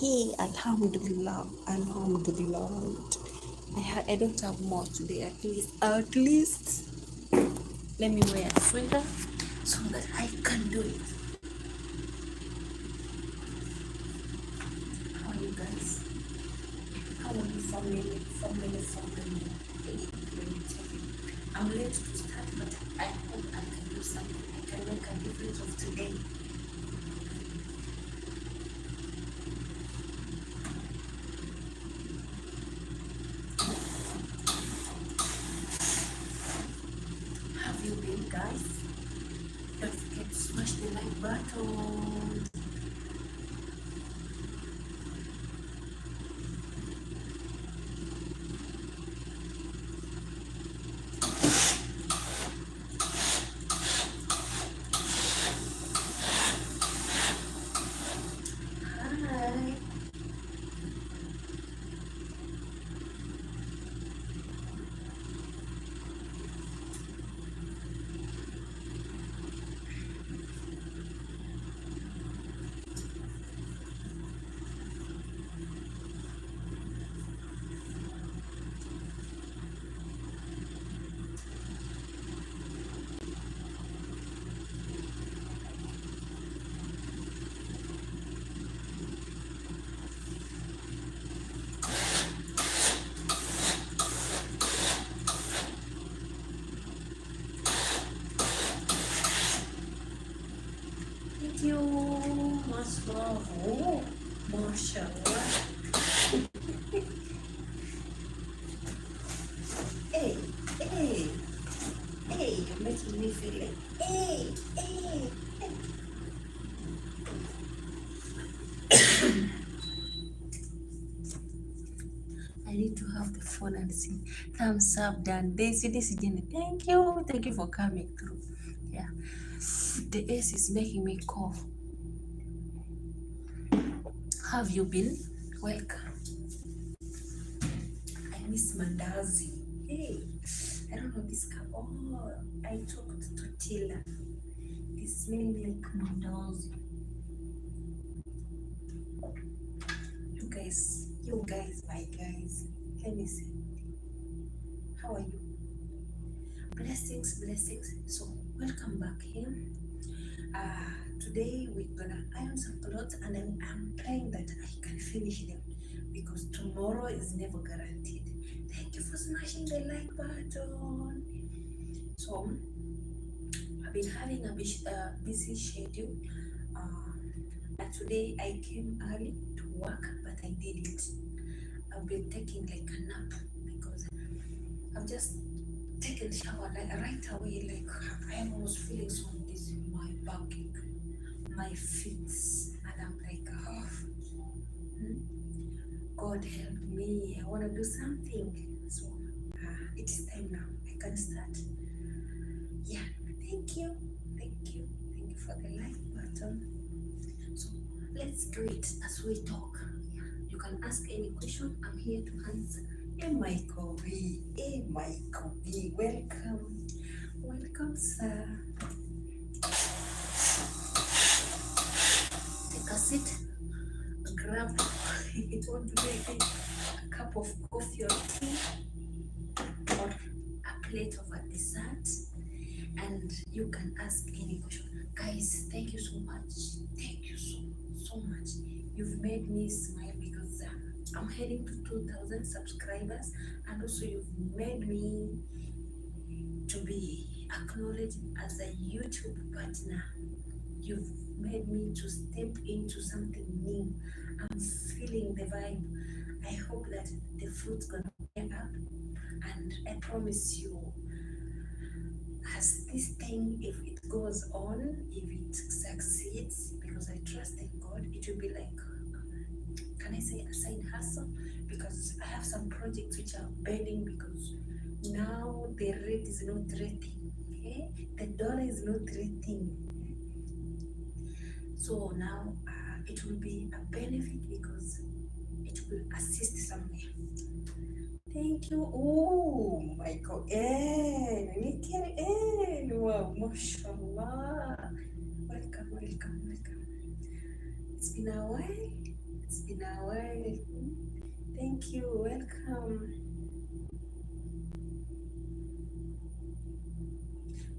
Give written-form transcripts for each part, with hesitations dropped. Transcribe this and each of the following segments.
okay. Alhamdulillah. Alhamdulillah. I don't have more today. At least, let me wear a sweater so that I can do it. How are you guys? How are you, family? Let me tell you. I'm late to start, but I hope I can do something. I can make a difference of today. Have you been, guys? Don't forget to smash the like button. Hi. Thank you. Mashallah. Oh, mashallah. Hey, hey, hey, you're making me feel like, hey, hey. I need to have the phone and see. Thumbs up, done. This Jenny. Thank you for coming through. Yeah, the ace is making me cough. Have you been? Welcome. I miss Mandazi. Hey, I don't know this cup. Oh, I talked to Tila. It's smelling like Mandazi. You guys, my guys. Let me see. How are you? Blessings. So, welcome back here. Today we're gonna iron some clothes, and I'm praying that I can finish them because tomorrow is never guaranteed. Thank you for smashing the like button. So, I've been having a busy schedule. And today I came early to work, but I didn't. I've been taking like a nap because I've just taken shower like right away. Like I was feeling so dizzy, my backache, my feet, and I'm like, oh, God help me! I want to do something. So it is time now. I can start. Yeah. Thank you for the like button. So let's do it as we talk. Yeah. You can ask any question. I'm here to answer. Hey, Michael V. Welcome, sir. Take a seat. Grab it won't be a cup of coffee or tea or a plate of a dessert, and you can ask any question. Guys, thank you so much. Thank you so much. You've made me smile because I'm heading to 2,000 subscribers, and also you've made me to be acknowledged as a YouTube partner. You've made me to step into something new. I'm feeling the vibe. I hope that the fruit's gonna bear up, and I promise you, as this thing, if it goes on, if it succeeds, because I trust in God, it will be like, can I say, a side hustle? Because I have some projects which are bending because now the rate is not rating. Okay, the dollar is not rating. So now it will be a benefit because it will assist somewhere. Thank you. Oh my God. Wow, mashallah. Welcome. It's been a while. It's been a while. Thank you. Welcome.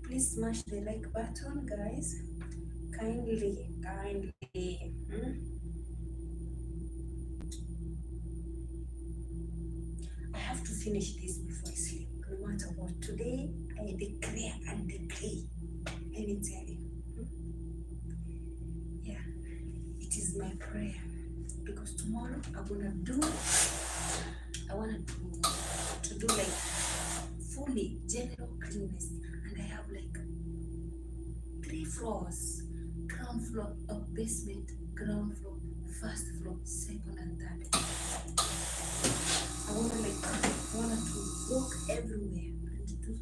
Please smash the like button, guys. Kindly. I have to finish this before I sleep, no matter what. Today, I declare and decree. Let me tell you. Yeah, it is my prayer. Because tomorrow, I want to do like fully general cleanness. And I have like 3 floors: ground floor, a basement, ground floor, first floor, second and third. I want to walk everywhere and do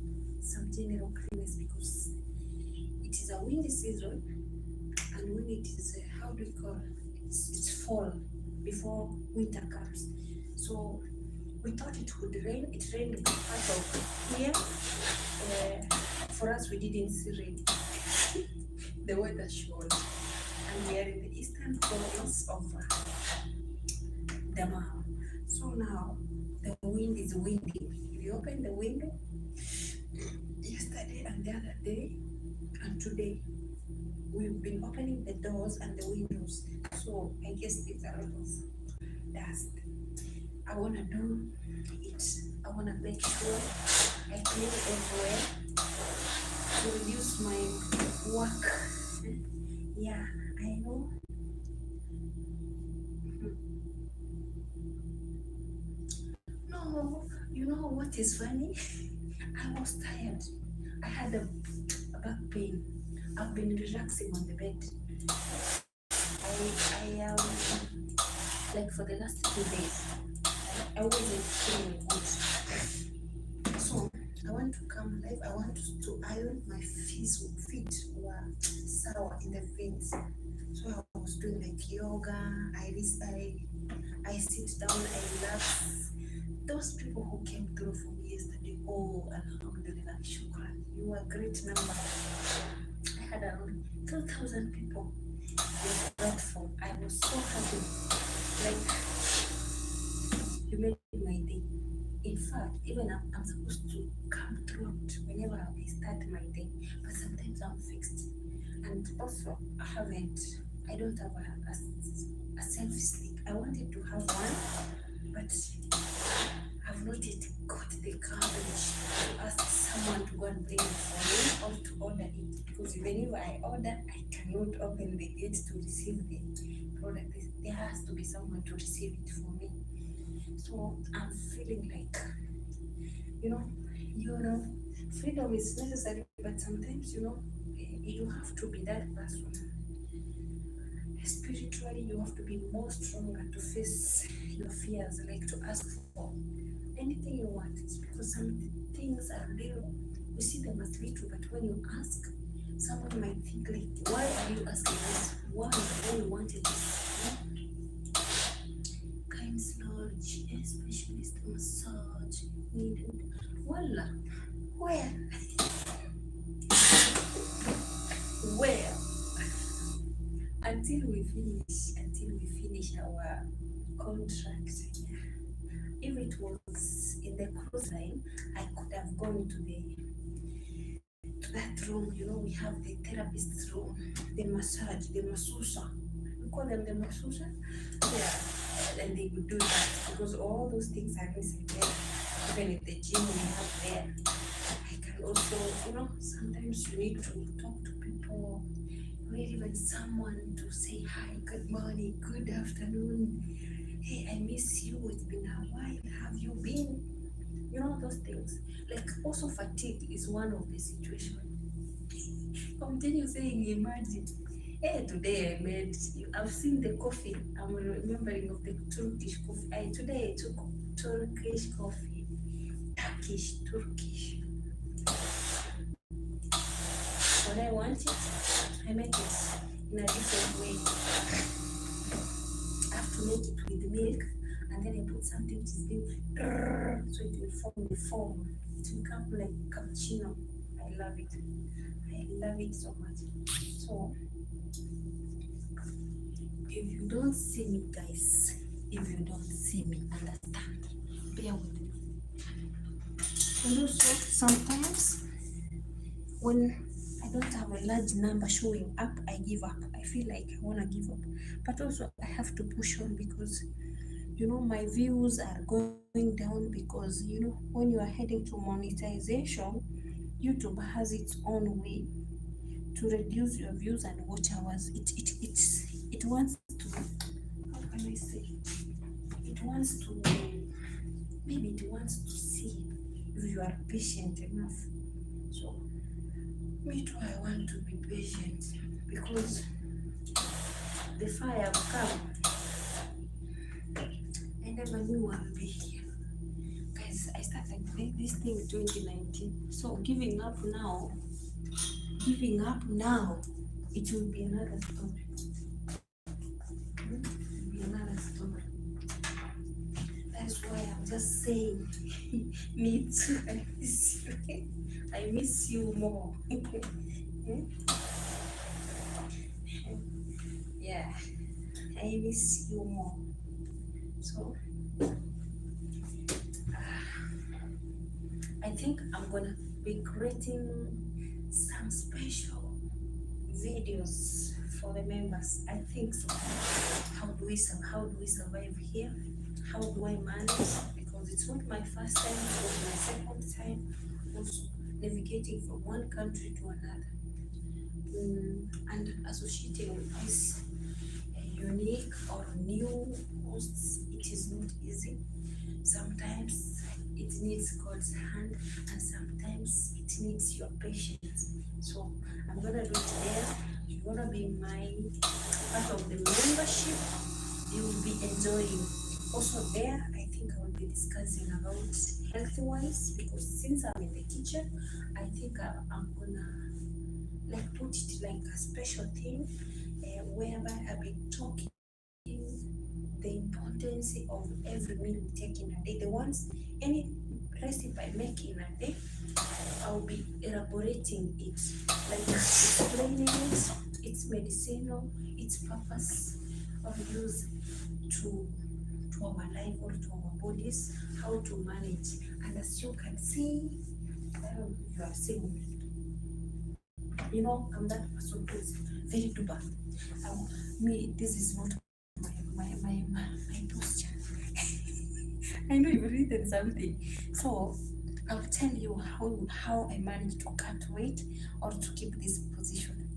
some general cleanness because it is a windy season, and when it is how do you call it? It's fall before winter comes. So we thought it would rain. It rained part of here. For us, we didn't see rain. The weather showed, and we are in the eastern province of Damao. So now the wind is windy. We opened the window yesterday and the other day, and today we've been opening the doors and the windows. So I guess it's a lot of dust. I want to do it. I want to make sure I clean everywhere to reduce my work. Yeah, I know. No, you know what is funny? I was tired. I had a back pain. I've been relaxing on the bed. I like for the last 2 days, I wasn't feeling good. So I want to come live. I want to iron my feet were sour in the veins. So I was doing like yoga. I sit down. I relax. Those people who came through for me yesterday, oh, alhamdulillah, shukran. You were a great number. I had around 2,000 people in the platform. I was so happy. Like, you made my day. In fact, even I'm supposed to come throughout whenever I start my day, but sometimes I'm fixed. And also, I don't have a selfie stick. I wanted to have one, but I've not yet got the courage to ask someone to go and bring it for me or to order it. Because even if I order, I cannot open the gate to receive the product. There has to be someone to receive it for me. So I'm feeling like, you know, freedom is necessary, but sometimes, you have to be that person. Spiritually, you have to be more stronger to face your fears, like to ask for anything you want. It's because some things are little, we see them as little, but when you ask, someone might think like, why are you asking this? Why you wanted this? Kind sludge, specialist massage needed. Voila. Where? Where? Until we finish our contract. If it was in the cruise line, I could have gone to that room. We have the therapist's room, the massage, the masseuse. We call them the masseuse. Yeah, and they would do that because all those things are inside there. Even in the gym we have there. I can also, sometimes you need to talk to people. Or even someone to say hi, good morning, good afternoon. Hey, I miss you. It's been a while. Have you been? Those things. Like also fatigue is one of the situations. Continue saying, imagine. Hey, today I made. I've seen the coffee. I'm remembering of the Turkish coffee. Today I took Turkish coffee. Turkish. When I want it, I make it in a different way. I have to make it with milk, and then I put something which is big, so it will form the foam. It will come like cappuccino. I love it. I love it so much. So If you don't see me, guys, if you don't see me, understand. Bear with me. And also, sometimes when I don't have a large number showing up, I give up. I feel like I want to give up. But also, I have to push on because, my views are going down because, when you are heading to monetization, YouTube has its own way to reduce your views and watch hours. It wants to, how can I say, it wants to, maybe it wants to see if you are patient enough. So me too, I want to be patient because the fire will come. I never knew I'll be here. Guys, I started this thing 2019. So giving up now, it will be another story. It will be another story. That's why I'm just saying, me too, I miss you. I miss you more. Yeah, I miss you more. So I think I'm gonna be creating some special videos for the members. I think so. How do we survive here? How do I manage? Because it's not my first time, it was my second time also navigating from one country to another. And associating with these unique or new hosts, it is not easy. Sometimes it needs God's hand, and sometimes it needs your patience. So I'm gonna do it there. You're gonna be my part of the membership. You will be enjoying. Also there, I think I will be discussing about health-wise because since I'm in the kitchen, I think I'm gonna put it like a special thing whereby I'll be talking the importance of every meal we take in a day. Any recipe I make in a day, I'll be elaborating it, like explaining it, its medicinal, its purpose of use to our life or to our bodies, how to manage. And as you can see, you are seeing me. I'm that person who is very duper. This is not my posture. I know you've written something. So I'll tell you how I managed to cut weight or to keep this position.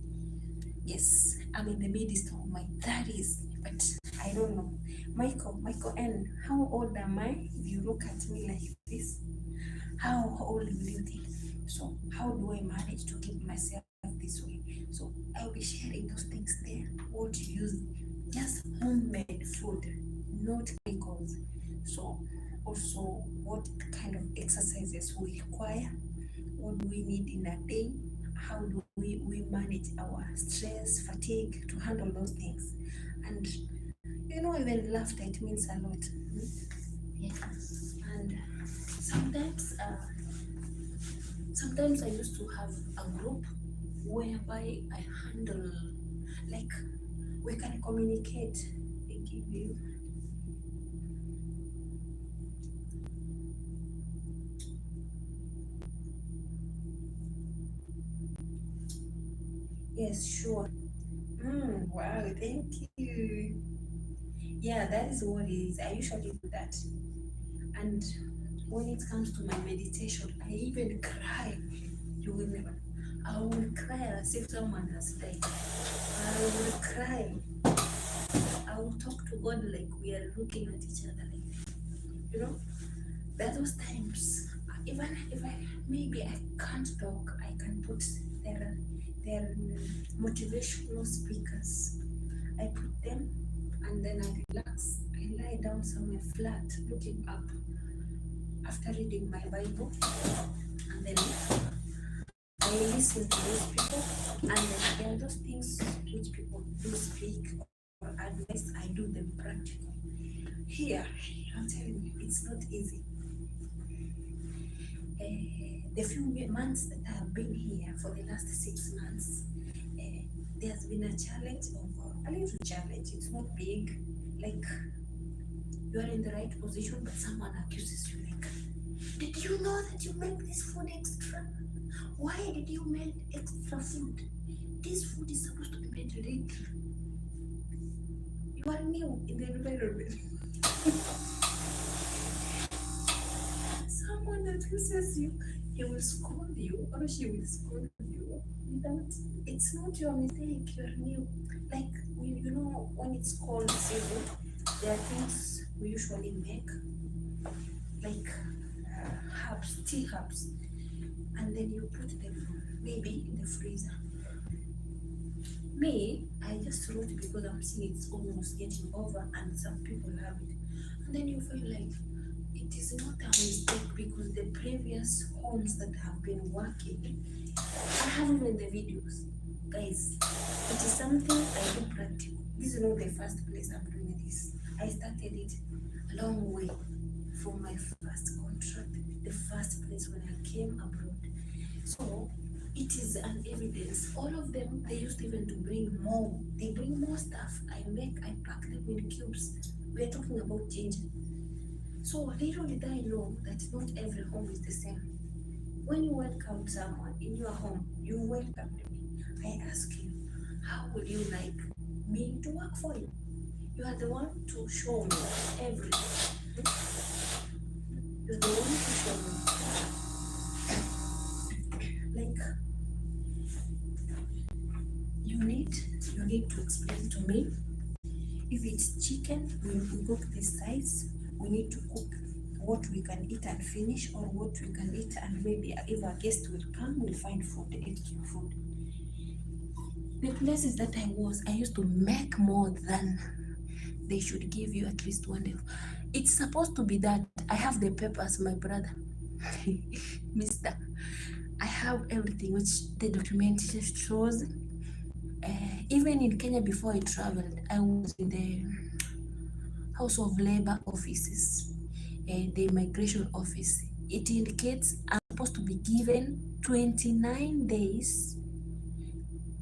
Yes, I'm in the midst of my 30s, but I don't know. Michael N, how old am I? If you look at me like this, how old will you think? So how do I manage to keep myself this way? So I'll be sharing those things there. What to use, just homemade food, not chemicals. So also what kind of exercises we require, what do we need in a day, how do we manage our stress, fatigue, to handle those things. And even laughter, it means a lot. Yeah. And sometimes I used to have a group whereby I handle, like, we can communicate. They give you yes, sure. Wow, thank you. Yeah, that is what it is. I usually do that. And when it comes to my meditation, I even cry. You will never. I will cry as if someone has died. I will cry. I will talk to God like we are looking at each other. You know, there are those times. Even if maybe I can't talk, I can put their motivational speakers. I put them and then I relax. I lie down somewhere flat, looking up after reading my Bible, and then I listen to those people, and then there are those things which people do speak or advice, I do them practical. Here, I'm telling you, it's not easy. The few months that I have been here for the last 6 months, there's been a challenge of a little challenge. It's not big. Like you are in the right position, but someone accuses you. Like, did you know that you make this food extra? Why did you make extra food? This food is supposed to be made little. You are new in the environment. Someone accuses you, he will scold you or she will scold you without, it's not your mistake, you're new. Like, you know, when it's called seafood, there are things we usually make, like herbs, tea herbs, and then you put them maybe in the freezer. Me, I just wrote it because I'm seeing it's almost getting over and some people have it. And then you feel like it is not a mistake because the previous homes that have been working, I have even the videos. Guys, it is something I do practical. This is not the first place I'm doing this. I started it a long way from my first contract, the first place when I came abroad. So it is an evidence. All of them, they used even to bring more. They bring more stuff. I pack them in cubes. We're talking about ginger. So little did I know that not every home is the same. When you welcome someone in your home, you welcome me. I ask you, how would you like me to work for you? You are the one to show me everything. You're the one to show me. Like, you need to explain to me. If it's chicken, we cook this size. We need to cook what we can eat and finish, or what we can eat and maybe if a guest will come, we'll find food, extra food. The places that I used to make more than they should give you at least one day. It's supposed to be that I have the papers, my brother, Mister. I have everything which the documentation shows. Even in Kenya, before I traveled, I was in the House of Labor offices, the immigration office. It indicates I'm supposed to be given 29 days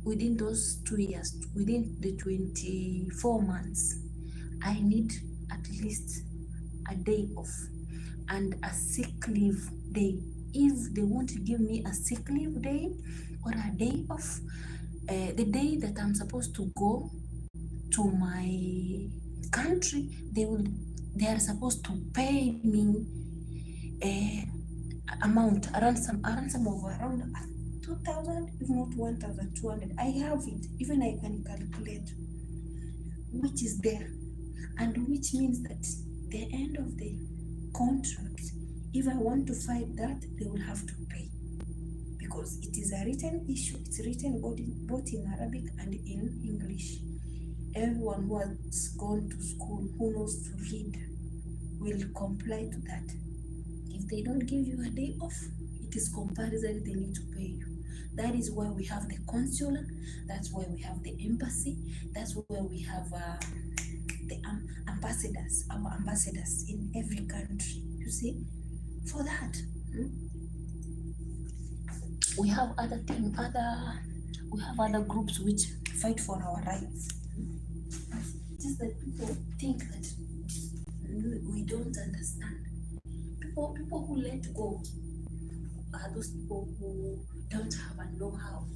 within those 2 years, within the 24 months. I need at least a day off and a sick leave day. If they want to give me a sick leave day or a day off, the day that I'm supposed to go to my country, they are supposed to pay me a amount, a ransom of around 2,000, if not 1,200. I have it, even I can calculate which is there, and which means that the end of the contract, if I want to fight that, they will have to pay, because it is a written issue. It's written both in Arabic and in English. Everyone who has gone to school, who knows to read, will comply to that. If they don't give you a day off, it is compulsory, they need to pay you. That is why we have the consular, that's why we have the embassy, that's why we have the ambassadors, our ambassadors in every country. You see, for that, we have other groups which fight for our rights. Just that people think that we don't understand. People who let go are those people who don't have a know-how,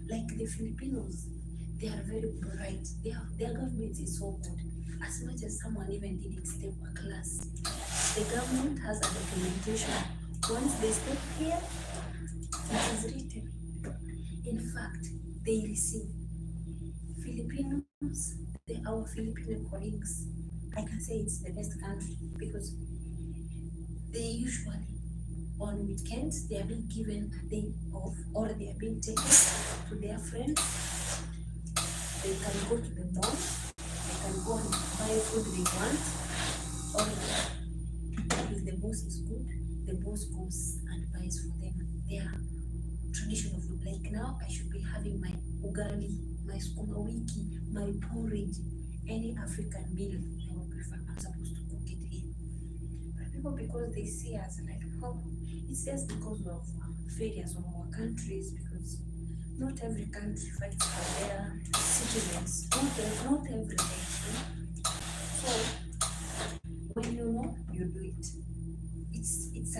like the Filipinos. They are very bright. Their government is so good. As much as someone even didn't step a class, the government has a documentation. Once they step here, it is written. In fact, they receive Filipinos, our Filipino colleagues. I can say it's the best country because they usually on weekends they are being given a day off, or they are being taken to their friends. They can go to the mall, they can go and buy food they want, or if the boss is good, the boss goes and buys for them their traditional food. Like now, I should be having my ugali, my sukuma wiki, my porridge, any African meal I would prefer. I'm supposed to cook it in. But people, because they see us like, oh, it's just because of failures of our countries, because not every country fights for their citizens, not every nation. So when you know, you do it. It's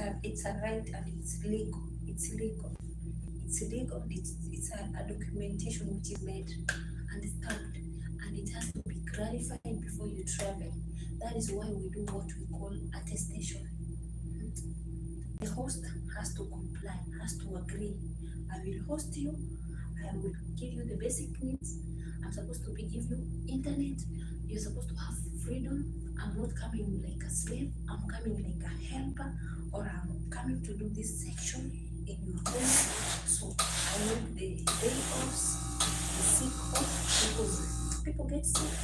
a right and it's legal. It's legal. It's illegal. It's a documentation which is made and stamped, and it has to be clarified before you travel. That is why we do what we call attestation. The host has to comply, has to agree. I will host you. I will give you the basic needs. I'm supposed to be give you internet. You're supposed to have freedom. I'm not coming like a slave. I'm coming like a helper, or I'm coming to do this section in your home. So I need the day offs, the sick off, because people get sick.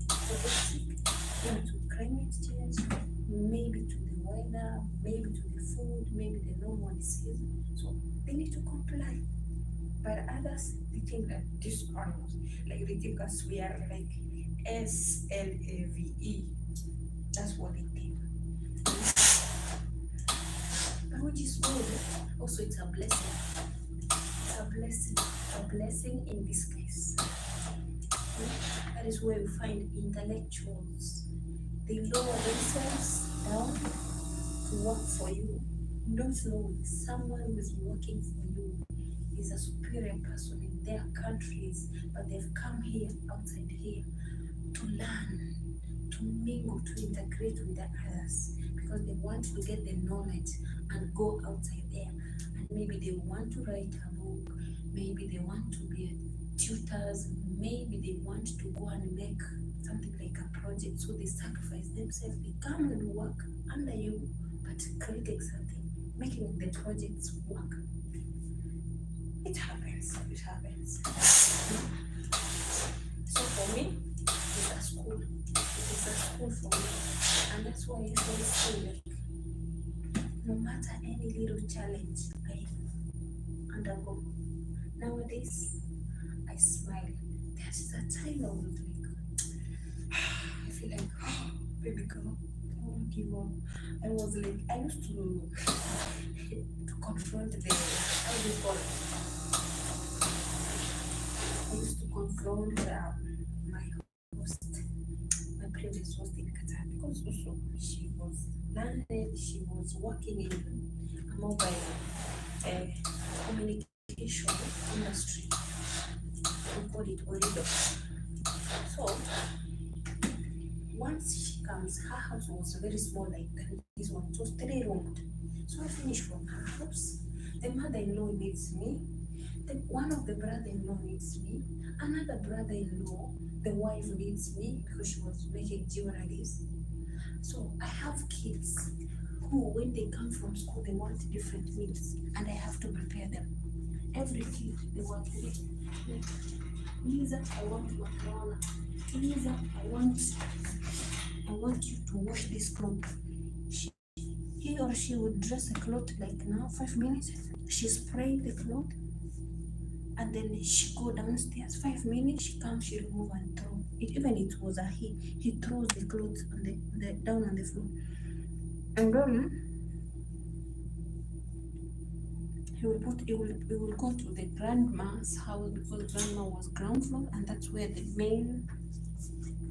People get sick due to climate change, maybe to the weather, maybe to the food, maybe the normal disease. So they need to comply. But others, they think that these animals, like they think us we are like SLAVE. That's what they think. But which is good. Also, it's a blessing. It's a blessing. A blessing in this case. That is where you find intellectuals. They lower themselves down to work for you, not knowing someone who is working for you is a superior person in their countries, but they've come here, outside here, to learn, to mingle, to integrate with the others, because they want to get the knowledge and go outside there. And maybe they want to write a book, maybe they want to be tutors, maybe they want to go and make something like a project, so they sacrifice themselves, they come and work under you, but creating something, making the projects work. It happens. It happens. So for me, it's a school. It is a school for me. And that's why I usually say, like, no matter any little challenge I undergo, nowadays I smile. There's a time I was like, I feel like, oh, baby girl, I won't give up. I was like, I used to confront the, how do you call it? I used to confront my host, my previous host in Qatar, because also she was learned, she was working in a mobile communication industry. We call it Orido. So once she comes, her house was very small, like this one. It was 3 roomed. So I finished from her house. The mother-in-law needs me. One of the brother-in-law needs me. Another brother-in-law, the wife needs me because she was making jewelries. So I have kids who, when they come from school, they want different meals, and I have to prepare them. Every kid, they want to eat. Lisa, I want macaroni. Lisa, I want you to wash this cloth. He or she would dress a cloth like now, 5 minutes. She spray the cloth, and then she go downstairs. 5 minutes, she comes, she remove and throw. Even it was a he throws the clothes on the down on the floor. And then he will go to the grandma's house, because grandma was ground floor, and that's where the main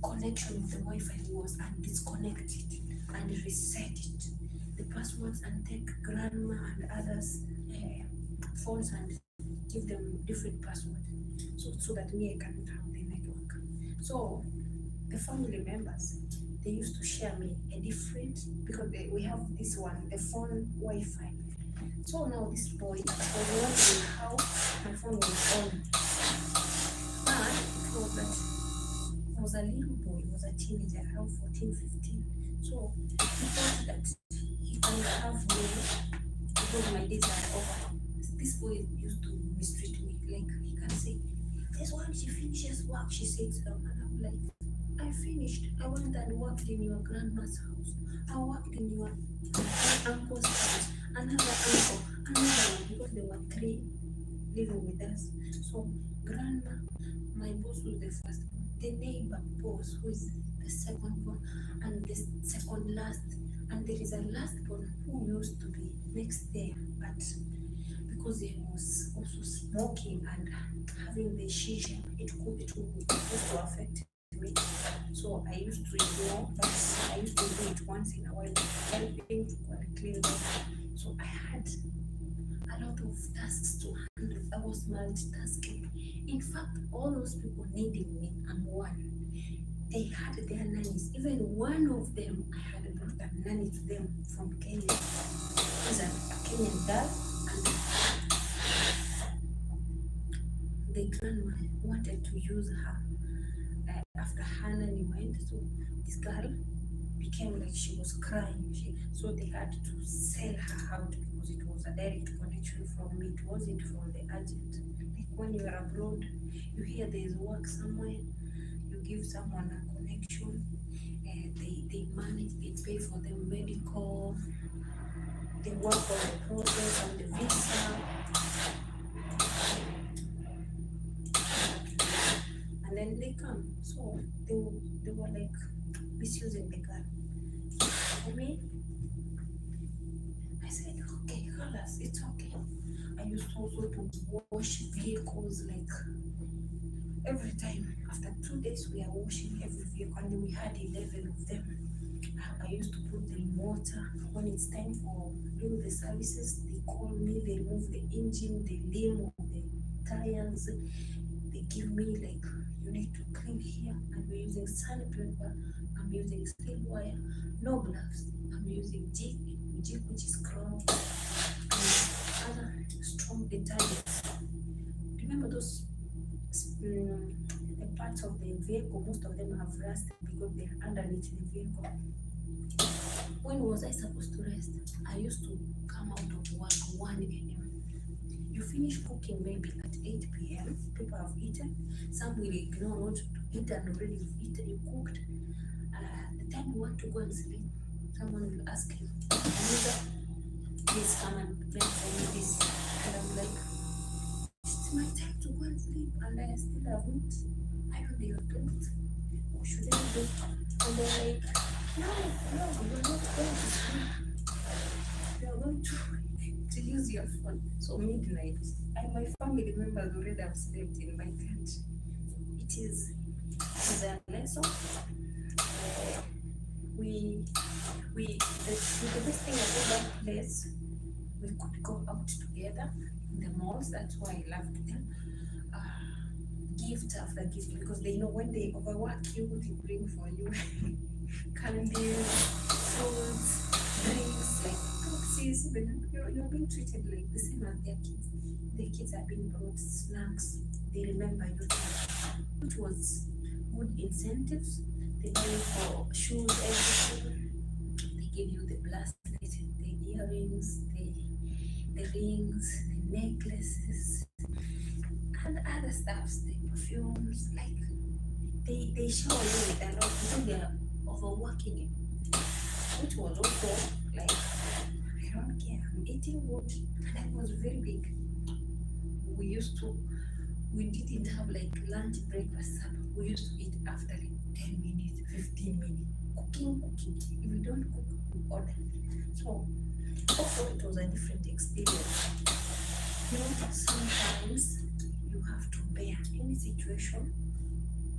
connection with the Wi-Fi was, and disconnect it and reset it, the passwords, and take grandma and others phones and give them different password, so that me I cannot have the network. So the family members, they used to share me a different, because we have this one, the phone Wi-Fi. So now this boy was wondering how my phone was on, and it was that I was a little boy, he was a teenager, around 14, 15. So he thought that he can have me because my days are over. This boy used to mistreat me. Like, he can say, this one, she finishes work, she sits down. And I'm like, I finished. I went and worked in your grandma's house. I worked in your uncle's house, another uncle, another one, because there were 3 living with us. So grandma, my boss was the first one, the neighbor boss who is the second one, and the second last, and there is a last one who used to be next there, but because I was also smoking and having the shisha, it would also affect me. So I used to ignore, but I used to do it once in a while, helping to clean them. So I had a lot of tasks to handle. I was multitasking. In fact, all those people needing me and one. They had their nannies. Even one of them, I had brought a nanny to them from Kenya. She's a Kenyan girl, and the grandma wanted to use her after her nanny went. So this girl became like she was crying. So they had to sell her out because it was a direct connection from me. It wasn't from the agent. Like when you are abroad, you hear there's work somewhere, you give someone a connection, they manage, they pay for them medical, they work on the process and the visa, and then they come. So they were like misusing the girl. For me, I said, okay, colors, it's okay. I used also to wash vehicles like every time. After 2 days, we are washing every vehicle, and we had 11 of them. I used to put them in water. When it's time for doing the services, they call me, they remove the engine, the limb of the tires. They give me like, you need to clean here. And we're using sandpaper. I'm using steel wire, no gloves. I'm using jig, which is chrome, and other strong detergents. Remember those the parts of the vehicle, most of them have rust because they're underneath the vehicle. When was I supposed to rest? I used to come out of work 1 a.m. You finish cooking maybe at 8 p.m. People have eaten. Some will ignore not to eat and already you've eaten, you cooked. The time you want to go and sleep, someone will ask you, Anita, please come and make for me this. And I'm like, it's my time to go and sleep and I still haven't ironed your clothes. What should I do? And they're like, no, you're not going to sleep. You're going to use your phone. So midnight, my family members already have slept in my country. It is a lesson. The best thing about that place, we could go out together in the malls. That's why I loved them. Gift after gift, because they know when they overwork you, they bring for you candies, foods, drinks, like proxies. You're being treated like the same as their kids. The kids are being brought snacks. They remember you, which was good incentives. They buy you for shoes, everything. They give you the bracelet, the earrings, the rings, the necklaces, and other stuffs, the perfumes. Like they shower you with a lot because they are overworking you, which was also like, I don't care, I'm eating good, and I was very big. We didn't have like lunch, breakfast, supper. We used to eat after like 10 minutes, 15 minutes. Cooking. If we don't cook, we order. So also it was a different experience. Sometimes you have to bear any situation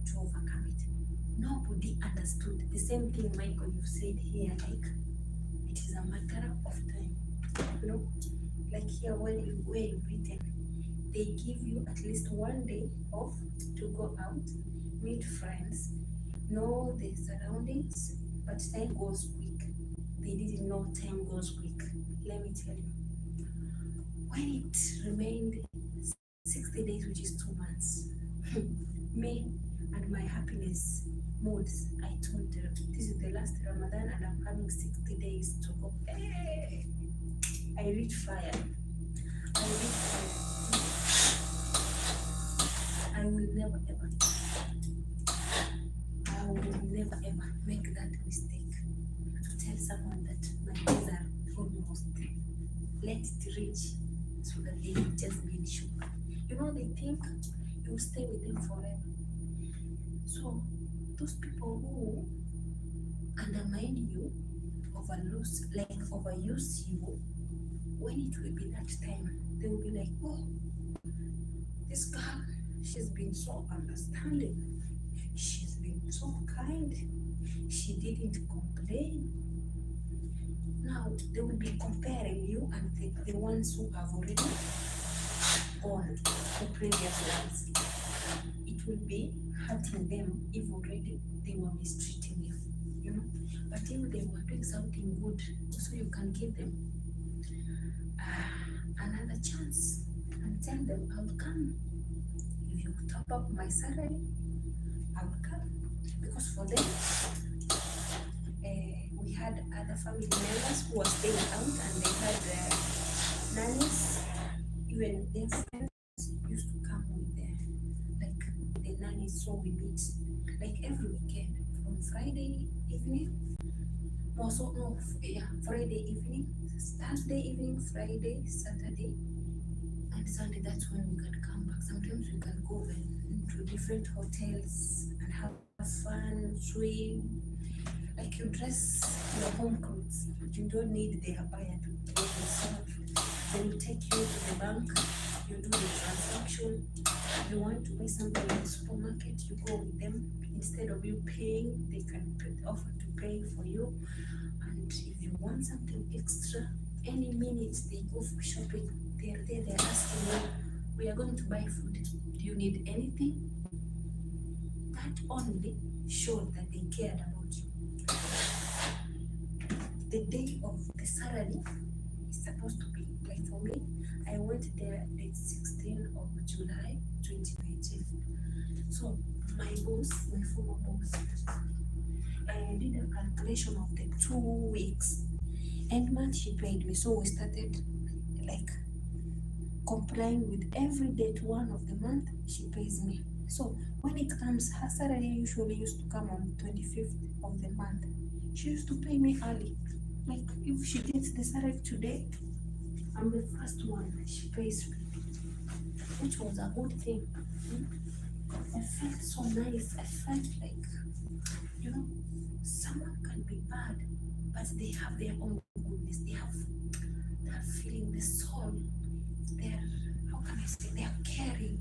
to overcome it. Nobody understood. The same thing, Michael, you said here, like it is a matter of time. Like here where you've written, they give you at least 1 day off to go out, meet friends, know the surroundings, but time goes quick. They didn't know time goes quick. Let me tell you. When it remained 60 days, which is 2 months, me and my happiness moods, I told them, this is the last Ramadan and I'm having 60 days to go. Hey! I reach fire. I will never ever make that mistake to tell someone that my days are almost. Let it reach so that they will just be shook. They think you will stay with them forever. So those people who undermine you, overuse you, when it will be that time, they will be like, oh, this girl, she's been so understanding. She's been so kind. She didn't complain. Now they will be comparing you and the ones who have already gone the previous ones. It will be hurting them if already they were mistreating you, you know. But if they were doing something good, so you can give them another chance and tell them, I'll come. If you top up my salary, I'll come. Because for them, we had other family members who were staying out and they had nannies. Even their friends used to come with like the nannies, so we meet like every weekend from Friday evening. Friday evening, Thursday evening, Friday, Saturday, and Sunday. That's when we can come back. Sometimes we can go to different hotels and have fun, swim. Like you dress your home clothes, you don't need the abaya to go yourself. They will take you to the bank, you do the transaction. If you want to buy something in the supermarket, you go with them. Instead of you paying, they can offer to pay for you. And if you want something extra, any minute they go for shopping, they're there, they're asking you, we are going to buy food. Do you need anything? That only showed that they cared about you. The day of the salary is supposed to be, like for me, I went there the 16th of July 2019. So my boss, my former boss, I did a calculation of the 2 weeks and month she paid me. So we started like complying with every date one of the month she pays me. So when it comes, her salary usually used to come on 25th of the month. She used to pay me early. Like if she gets the salary today, I'm the first one she pays me, which was a good thing. I felt so nice. I felt like, you know, someone can be bad, but they have their own goodness. They have that feeling, the soul. They're, how can I say, they're caring.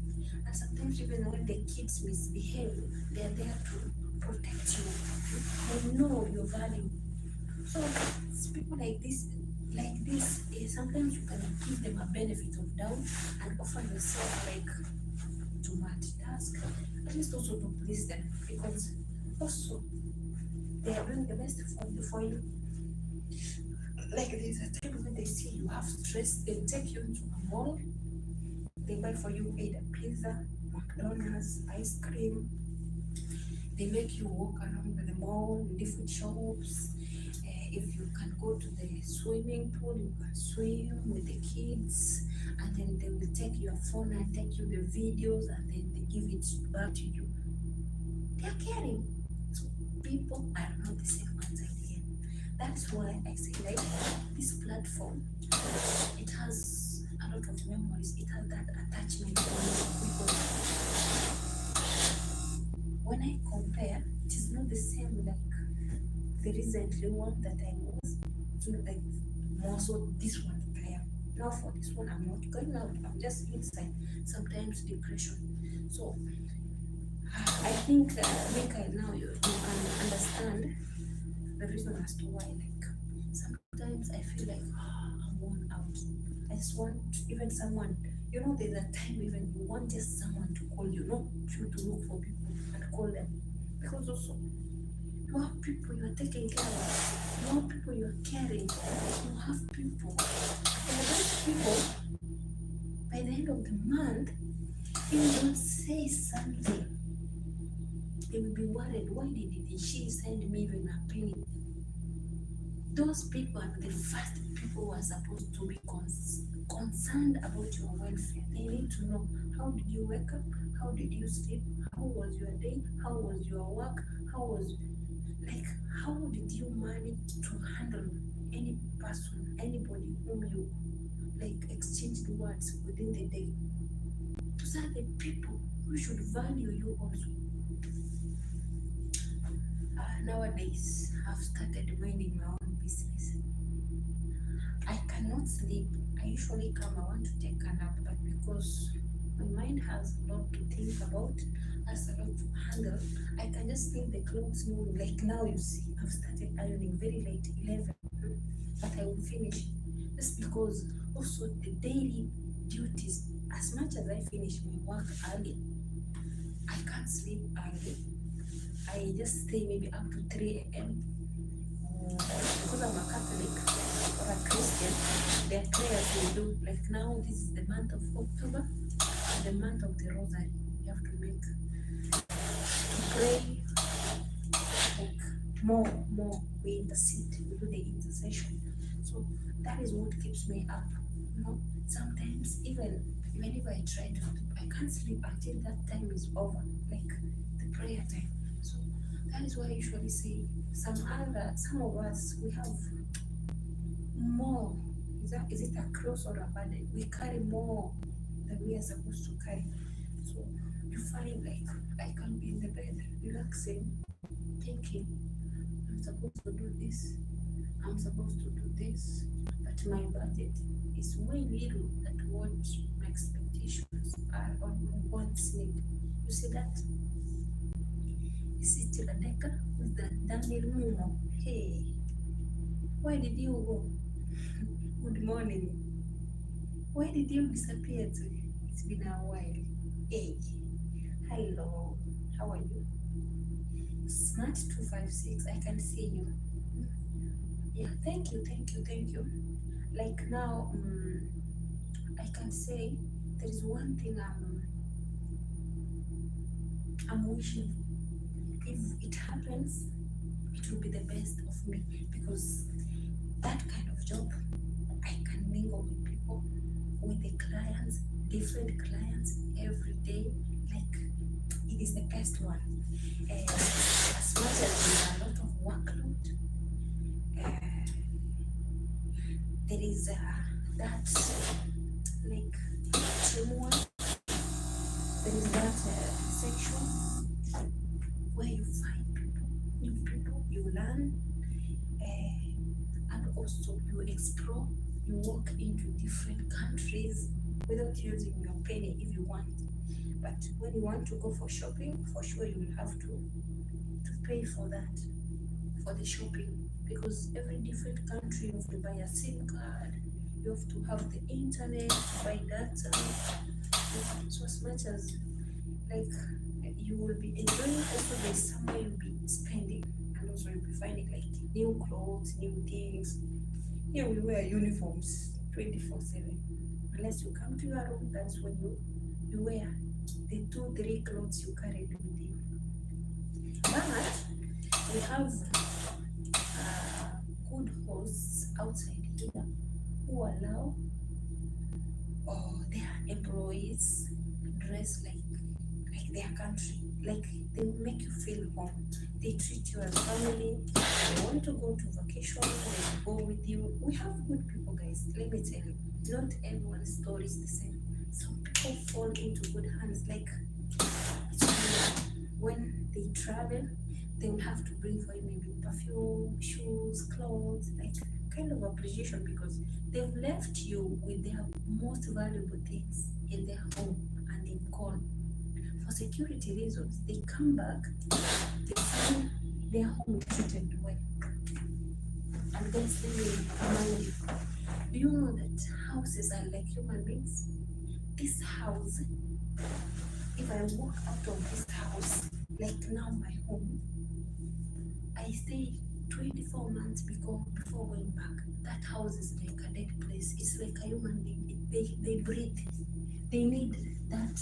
And sometimes even when the kids misbehave, they're there to protect you. They know your value. So it's people like this, sometimes you can give them a benefit of doubt and offer yourself like to multitask, at least also to please them, because also they are doing the best for you. Like there's a time when they see you have stress, they take you into a mall, they buy for you either pizza, McDonald's, ice cream. They make you walk around the mall, different shops. If you can go to the swimming pool, you can swim with the kids, and then they will take your phone and take you the videos, and then they give it back to you. They are caring. So people are not the same outside here. That's why I say like this platform, it has a lot of memories. It has that attachment to people. When I compare, it is not the same like the recently one that I was. It's not like more so this one that I am. Now for this one, I'm not going out. I'm just inside. Sometimes depression. So I think Michael, now you can understand the reason as to why. Like sometimes I feel like I'm worn out. I just want even someone. You know, there's a time even you want just someone to call you, not you to look for people and call them, because also you have people you are taking care of. You have people you are caring. You have people. And those people, by the end of the month, if you don't say something, they will be worried. Why did she send me even a penny? Those people are the first people who are supposed to be concerned about your welfare. They need to know, how did you wake up? How did you sleep? How was your day? How was your work? How did you manage to handle any person, anybody whom you exchanged words within the day? Those are the people who should value you also. Nowadays, I've started minding my own business. I cannot sleep. I I usually come, I want to take a nap, but because my mind has a lot to think about, has a lot to handle, I can just leave the clothes moving. Like now, you see, I've started ironing very late, 11, but I will finish. Just because also the daily duties, as much as I finish my work early, I can't sleep early. I just stay maybe up to 3 a.m. Because I'm a Catholic or a Christian, there are prayers we do. Like now, this is the month of October, the month of the Rosary. You have to make to pray like more. We intercede, we do the intercession. So that is what keeps me up. Sometimes even if I try to sleep, I can't sleep until that time is over, like the prayer time. So that is why I usually say some of us we have more. Is it a cross or a burden? We carry more than we are supposed to carry. So you find like I can be in the bed relaxing, thinking I'm supposed to do this, I'm supposed to do this, but my budget is way little at what my expectations are or my wants need. You see that? You see Tiladeka with the Daniel Mumo. Hey, why did you go? Good morning. Why did you disappear today? It's been a while. Hey, hello. How are you? Smart 256. I can see you. Yeah, thank you. Like now, I can say there is one thing I'm wishing. If it happens, it will be the best of me, because that kind of job, I can mingle with people, with the clients, different clients every day. Like it is the best one. As much as there are a lot of workload, there is that like teamwork. There is that section where you find people, new people, you learn, and also you explore. You walk into different countries without using your penny if you want. But when you want to go for shopping, for sure you will have to pay for that, for the shopping, because every different country you have to buy a SIM card, you have to have the internet, to buy data. So as much as like you will be enjoying, also there's somewhere you'll be spending, and also you'll be finding like new clothes, new things. Here we wear uniforms 24/7. Unless you come to your room, that's when you wear the 2-3 clothes you carried with you. But we have good hosts outside here who allow their employees dress like their country. Like they make you feel home. They treat you as family. They want to go to vacation, they go with you. We have good people, guys. Let me tell you, not everyone's story is the same. Some people fall into good hands. Like when they travel, they will have to bring for you maybe perfume, shoes, clothes, like kind of appreciation, because they've left you with their most valuable things in their home and they've gone. For security reasons, they come back, they find their home is treated well. And guys, let me remind you, do you know that houses are like human beings? This house, if I walk out of this house, like now my home, I stay 24 months before going back. That house is like a dead place. It's like a human being. They breathe. They need that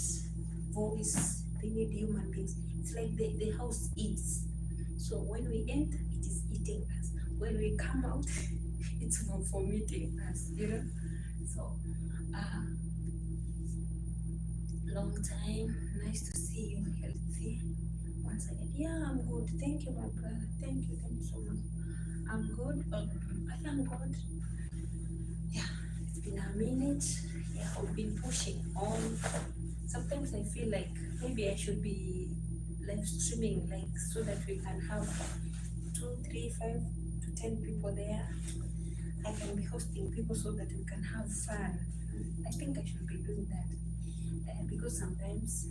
voice. They need human beings. It's like the house eats. So when we enter, it is eating us. When we come out, it's vomiting us, So, long time. Nice to see you healthy. Once again, yeah, I'm good. Thank you, my brother. Thank you so much. I'm good. I am good. Yeah, it's been a minute. Yeah, I've been pushing on. Sometimes I feel like maybe I should be live streaming, like so that we can have 2, 3, 5 to 10 people there. I can be hosting people so that we can have fun. I think I should be doing that because sometimes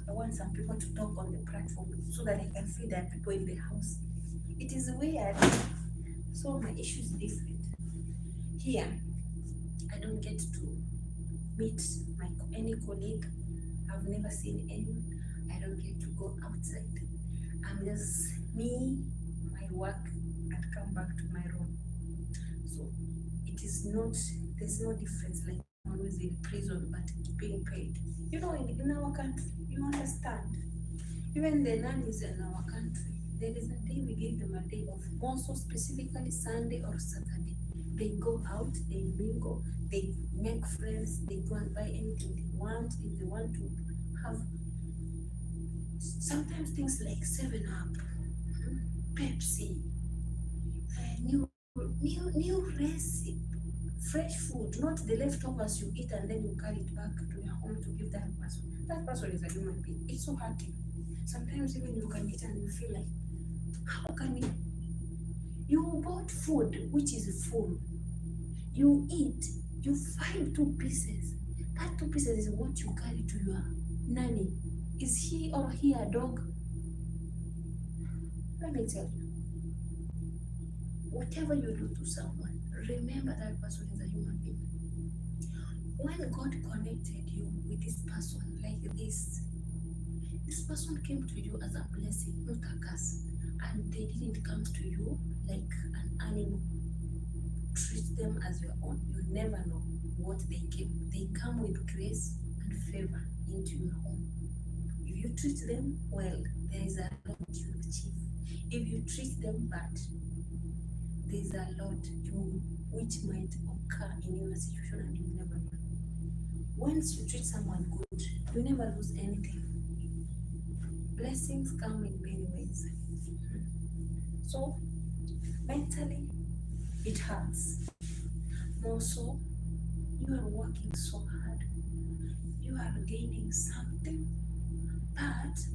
I want some people to talk on the platform so that I can feel there are people in the house. It is weird. So my issue is different. Here, I don't get to meet any colleague. I've never seen anyone. I don't get to go outside. I'm just me, my work, and come back to my room. So it is not, there's no difference like someone who is in prison but being paid. You know, in our country, you understand. Even the nannies in our country, there is a day we give them a day off, more so specifically Sunday or Saturday. They go out, they mingle, they make friends, they go and buy anything they want. If they want to have sometimes things like 7-Up, Pepsi, new recipe, fresh food, not the leftovers you eat and then you carry it back to your home to give that person. That person is a human being. It's so hurting. Sometimes even you can eat and you feel like, how can you bought food which is full, you eat, you find 2 pieces. That 2 pieces is what you carry to your nanny. Is he or he a dog? Let me tell you, whatever you do to someone, remember that person is a human being. When God connected you with this person like this person came to you as a blessing, not a curse. And they didn't come to you like an animal. Treat them as your own. You never know what they came. They come with grace and favor into your home. If you treat them well, there is a lot you achieve. If you treat them bad, there is a lot which might occur in your situation and you never know. Once you treat someone good, you never lose anything. Blessings come in many ways. So mentally, it hurts. More so, you are working so hard. You are gaining something, but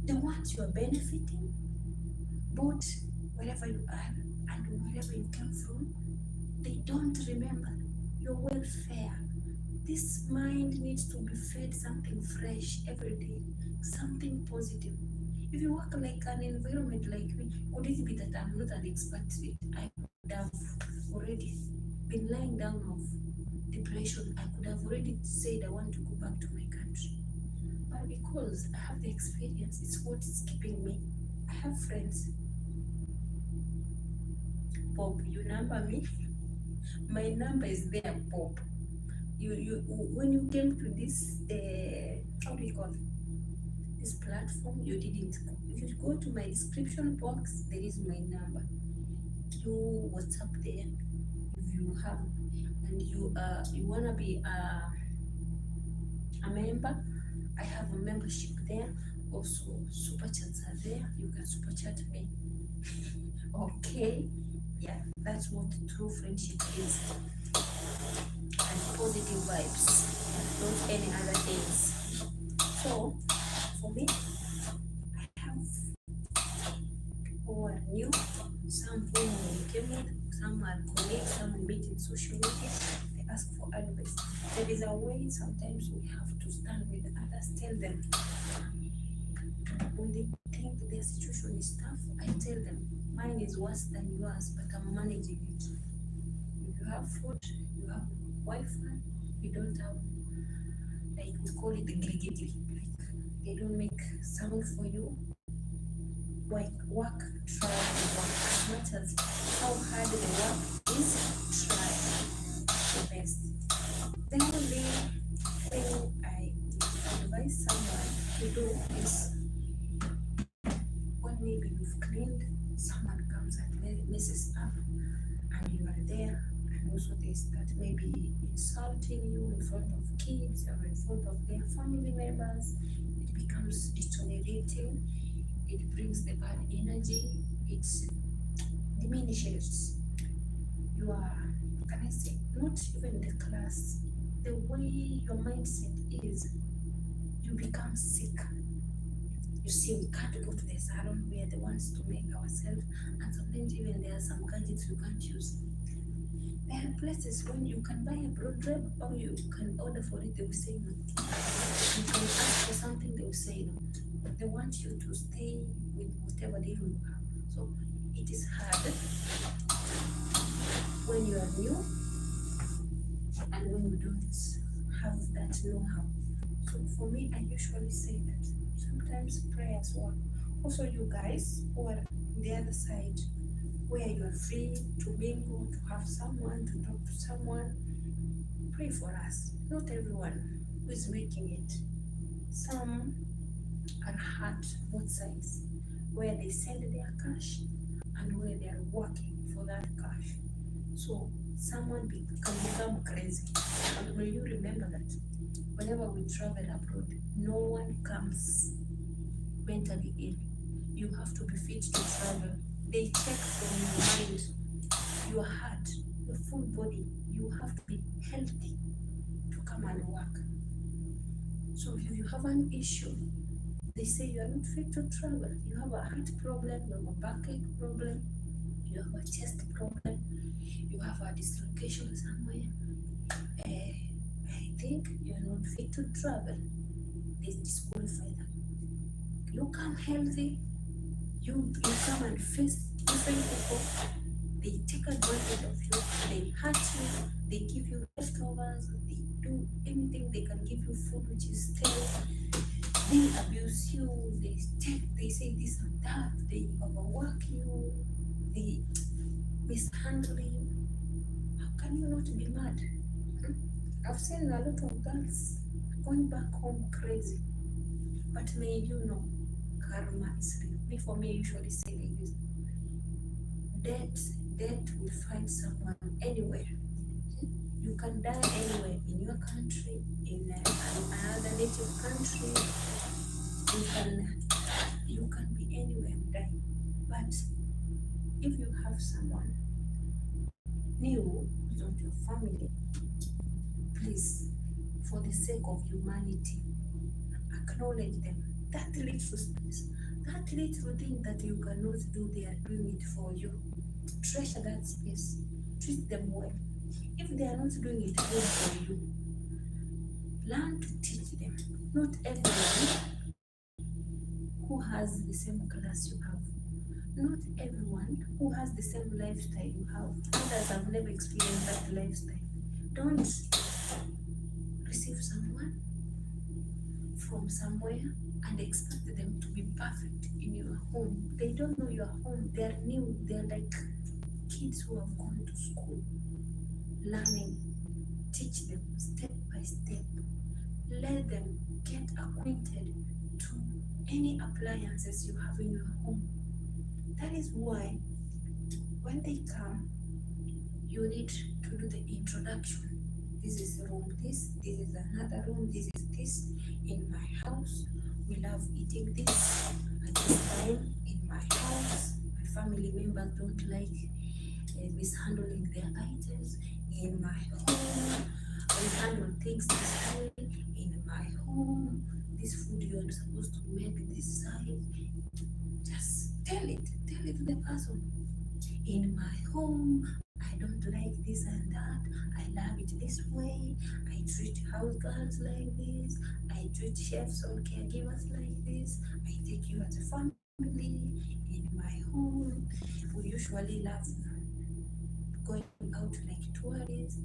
the ones you are benefiting, both wherever you are and wherever you came from, they don't remember your welfare. This mind needs to be fed something fresh every day, something positive. If you work like an environment like me, would it be that I'm not an expatriate? I would have already been lying down of depression. I could have already said I want to go back to my country. But because I have the experience, it's what's keeping me. I have friends. Bob, you number me? My number is there, Bob. You when you came to this how do you call it? This platform, you didn't go. If you go to my description box, there is my number. Do what's up there if you have, and you wanna be a member. I have a membership there. Also, super chats are there. You can super chat me. Okay, yeah, that's what true friendship is. And positive vibes, not any other things. So, for me, I have people who are new, some who we came with, some are colleagues, some we meet in social media. They ask for advice. There is a way sometimes we have to stand with others, tell them. When they think their situation is tough, I tell them, mine is worse than yours, but I'm managing it. If you have food, you have Wi-Fi, you don't have, like we call it the gliggy, like they don't make sound for you. Like work, try to work as much as how hard the work is, try the best. The only thing I advise someone to do is when maybe you've cleaned, someone comes and messes up and you are there, and also they start maybe insulting you in front of kids or in front of their family members, it becomes deteriorating, it brings the bad energy, it diminishes your, can I say, not even the class, the way your mindset is, you become sick. You see, we can't go to the salon. We are the ones to make ourselves, and sometimes even there are some gadgets you can't use. There are places when you can buy a wardrobe or you can order for it, they will say no. You can ask for something, they will say no. They want you to stay with whatever little you have. So it is hard when you are new and when you don't have that know-how. So for me, I usually say that sometimes prayers work. Also, you guys who are on the other side, where you are free to mingle, to have someone, to talk to someone, pray for us. Not everyone who is making it. Some are hurt both sides, where they send their cash and where they are working for that cash. So someone can become crazy. And will you remember that whenever we travel abroad, no one comes mentally ill. You have to be fit to travel. They check from your mind, your heart, your full body. You have to be healthy to come and work. So if you have an issue, they say you are not fit to travel. You have a heart problem, you have a backache problem, you have a chest problem, you have a dislocation somewhere. I think you are not fit to travel. They disqualify that. You come healthy, you come and face different people. They take advantage of you, they hurt you, they give you leftovers, they do anything. They can give you food which is stale, they abuse you, they say this and that, they overwork you, they mishandle you. How can you not be mad? I've seen a lot of girls going back home crazy, but may you know, karma is real. For me, I usually say like this: death will find someone anywhere. You can die anywhere, in your country, in another native country. You can be anywhere and die. But if you have someone new who's not your family, please, for the sake of humanity, acknowledge them. That little space, that little thing that you cannot do, they are doing it for you. Treasure that space. Treat them well. If they are not doing it good for you, learn to teach them. Not everyone who has the same class you have, not everyone who has the same lifestyle you have. Others have never experienced that lifestyle. Don't receive someone from somewhere and expect them to be perfect in your home. They don't know your home. They are new. They are like kids who have gone to school, learning. Teach them step by step. Let them get acquainted to any appliances you have in your home. That is why when they come, you need to do the introduction. This is room this is another room, this is this. In my house, we love eating this at this time. In my house, my family members don't like mishandling their items. In my home, we handle things this way. In my home, this food you are supposed to make this side. Just tell it to the person. In my home, I don't like this and that. I love it this way. I treat house girls like this. I treat chefs or caregivers like this. I take you as a family. In my home, we usually love going out like tourists.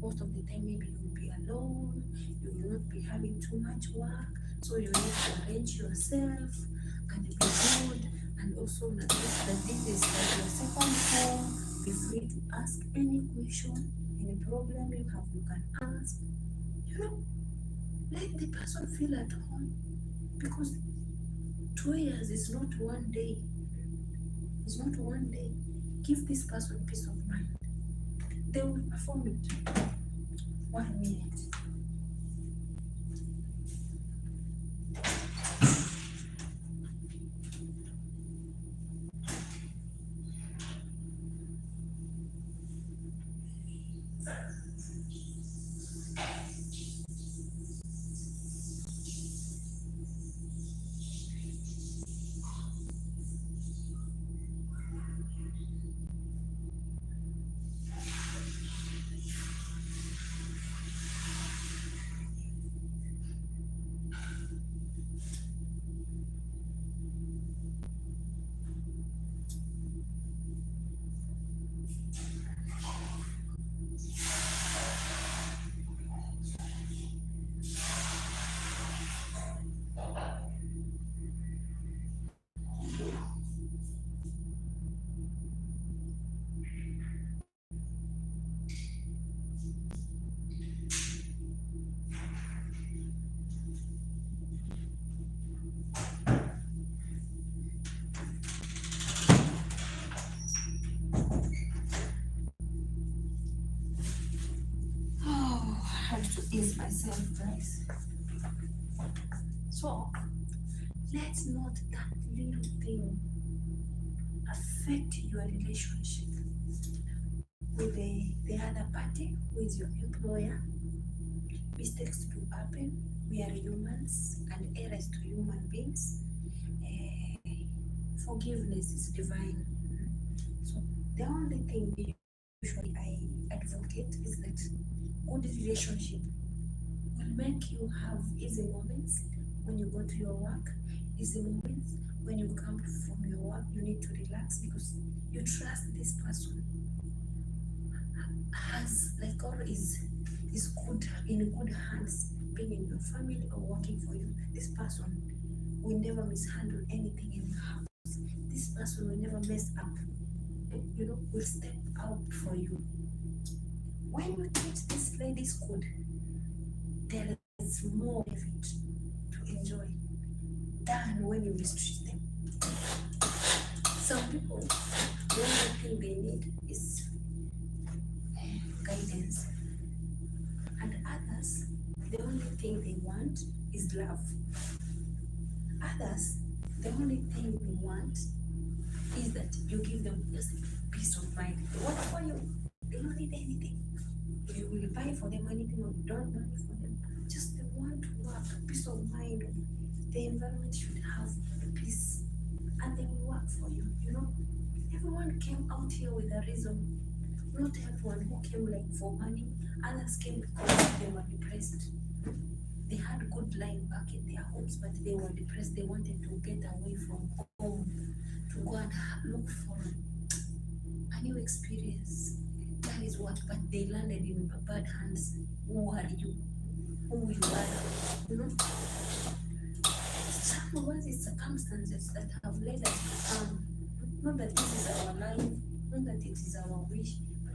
Most of the time, maybe you will be alone. You will not be having too much work. So you need to arrange yourself and be good. And also notice that this is like your second home. Be free to ask any question, any problem you have, you can ask. Let the person feel at home, because 2 years is not one day. It's not one day. Give this person peace of mind. They will perform it. 1 minute. to ease myself, guys. So let not that little thing affect your relationship with the other party, with your employer. Mistakes do happen. We are humans and errors to human beings. Forgiveness is divine. So the only thing usually I advocate is that good relationship will make you have easy moments when you go to your work, easy moments when you come from your work. You need to relax because you trust this person has like or is good in good hands, being in your family or working for you. This person will never mishandle anything in your house. This person will never mess up. Will step out for you. When you treat this lady's good, there is more benefit to enjoy than when you mistreat them. Some people, the only thing they need is guidance, and others, the only thing they want is love. Others, the only thing they want is that you give them just peace of mind. They work for you. They don't need anything. You will buy for them anything or don't buy for them. Just they want to work, peace of mind. The environment should have peace, and they will work for you. Everyone came out here with a reason. Not everyone who came like for money. Others came because they were depressed. They had good life back in their homes, but they were depressed. They wanted to get away from home, to go and look for a new experience. That is what, but they landed in bad hands. Who are you? Who you are? Some of us, it's circumstances that have led us to come. Not that this is our life, not that it is our wish, but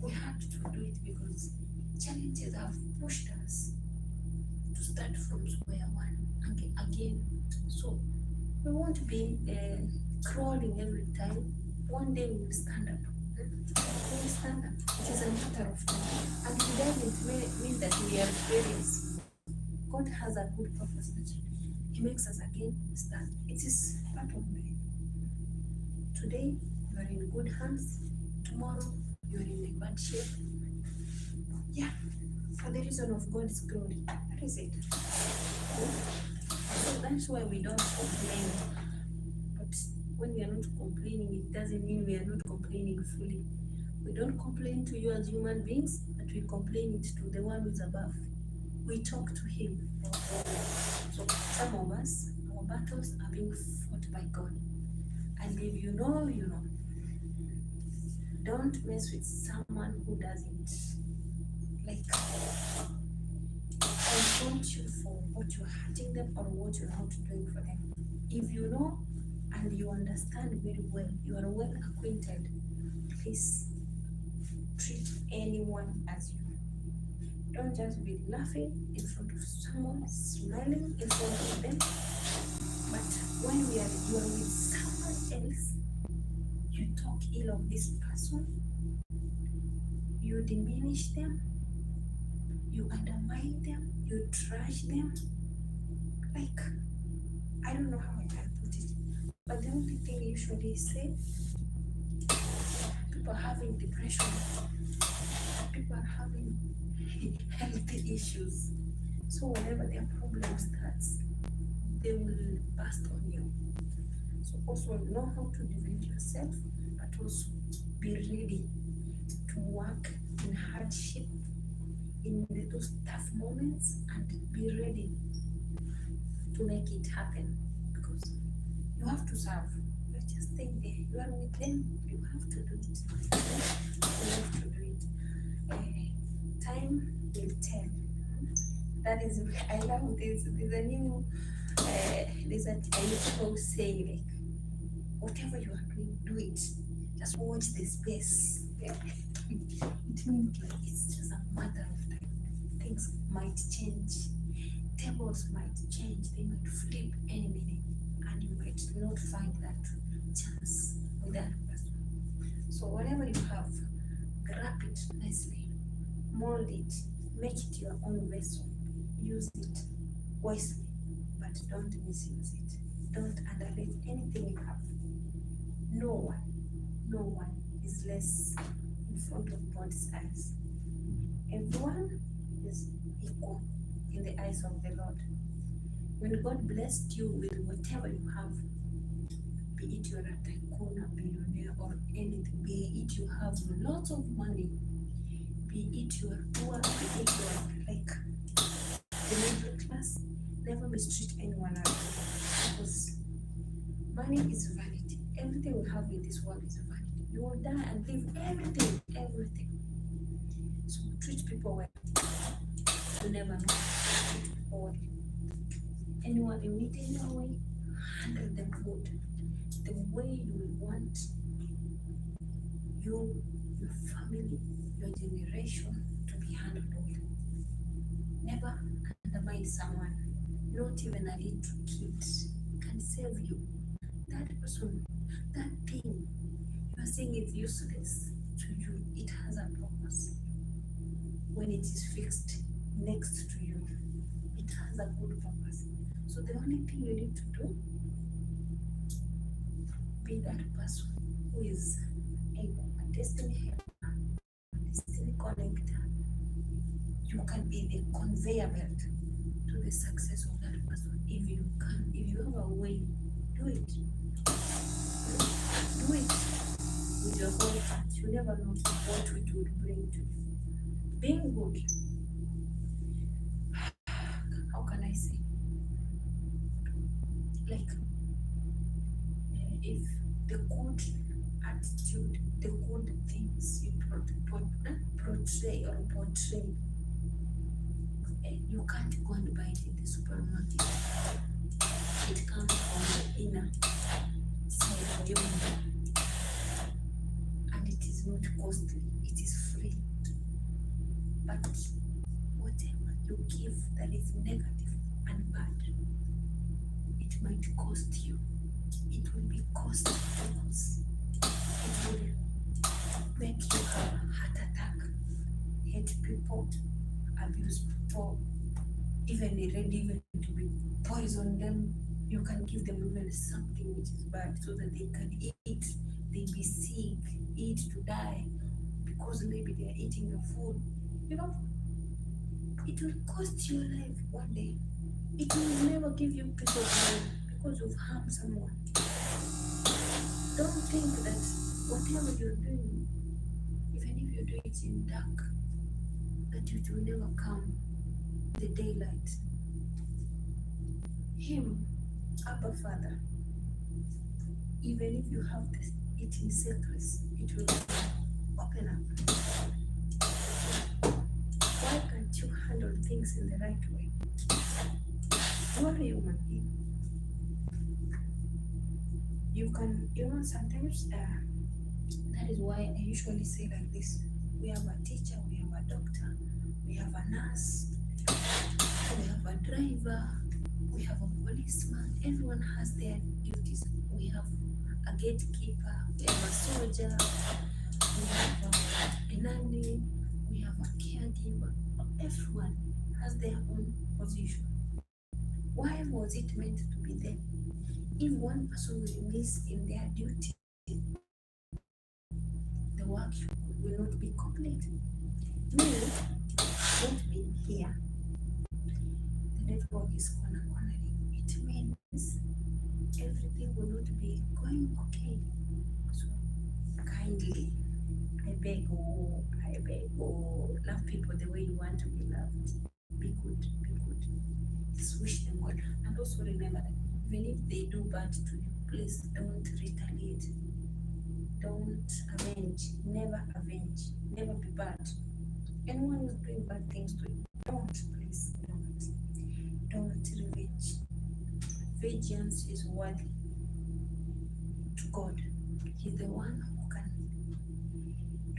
we had to do it because challenges have pushed us to start from square one again. So we won't be crawling every time. One day we will stand up. We will stand up. It is a matter of time. And it doesn't mean that we are failures. God has a good purpose that He makes us again stand. It is part of life. Today you are in good hands. Tomorrow you are in a bad shape. Yeah, for the reason of God's glory. That is it. So that's why we don't complain. But when we are not complaining, it doesn't mean we are not complaining fully. We don't complain to you as human beings, but we complain it to the one who's above. We talk to Him. So some of us, our battles are being fought by God. And if you know, you know. Don't mess with someone who doesn't. Like, confront you for what you're hurting them or what you're not doing for them. If you know and you understand very well, you are well acquainted, please treat anyone as you. Don't just be laughing in front of someone, smiling in front of them. But when you are with someone else, you talk ill of this person, you diminish them, you undermine them, you trash them. Like, I don't know how I can put it, but the only thing I usually say, people are having depression, people are having health issues. So whenever their problem starts, they will burst on you. So also know how to defend yourself, but also be ready to work in hardship, in those tough moments, and be ready to make it happen, because you have to serve. You're just staying there. You are with them. You have to do it. You have to do it. Time will tell. That is, I love this. There's a new, there's a people saying, like, whatever you are doing, do it. Just watch the space. It means like it's just a matter of time. Things might change. Tables might change. They might flip any minute, and you might not find that chance with that person. So whatever you have, grab it nicely, mold it, Make it your own vessel. Use it wisely, but don't misuse it. Don't underrate anything you have. No one is less in front of God's eyes. Everyone is equal in the eyes of the Lord. When God blessed you with whatever you have, be it you're a tycoon, a billionaire, or anything, be it you have lots of money, be it you are poor, be it you are like the middle class, never mistreat anyone else, because money is vanity. Everything we have in this world is vanity. You will die and leave everything. So treat people well. You never know. Treat people well. Anyone you meet in your way, handle them good. The way you will want you, your family, your generation to be handled. Never undermine someone, not even a little kid can save you. That person, that thing you are saying is useless to you, it has a purpose. When it is fixed next to you, it has a good purpose. So the only thing you need to do, be that person who is a destiny helper, destiny connector. You can be the conveyor belt to the success of that person. If you can, if you have a way, do it. Do it with your whole heart. You never know what it would bring to you. Being good, how can I say? Like, if the good attitude, the good things you portray, you can't go and buy it in the supermarket. It comes from the inner side of you, and it is not costly, it is free. But whatever you give that is negative and bad, it might cost you. It will be costly because it will make you have a heart attack, hate people, abuse people, even ready even to be poison them. You can give them even something which is bad so that they can eat, they be sick, eat to die, because maybe they are eating your food. You know, it will cost your life one day. It will never give you peace of mind because you've harmed someone. Don't think that whatever you're doing, even if you do it in dark, that it will never come the daylight. Him, Abba Father, even if you have this, it in secrets, it will open up. Why can't you handle things in the right way? You are a human being. You can, sometimes that is why I usually say like this. We have a teacher, we have a doctor, we have a nurse, we have a driver, we have a policeman. Everyone has their duties. We have a gatekeeper, we have a soldier, we have a nanny, we have a caregiver. Everyone has their own position. Why was it meant to be there? If one person will miss in their duty, the work will not be complete. Me, not being here, the network is cornering. It means everything will not be going okay. So kindly, I beg, love people the way you want to be loved. Be good, be good. Just wish them well. And also remember that even if they do bad to you, please don't retaliate. Don't avenge. Never avenge. Never be bad. Anyone who's doing bad things to you, please don't revenge. Vengeance is worthy to God. He's the one who can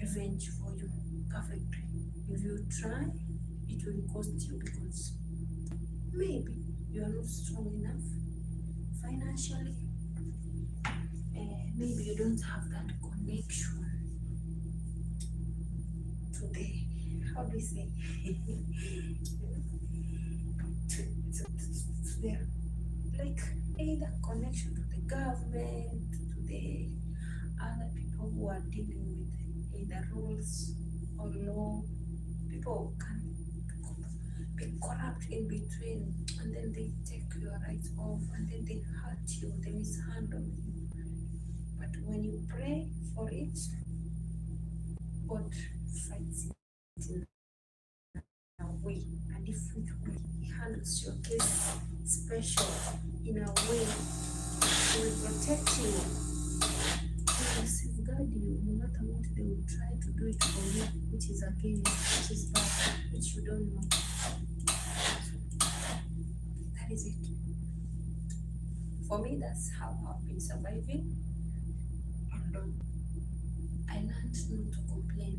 revenge for you perfectly. If you try, it will cost you because maybe you are not strong enough financially. Maybe you don't have that connection to the, how do we say, to their, like, either connection to the government, to the other people who are dealing with either rules or law. People can be corrupt in between, and then they take your rights off, and then they hurt you, they mishandle you. But when you pray for it, God fights it in a way, a different way. He handles your case special in a way. He will protect you. He will safeguard you no matter what they will try to do it for you, which is against, which is bad, which you don't know. That is it. For me, that's how I've been surviving. And I learned not to complain.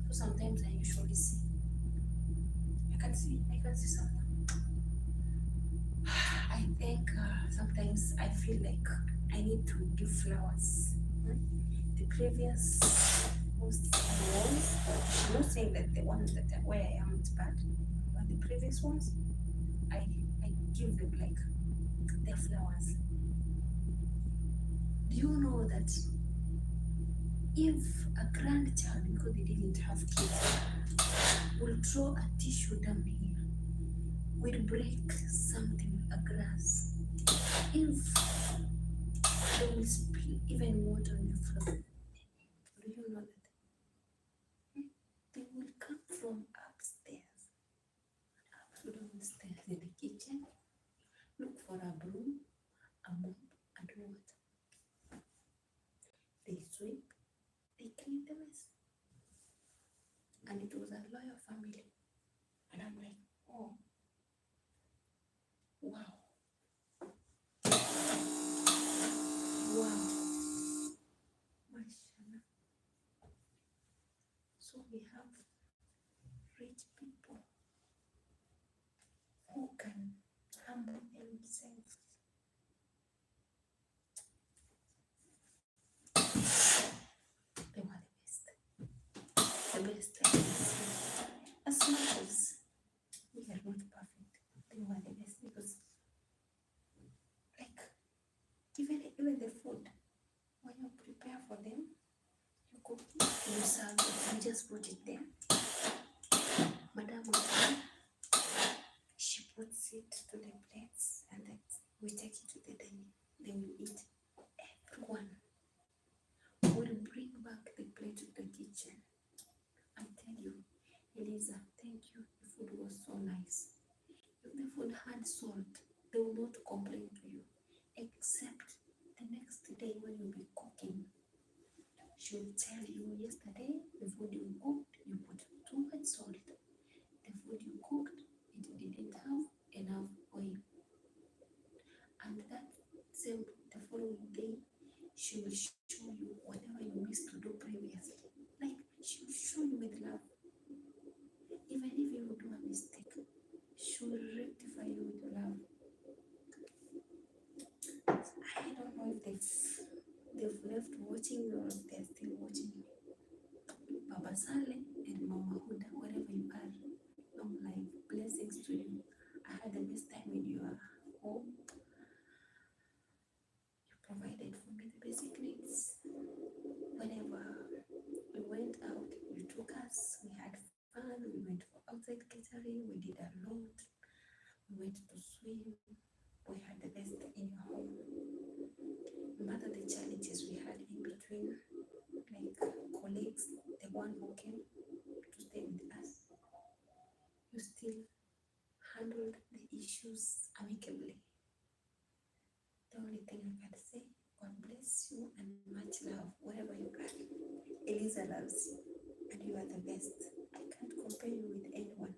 So sometimes I usually see, I can see someone. I think sometimes I feel like I need to give flowers. The previous posts ones, I'm not saying that the ones that are where I am is bad, but the previous ones, I give them like their flowers. Do you know that if a grandchild, because they didn't have kids, will throw a tissue down here, will break something, a grass, if they will spill even water on the floor, do you know that they will come from upstairs, up downstairs in the kitchen, look for a broom, a mop, and water. They sweep, they clean the mess. And it was a loyal family. And I'm like, oh, wow. Wow. Mashallah. So we have rich people who can humble themselves. They were the best. The best I can see. As much as we are not perfect, they were the best because, like, even the food, when you prepare for them, you cook it, you serve it, you just put it there. Madam will come, she puts it to the plates, and then we take it to the dining. Then we eat. Everyone will bring back the plate to the kitchen. I tell you, Eliza, thank you. The food was so nice. If the food had salt, they will not complain to you. Except the next day when you'll be cooking, she will tell you, yesterday the food you cooked, you put too much salt. The food you cooked, it didn't have enough oil. And that same, the following day, she will show you whatever you missed to do previously. Like, she will show you with love. Even if you do a mistake, she will rectify you with love. I don't know if they've left watching me or if they're still watching me. Baba Saleh and Mama Huda, wherever you are, long life, blessings to you. I had the best time with your home. You provided for me the basic needs. Whenever we went out, you took us, we had fun, we went for outside catering, we did a lot. We went to swim, we had the best in your home. No matter the challenges we had in between, like colleagues, the one who came to stay with us, you still handled the issues amicably. The only thing I can say, God bless you and much love wherever you are. Eliza loves you and you are the best. I can't compare you with anyone.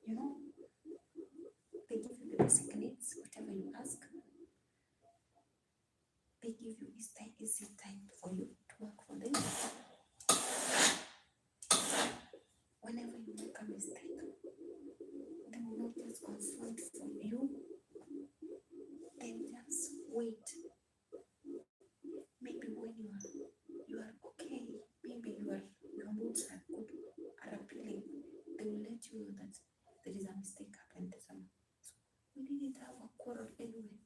You know, they give you the basic needs, whatever you ask. They give you easy time for you to work for them. Whenever you make a mistake, they will not just confront for you. They will just wait. Maybe when you are okay, maybe there is a mistake happened to someone. So we didn't have a quarrel anyway.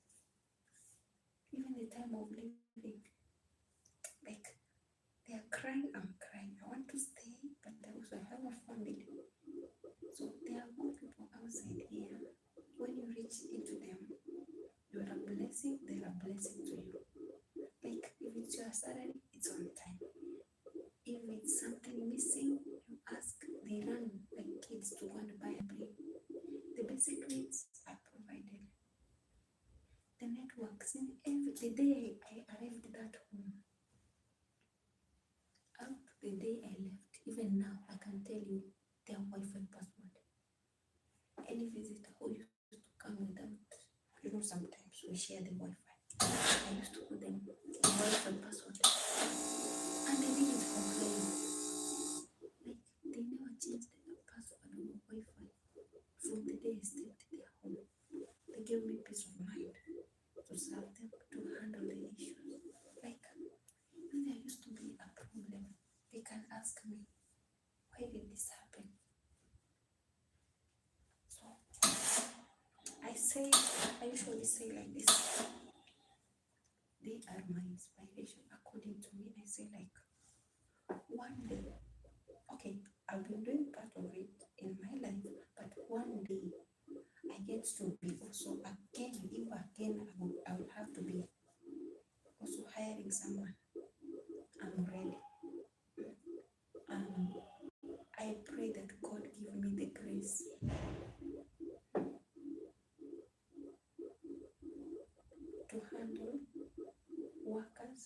Even the time of leaving, like they are crying, I'm crying. I want to stay, but I also have a family. So there are good people outside here. When you reach into them, you are a blessing, they are a blessing to you. Like if it's your salary, it's on time. If it's something missing, you ask, they run like kids to go and buy and bring. The basic needs are provided. The networks, the day I arrived at home, up to the day I left, even now, I can tell you their Wi-Fi password. Any visitor who used to come without, sometimes we share the Wi-Fi. I used to put them the Wi-Fi password. And they didn't complain. Like, they never changed the password on the Wi-Fi. From the day I stepped their home, they gave me peace of mind to serve them, to handle the issues. Like, if there used to be a problem, they can ask me, why did this happen? So, I usually say like this, they are my inspiration. According to me, I say like, one day, okay, I've been doing part of it in my life, but one day I get to be also again, if again I would have to be also hiring someone. I'm ready. I pray that God give me the grace to handle workers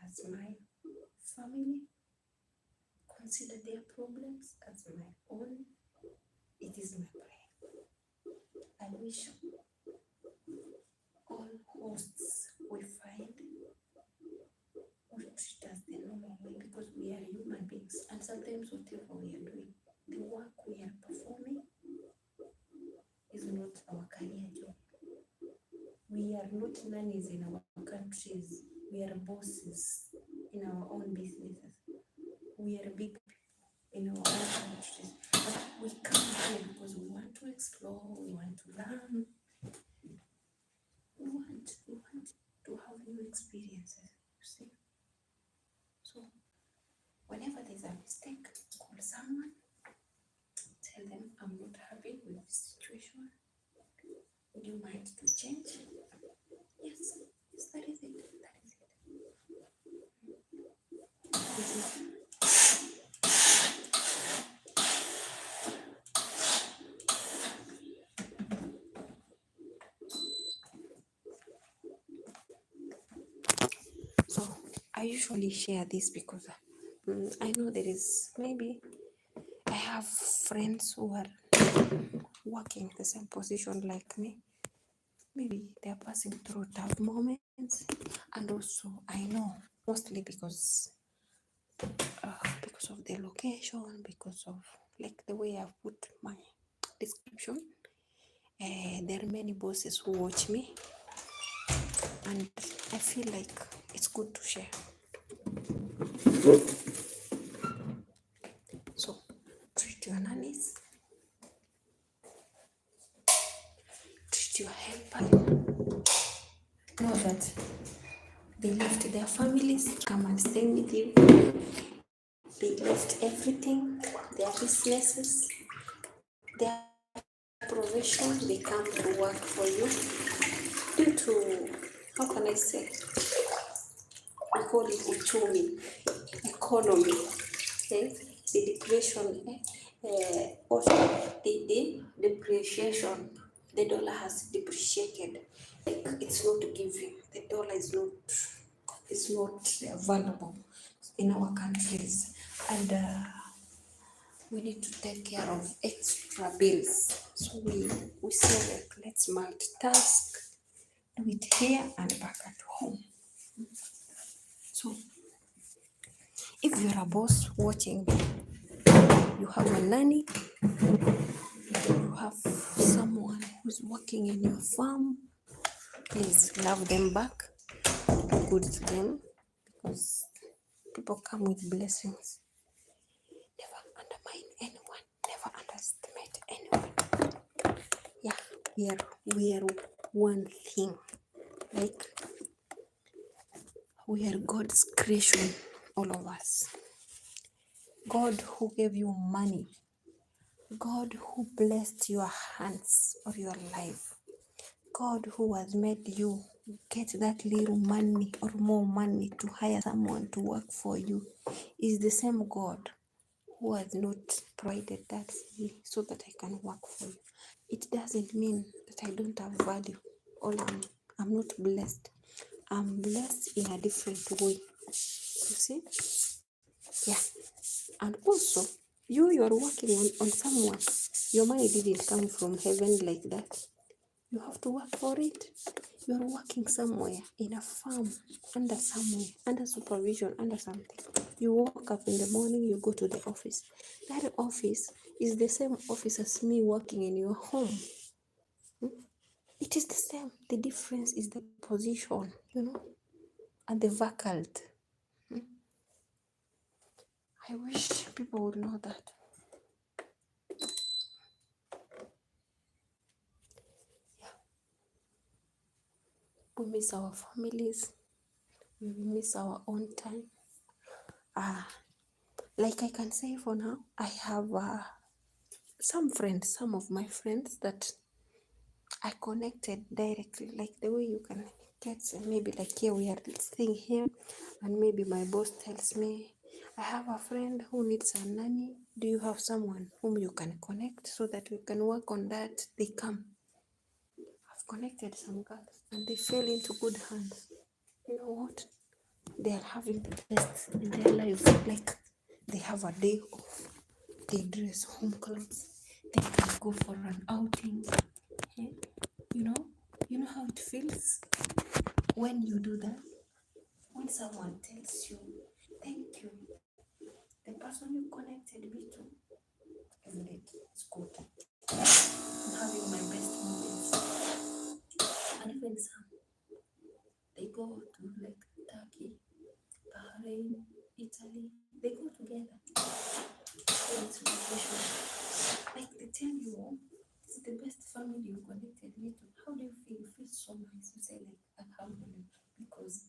as my family, consider their problems as my own. It is my prayer. I wish all hosts we find would treat us the normal way, because we are human beings, and sometimes whatever we are doing, the work we are performing is not our career job. We are not nannies in our countries. We are bosses in our own businesses. We are big people in our own countries. But we come here because we want to explore, we want to learn, we want to have new experiences, you see. So whenever there's a mistake, call someone, tell them I'm not happy with this situation. Would you mind to change? Yes, that is it. So I usually share this because I know there is, maybe I have friends who are working the same position like me. Maybe they are passing through tough moments, and also I know mostly because of the location, because of like the way I put my description. There are many bosses who watch me, and I feel like it's good to share. So treat your nannies, treat your helper. Know that they left their families to come and stay with you. They left everything, their businesses, their profession. They come to work for you due to, how can I say, we call it uchumi, economy, okay? The depreciation, also the depreciation, the dollar has depreciated. Like, it's not giving. The dollar is not valuable in our countries, and we need to take care of extra bills. So we say, like, let's multitask, do it here and back at home. So if you're a boss watching, you have a nanny, you have someone who's working in your farm, please love them back, be good to them, because people come with blessings. Never undermine anyone, never undermine underestimate anyone. Yeah, we are one thing. Like, we are God's creation, all of us. God who gave you money, God who blessed your hands or your life, God who has made you get that little money or more money to hire someone to work for you, is the same God who has not provided that for me so that I can work for you. It doesn't mean that I don't have value or I'm not blessed. I'm blessed in a different way. You see? Yeah. And also, you're working on someone. Your money didn't come from heaven like that. You have to work for it. You're working somewhere in a farm, under somewhere, under supervision, under something. You wake up in the morning, you go to the office. That office is the same office as me working in your home. It is the same. The difference is the position, and the faculty. I wish people would know that. Yeah. We miss our families. We miss our own time. Like I can say for now, I have some of my friends that I connected directly, like the way you can get, maybe like here we are sitting here, and maybe my boss tells me, I have a friend who needs a nanny. Do you have someone whom you can connect so that we can work on that? They come. I've connected some girls and they fell into good hands. You know what? They are having the best in their lives. Like, they have a day off. They dress home clothes. They can go for an outing. Yeah. You know? You know how it feels when you do that? When someone tells you, thank you, the person you connected me to is late. It's good. I'm having my best moments. And even some, they go to like Turkey, Bahrain, Italy. They go together. So it's vacation. Like, they tell you, it's the best family you connected me to. How do you feel? You feel so nice. You say like, alhamdulillah, because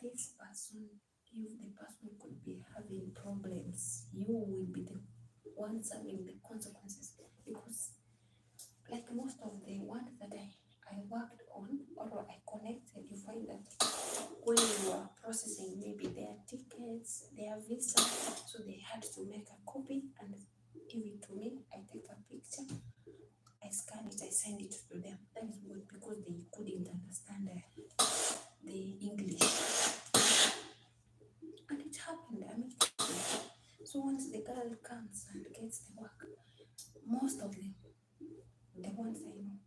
this person, if the person could be having problems, you will be the one having the consequences. Because like most of the ones that I worked on or I connected, you find that when you are processing maybe their tickets, their visa, so they had to make a copy and give it to me. I take a picture, I scan it, I send it to them. That is good, because they couldn't understand the English. And it happened amicably. So once the girl comes and gets the work, most of them, the ones I know,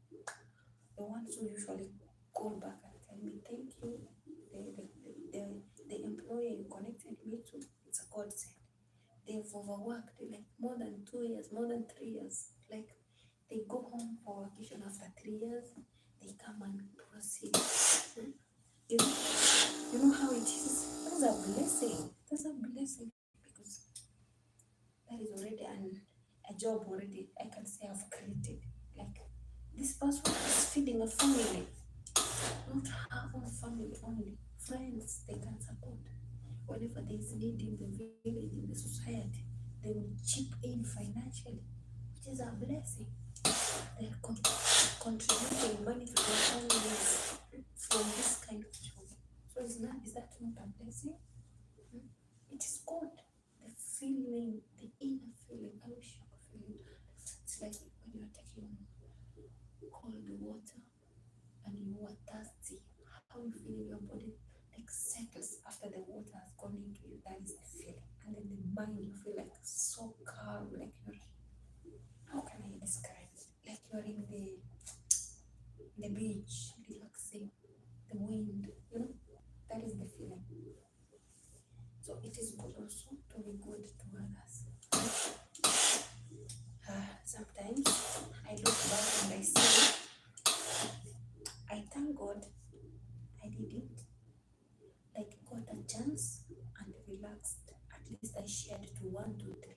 the ones who usually call back and tell me, thank you, the employer you connected me to, it's a godsend. They've overworked like more than 2 years, more than 3 years. Like, they go home for vacation after 3 years, they come and proceed. You know, you know how it is. That's a blessing. That's a blessing, because that is already a job already. I can say I've created. Like, this person is feeding a family, not her own family only. Friends they can support. Whenever there is need in the village, in the society, they will chip in financially, which is a blessing. They are contributing money to their families from this kind of job. So is that not a blessing? It is good. The feeling, the inner feeling. I wish you could feel it. It's like when you're taking cold water and you are thirsty. How you feel in your body like settles after the water has gone into you. That is the feeling. And in the mind, you feel like so calm, like you're. How can I describe it? Like you're in the beach, relaxing, the wind. That is the feeling. So it is good also to be good to others. Sometimes I look back and I say, I thank God I did it. Like, got a chance and relaxed. At least I shared to 1, 2, 3.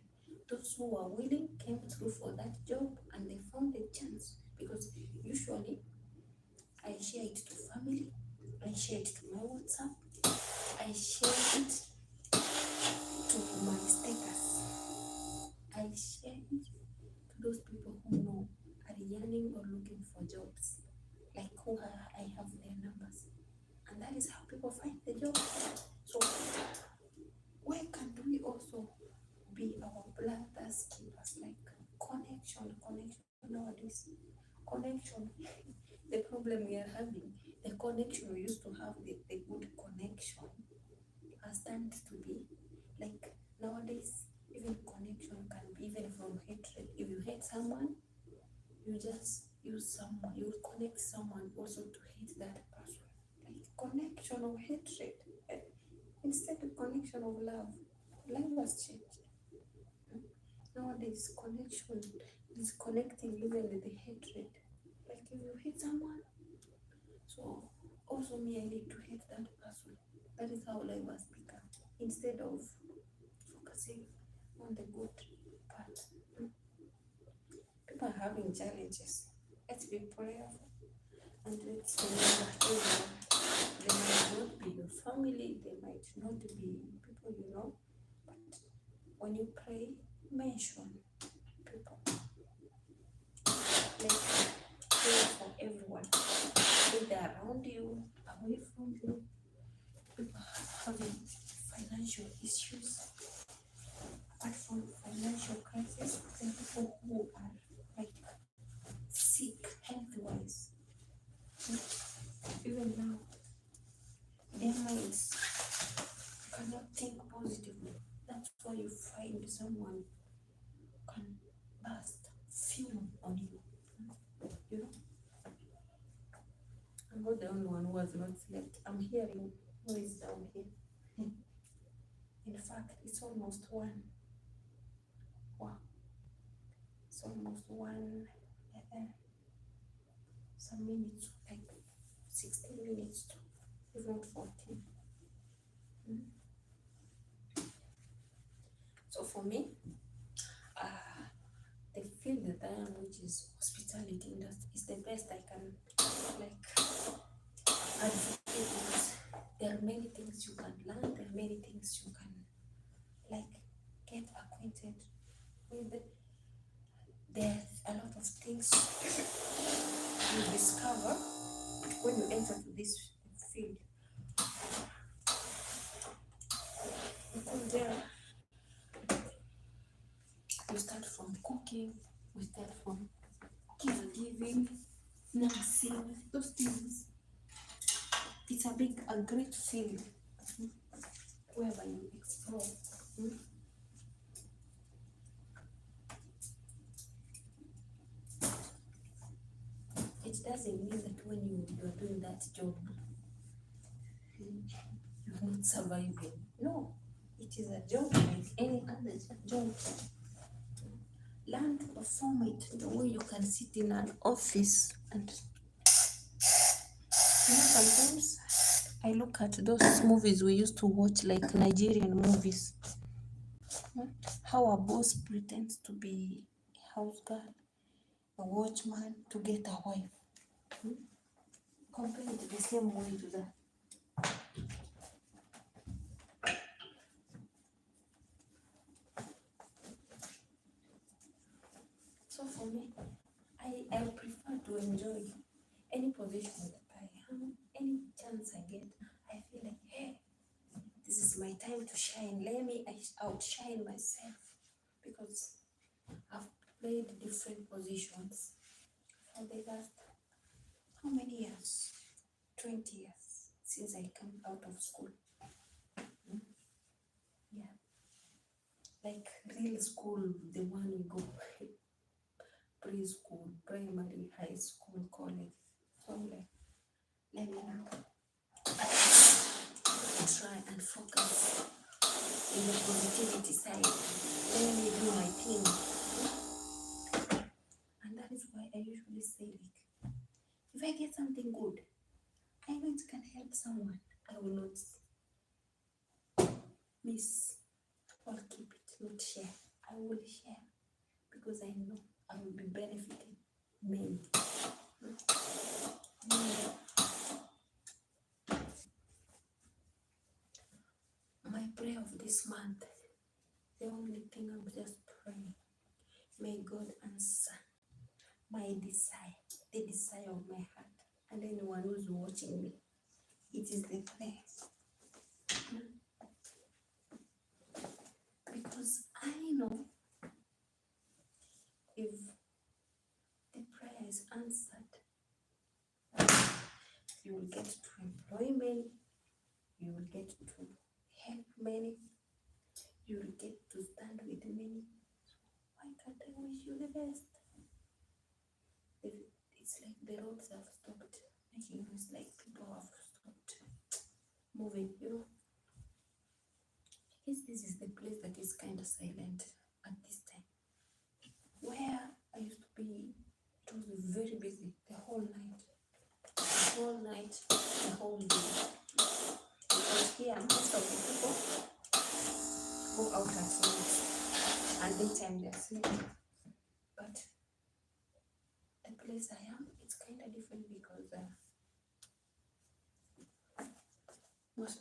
Those who were willing came through for that job and they found a chance. Because usually I share it to family, I share it to my WhatsApp, I share it to my status, I share it to those people who know are yearning or looking for jobs, like who I have their numbers. And that is how people find the job. So why can't we also be our brother's keepers? Like connection nowadays. Connection. The problem we are having, the connection we used to have, the good connection, has turned to be like nowadays, even connection can be even from hatred. If you hate someone, you just use someone, you will connect someone also to hate that person. Like connection of hatred instead of connection of love. Life has changed. Nowadays, connection is connecting even with the hatred. Like if you hate someone, so also me, I need to hate that person. That is how life has become. Instead of focusing on the good part. People are having challenges. Let's be prayerful and let's remember everyone. They might not be your family, they might not be people you know, but when you pray, mention people. Like pray for everyone, either around you, away from you. People are having financial issues. Apart from financial crisis, there are people who are like sick health-wise. Even now, their minds cannot think positively. That's why you find someone can burst fume on you. You know, I'm not the only one who has not slept. I'm hearing noise down here. In fact, it's almost one. Wow, it's almost one. Some minutes, like 16 minutes to even 14. So for me, the field that I am, which is hospitality industry, is the best I can like advocate, because there are many things you can learn, there are many things you can like get acquainted with. There's a lot of things you discover when you enter to this field. Because there you start from cooking, we start from caregiving, nursing, those things. It's a great field whereby you explore. It doesn't mean that when you are doing that job, you're not surviving. No, it is a job like any other job. Learn to perform it the way you can sit in an office. And sometimes I look at those movies we used to watch, like Nigerian movies. How a boss pretends to be a house girl, a watchman to get a wife. Compare it the same way to that. So for me, I prefer to enjoy any position that I am, any chance I get. I feel like, hey, this is my time to shine. Let me outshine myself, because I've played different positions for the last how many years? 20 years since I came out of school. Yeah, like real school, the one we go preschool, primary, high school, college. So I'm like, let me now try and focus in the positivity side. Let me do my thing. And that is why I usually say, like, if I get something good, I know it can help someone, I will not miss or keep it, not share. I will share. because I know I will be benefiting many. My prayer of this month, the only thing I'm just praying, may God answer my desire, the desire of my heart, and anyone who's watching me. It is the prayer. Because I know if the prayer is answered, you will get to employ many, you will get to help many, you will get to stand with many. Why can't I wish you the best? It's like the roads have stopped making noise, like people have stopped moving, Because this is the place that is kind of silent at this time. Where I used to be, it was very busy the whole night, the whole day. Because here, most of the people go out at night, and daytime they're sleeping. But the place I am, it's kind of different because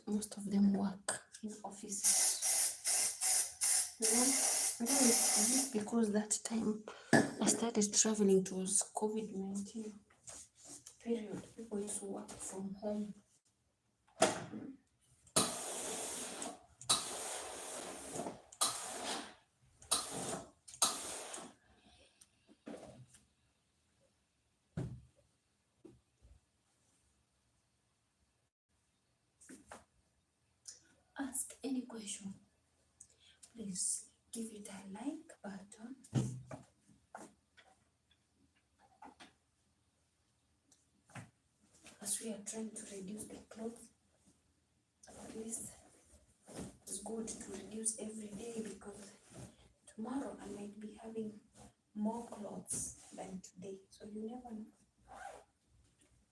most of them work in offices. I don't know if because that time I started traveling, it was COVID-19 period. People used to work from home. Ask any question, please give it a like button. As we are trying to reduce the clothes, at least it's good to reduce every day because tomorrow I might be having more clothes than today, so you never know.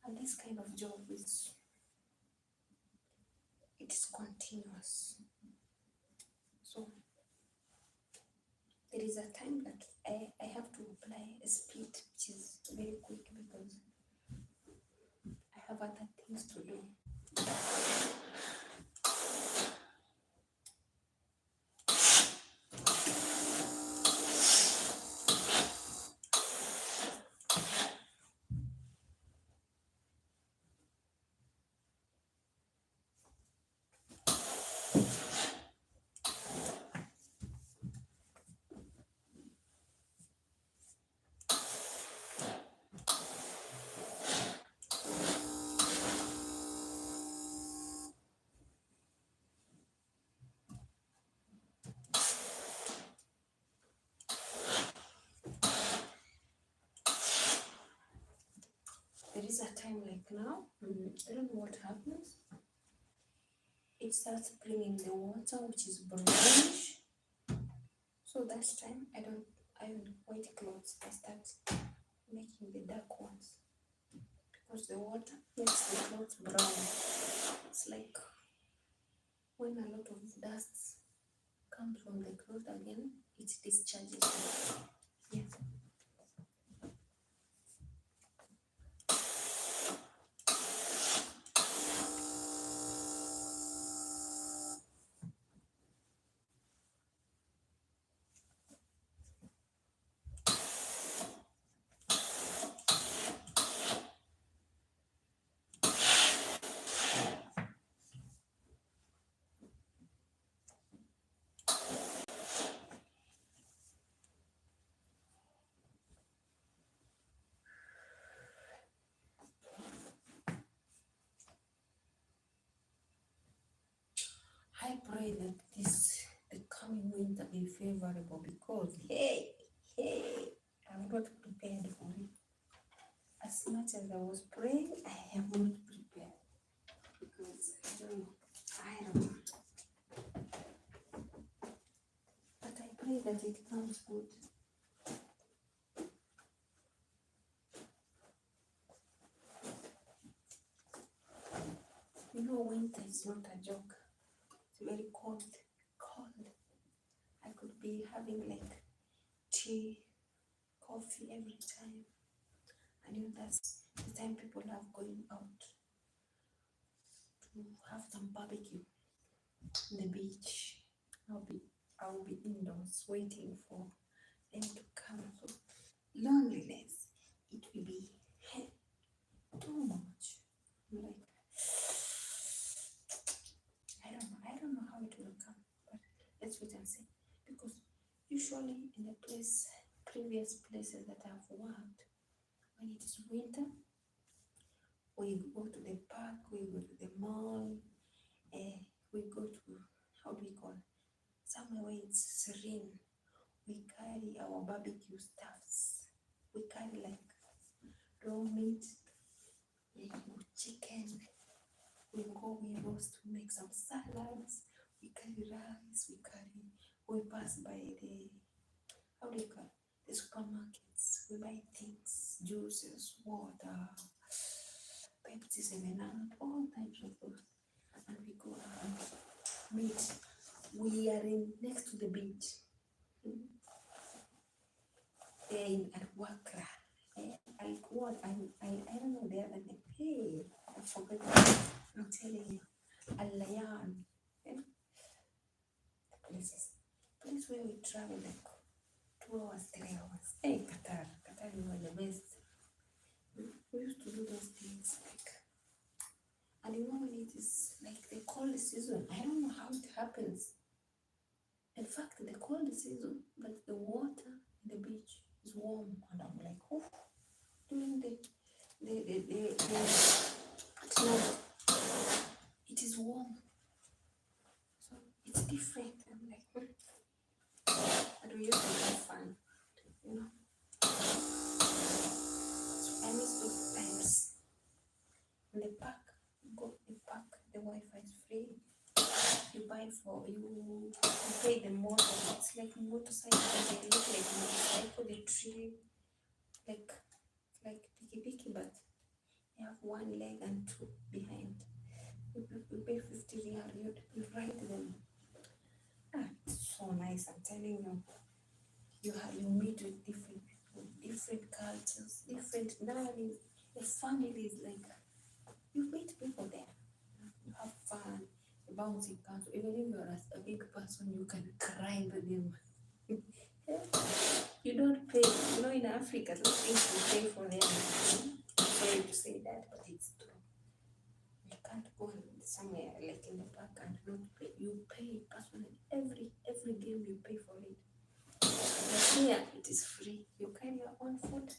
And this kind of job is continuous. So there is a time that I have to apply a speed which is very quick because I have other things to do. There is a time like now, I don't know what happens. It starts bringing the water which is brownish. So that time I don't iron white clothes, I start making the dark ones because the water makes the clothes brown. It's like when a lot of dust comes from the cloth again, it discharges. Yeah. I pray that the coming winter be favorable because hey, I'm not prepared for it. As much as I was praying, I am not prepared because I don't know. But I pray that it comes good. Winter is not a joke. It's very cold. I could be having like tea coffee every time. And you know, that's the time people love going out to have some barbecue on the beach. I'll be indoors waiting for them to come. So loneliness, it will be too much. Like, I don't know how it will come, but let's wait and see. Because usually in the previous places that I've worked, when it is winter, we go to the park, we go to the mall, we go to, how do we call it? Somewhere where it's serene. We carry our barbecue stuffs. We carry like raw meat, chicken. We go, we roast, we make some salads. We carry rice. We pass by the, how do you call it? The supermarkets. We buy things, juices, water, Pepsi, 7-Up, all types of those. And we go and meet. We are next to the beach. At Wakra. I don't know the other name. Hey, I forgot. I'm telling you. Alayan. Places. Place where we travel like 2 hours, 3 hours. Hey, Qatar. Qatar, you were the best. We used to do those things like, and you know when it is like the cold season, I don't know how it happens. In fact, the cold season, like the water in the beach is warm, and I'm like, oh, during the at night, it is warm, so it's different. I'm like, and we used to have fun, you know. So I miss those times. In the park, you go to the park, the Wi-Fi is free. You buy you pay the motor. It's like motorcycle. They look like motorcycle. The tree, like piki, but you have one leg and two behind. You pay 50 riyal. You ride them. It's so nice. I'm telling you. You meet with different people, different cultures, different nannies. The families, like you meet people there. You have fun. Bouncing castle. Even if you're a big person, you can cry with them. You don't pay. You know, in Africa, those things you pay for them. I'm sorry to say that, but it's true. You can't go somewhere like in the park and not pay. You pay personally. Every game you pay for it. But here it is free. You carry your own food.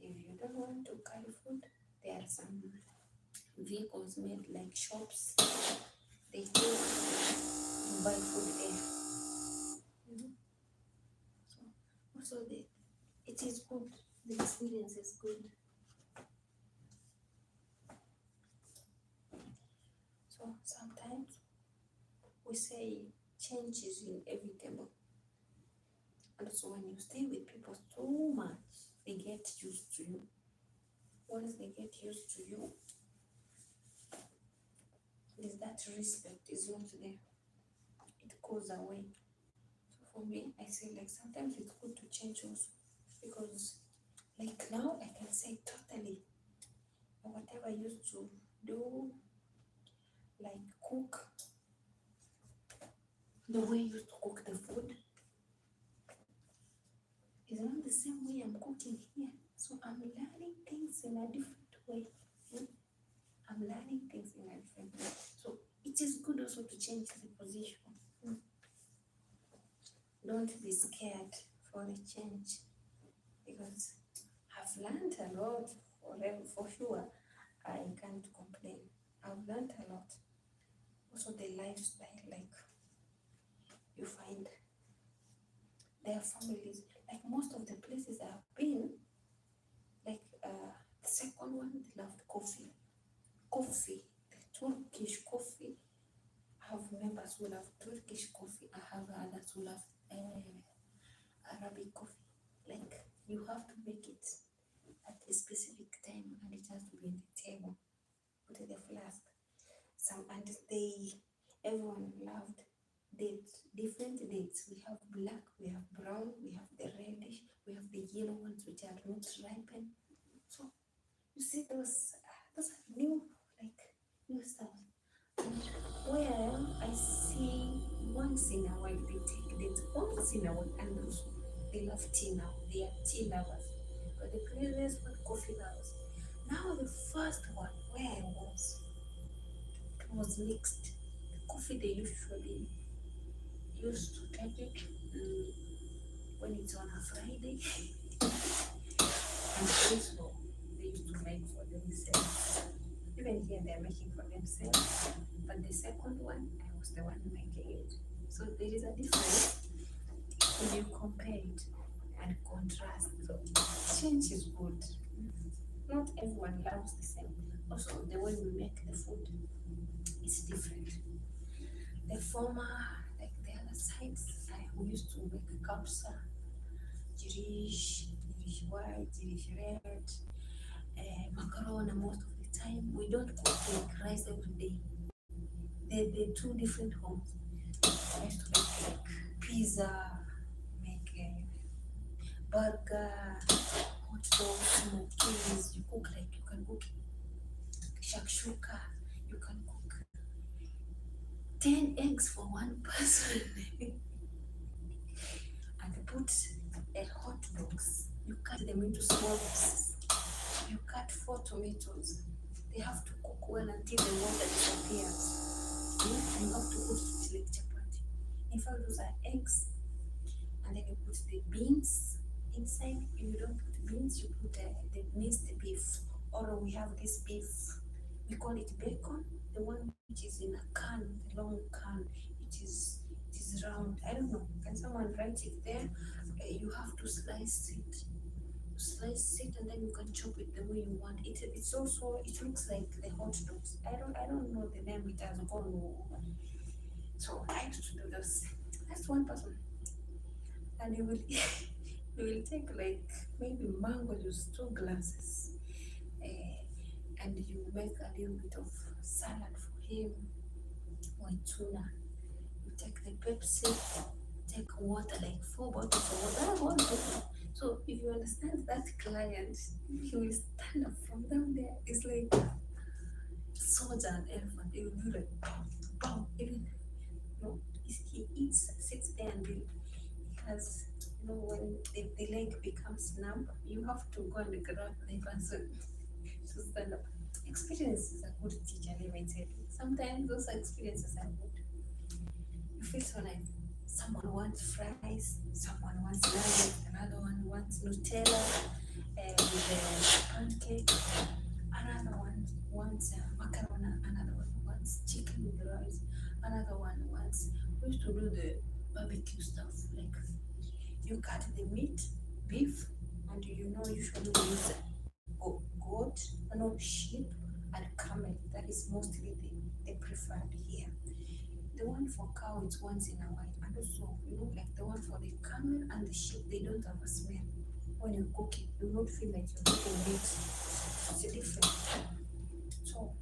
If you don't want to carry food, there are some vehicles made like shops. They take you buy food there. So also it is good. The experience is good. So sometimes we say change is inevitable. And so when you stay with people so much, they get used to you. Once they get used to you, there's that respect is not there. It goes away. So for me, I say like sometimes it's good to change also. Because like now I can say totally whatever I used to do, like cook, the way I used to cook the food is not the same way I'm cooking here. So I'm learning things in a different way. I'm learning things in a different way. So it is good also to change the position. Don't be scared for the change, because I've learned a lot for sure. I can't complain. I've learned a lot. Also the lifestyle, like you find there are families, like most of the places I've been, like the second one, they loved coffee. The Turkish coffee. I have members who love Turkish coffee. I have others who love Arabic coffee. Like you have to make it at a specific time, and it has to be on the table, put in the flask. Everyone loved dates, different dates. We have black, we have brown, we have the reddish, we have the yellow ones which are not ripened. So you see those are new, like new stuff. And where I am, I see once in a while they take dates, once in a while, and also they love tea now. They are tea lovers. But the previous one, coffee lovers. Now the first one where I was, it was mixed. The coffee they usually used to take it when it's on a Friday, and also they used to make for themselves. Even here they are making for themselves, but the second one, I was the one making it. So there is a difference when you compare it and contrast. So change is good. Not everyone loves the same. Also, the way we make the food is different. The former, like the other sides, we used to make kapsa, girish, girish white, girish red, macaroni most of the time. We don't cook like rice every day. They're two different homes. I used to make like pizza, make a burger, hot dogs, smokies. You cook like you can cook shakshuka. You can cook 10 eggs for one person. And put hot dogs. You cut them into small pieces. You cut 4 tomatoes. They have to cook well until the water disappears. You have to put it like chapati. In fact, those are eggs. And then you put the beans inside. If you don't put beans, you put the minced beef. Or we have this beef. We call it bacon. The one which is in a can, the long can. It is round. I don't know. Can someone write it there? You have to slice it. And then you can chop it the way you want. It's also, it looks like the hot dogs. I don't know the name, it has gone. So I used to do this. That's one person. And you will you will take like maybe mango juice, 2 glasses. And you make a little bit of salad for him or tuna. You take the Pepsi, take water, like 4 bottles of water. So if you understand that client, he will stand up from down there. It's like soldier and elephant. He will do like bow. Even he eats, sits there and he has, when the leg becomes numb, you have to go and grab the person to stand up. Experience is a good teacher, let me tell you. Sometimes those experiences are good. You feel so nice. Someone wants fries, someone wants nuggets, another one wants Nutella with a pancake, another one wants macaroni, another one wants chicken with rice, another one wants. We used to do the barbecue stuff, like you cut the meat, beef, and usually we use goat, sheep, and camel. That is mostly the preferred here. The one for cow is once in a while, and also like the one for the camel and the sheep, they don't have a smell. When you cook it, you don't feel like you're cooking meat. It's a different. So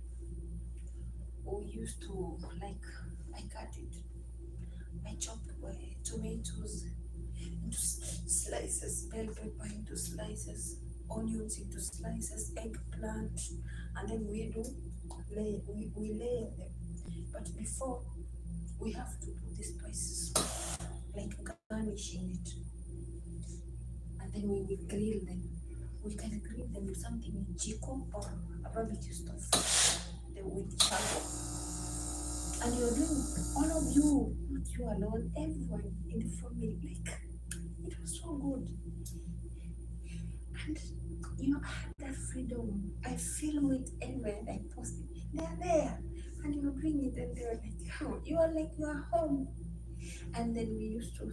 we used to, like, I cut it. I chop tomatoes into slices, bell pepper into slices, onions into slices, eggplant, and then we layer them. But before, we have to put the spices, like garnishing it, and then we will grill them. We can grill them with something in chico or a barbecue stuff, with charcoal. And you're doing, all of you, not you alone, everyone in the family, like, it was so good. And I had that freedom. I film it anywhere and I post it. They're there. And you bring it and they're like, oh, you are home. And then we used to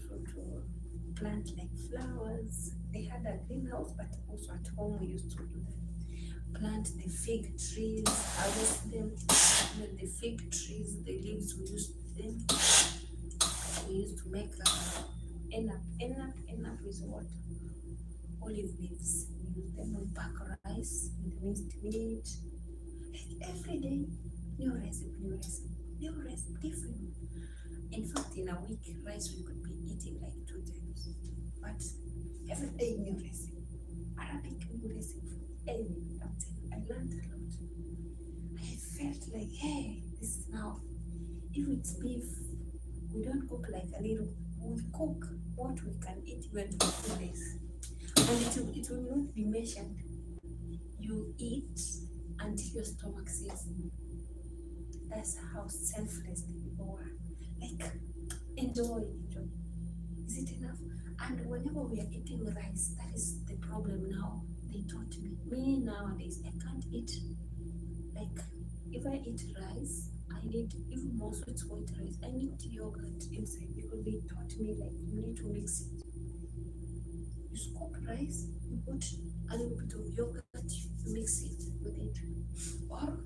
plant like flowers. They had a greenhouse, but also at home we used to do that. Plant the fig trees, harvest them. And then the fig trees, the leaves, we used them. We used to make enough is what? Olive leaves. We use them. We pack rice with minced meat. Like every day, new recipe, different. In fact, in a week, rice we could be eating like 2 times. But every day new recipe, Arabic new recipe. Hey, I'm telling you, I learned a lot. I felt like, hey, this is now, if it's beef, we don't cook like a little, we cook what we can eat even for 2 days. And it will not be measured. You eat until your stomach says, that's how selfless the people were. Like, enjoy. Is it enough? And whenever we are eating rice, that is the problem now. They taught me. Me nowadays, I can't eat. Like, if I eat rice, I need, even more so it's white rice, I need yogurt inside because they taught me like you need to mix it. You scoop rice, you put a little bit of yogurt, you mix it with it. Or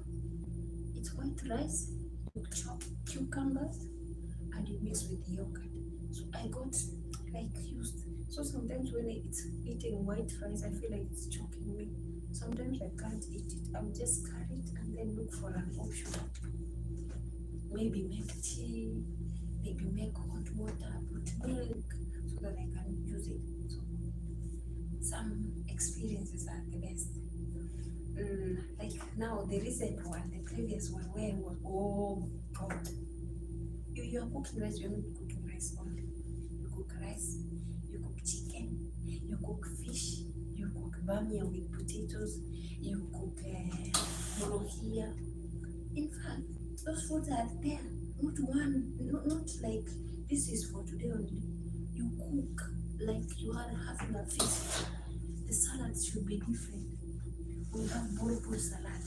it's white rice, you chop cucumbers and you mix with the yogurt. So I got like used. So sometimes when it's eating white rice, I feel like it's choking me. Sometimes I can't eat it. I'll just carry it and then look for an option. Maybe make tea, maybe make hot water, put milk so that I can use it. So some experiences are the best. Like now the recent one, the previous one where I was, oh God. You are cooking rice, you're not cooking rice only. You cook rice, you cook chicken, you cook fish, you cook bamia with potatoes, you cook morohia. In fact, those foods are there. Not one, not like this is for today only. You cook like you are having a feast. The salads should be different. We have bulbul salad.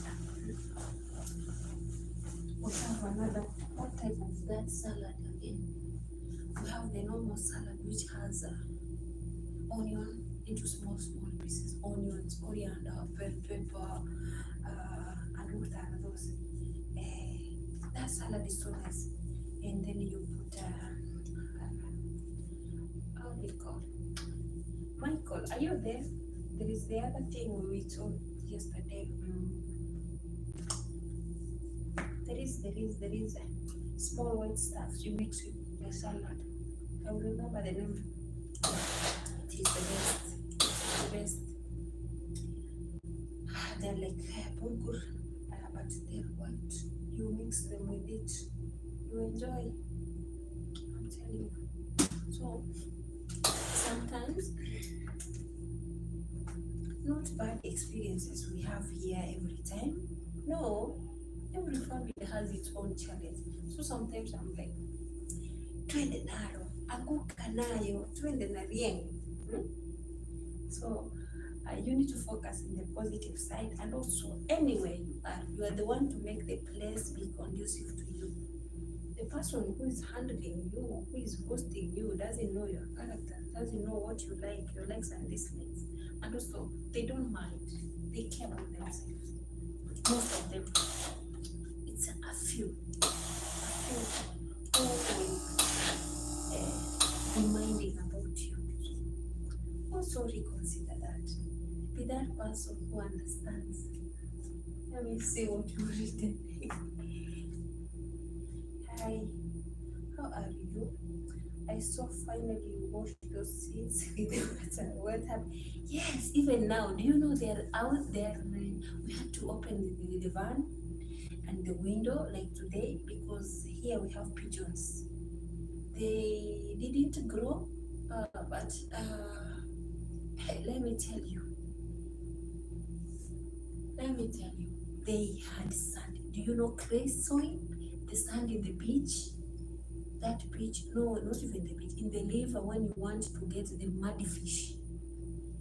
We have another, what type of that salad again? We have the normal salad which has onion into small pieces, onions, coriander, bell pepper, and what are those? That salad is so nice. And then you put, how do you call? Michael, are you there? There is the other thing we told yesterday. There is small white stuff you mix with the salad. I will remember the name. It is the best. It's the best. They're like bulgur, but they're white. You mix them with it. You enjoy. I'm telling you. So sometimes not bad experiences we have here every time. No, every family has its own challenge. So sometimes I'm like, twende nalo, anguka nayo, twende na rieng. So you need to focus on the positive side, and also anywhere you are the one to make the place be conducive to you. The person who is handling you, who is hosting you, doesn't know your character, doesn't know what you like, your likes and dislikes, and also they don't mind. They care about themselves. Most of them, it's a few reminding about you. Also reconsider that. Be that person who understands. Let me see what you written. Hi, how are you? I saw finally you washed those seats with the water. What happened? Yes, even now, do you know they're out there? We had to open the van and the window like today because here we have pigeons. They didn't grow, but hey, let me tell you, they had sand. Do you know clay soil? The sand in the beach? That beach, no, not even the beach, in the river when you want to get the muddy fish.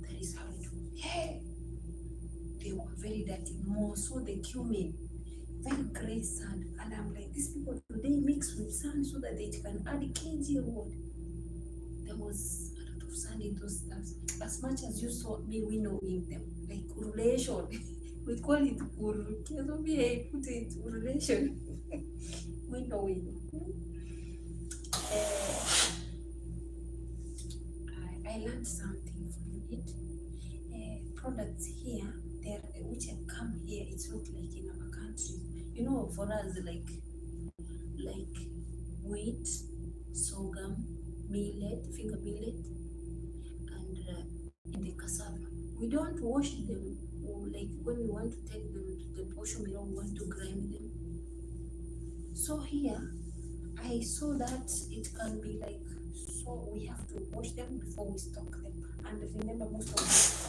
That is how it was. Hey, they were very dirty. More so the cumin, very grey sand. And I'm like, these people, do they mix with sand so that they can add kg or what? There was a lot of sand in those stuffs. As much as you saw me winnowing them, like relation. We call it so me, I put it relation. Winnowing. I learned something from it. Products here, which have come here, it's not like in our country. You know, for us, like wheat, sorghum, millet, finger millet, and in the cassava. We don't wash them, or like when we want to take them to the portion, we don't want to grind them. So here I saw that it can be like, so we have to wash them before we stock them. And remember, most of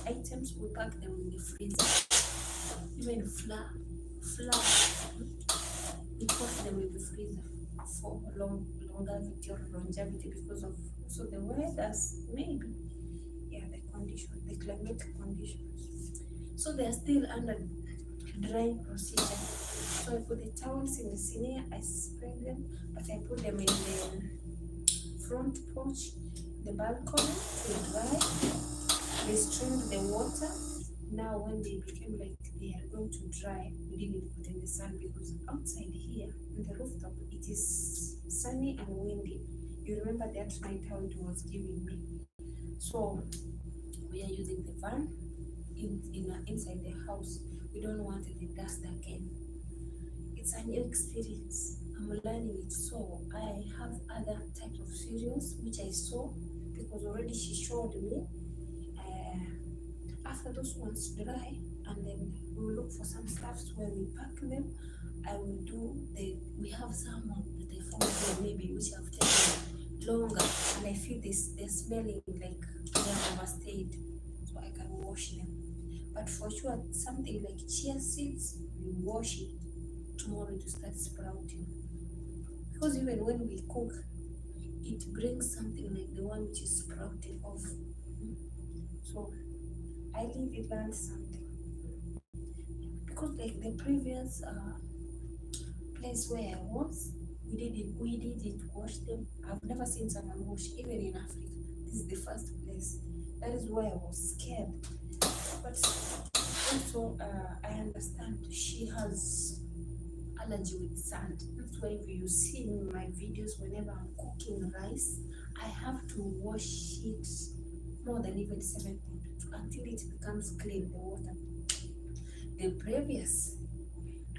the items we pack them in the freezer. Even flour, we put them in the freezer for longevity or longevity because of also the weathers, maybe, yeah, the condition, the climatic conditions. So they are still under drying procedure. So I put the towels in the senior, I spread them, but I put them in the front porch, the balcony to dry. They streamed the water. Now when they became like they are going to dry, we didn't put in the sun because outside here in the rooftop it is sunny and windy. You remember that night how it was giving me. So we are using the fan inside the house. We don't want the dust again. It's a new experience. I'm learning it. So I have other types of cereals which I saw because already she showed me. After those ones dry, and then we will look for some stuffs where we pack them. I will do we have some that I found there maybe which have taken longer, and I feel they're smelling like they have overstayed, so I can wash them. But for sure, something like chia seeds, we wash it tomorrow to start sprouting. Because even when we cook, it brings something like the one which is sprouting off. So I really learned something. Because like the previous place where I was, we didn't wash them. I've never seen someone wash, even in Africa. This is the first place. That is why I was scared. But also, I understand she has allergy with sand. That's why if you see in my videos, whenever I'm cooking rice, I have to wash it more than even 7 times until it becomes clean, the water. The previous,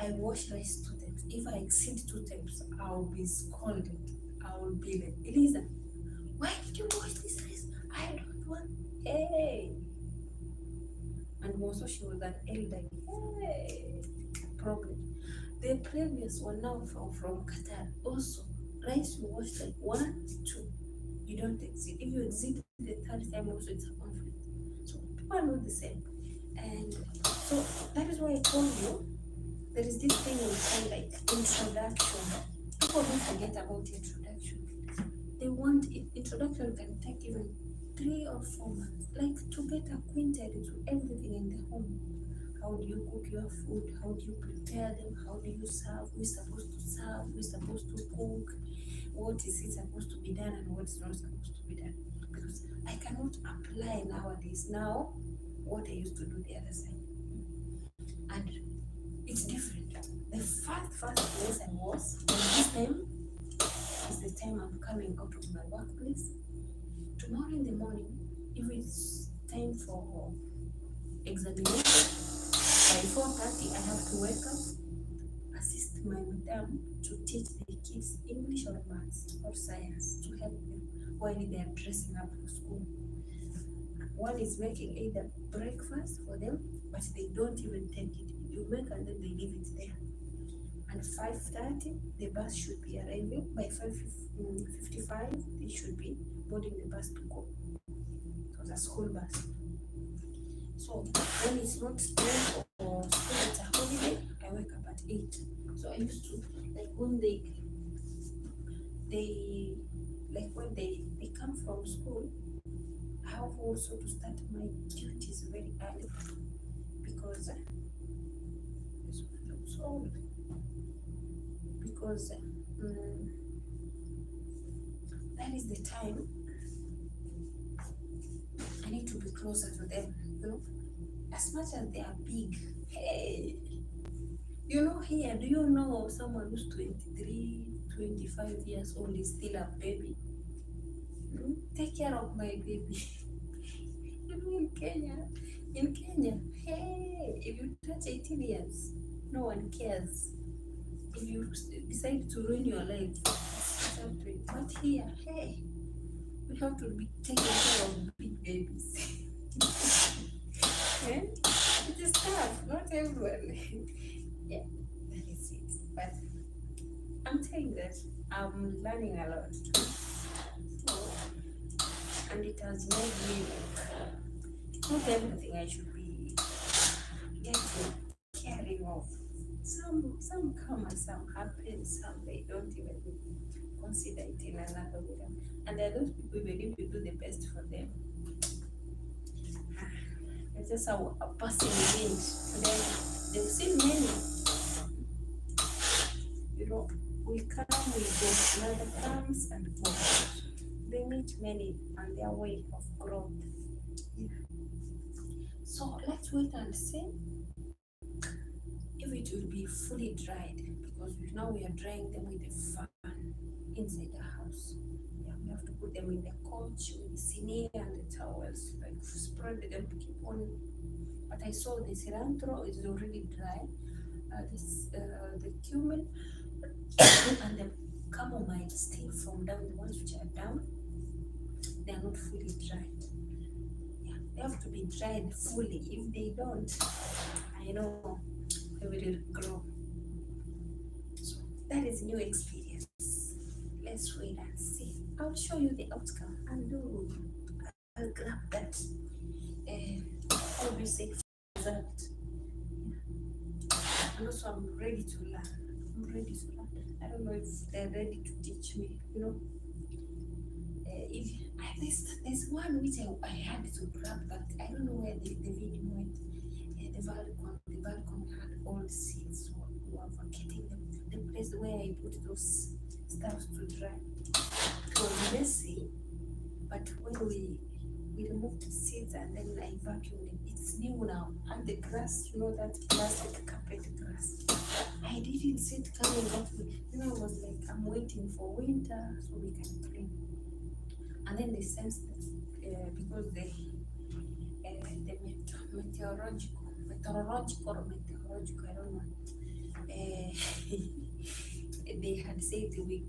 I wash rice 2 times. If I exceed 2 times, I'll be scolded. I will be like, Eliza, why did you wash this rice? I don't want. Hey. And also she was an elder. Hey. Problem. The previous one now from Qatar. Also, rice you wash like 1, 2. You don't exceed. If you exceed the 3rd time, also it's a conflict. So people are not the same. And so that is why I told you there is this thing we call like introduction. People don't forget about introduction. They want introduction can take even 3 or 4 months, like to get acquainted to everything in the home. How do you cook your food? How do you prepare them? How do you serve? Who is supposed to serve? Who is supposed to cook? What is it supposed to be done and what is not supposed to be done? Because I cannot apply nowadays now what I used to do the other side. And it's different. The first place I was, and this time is the time I'm coming out of my workplace. Tomorrow in the morning, if it's time for examination, by 4:30 I have to wake up, assist my madam to teach the kids English or maths or science to help them while they are dressing up for school. One is making either breakfast for them, but they don't even take it. You make and then they leave it there. And 5:30, the bus should be arriving. By 5:55, they should be boarding the bus to go. So the school bus. So when it's not school or school, it's a holiday, I wake up at 8. So I used to, like when they when they come from school, I have also to start my duties very early because this one looks old. Because that is the time I need to be closer to them. You know, as much as they are big, hey, you know, here, do you know someone who's 23, 25 years old is still a baby? Take care of my baby. You know, in Kenya, hey, if you touch 18 years, no one cares. If you decide to ruin your life, it's up to it. But here, hey, We have to be taking care of big babies. Yeah? It is tough, not everyone. Yeah, that is it. But I'm telling that I'm learning a lot too. So, and it has made me like not everything I should be getting caring of. Some come and some happen, some they don't even consider it in another way. And there are those people, even if you do the best for them, it's just a passing wind to them. They've seen many, you know, we come, we go, another comes and goes. They meet many on their way of growth. Yeah. So let's wait and see if it will be fully dried, because now we are drying them with the fan inside the house. Yeah, we have to put them in the couch with the sini and the towels, like spread them to keep on. But I saw the cilantro is already dry, the cumin and the chamomile still from down, the ones which are down, they are not fully dried. Yeah, they have to be dried fully. If they don't, I know they will grow. So that is new experience. Let's wait and see. I'll show you the outcome and do. I'll grab that. How do you say result? And also, I'm ready to learn. I'm ready to learn. I don't know if they're ready to teach me. You know, if there's one which I had to grab, but I don't know where the video went. The balcony had old seeds, so we were forgetting the place where I put those stuffs to dry. It was messy, but when we removed the seeds and then I vacuumed it, it's new now. And the grass, you know, that plastic carpet grass, I didn't see it coming that way. You know, I was like, I'm waiting for winter so we can clean. And then they sensed that because the meteorological, I don't know, they had said we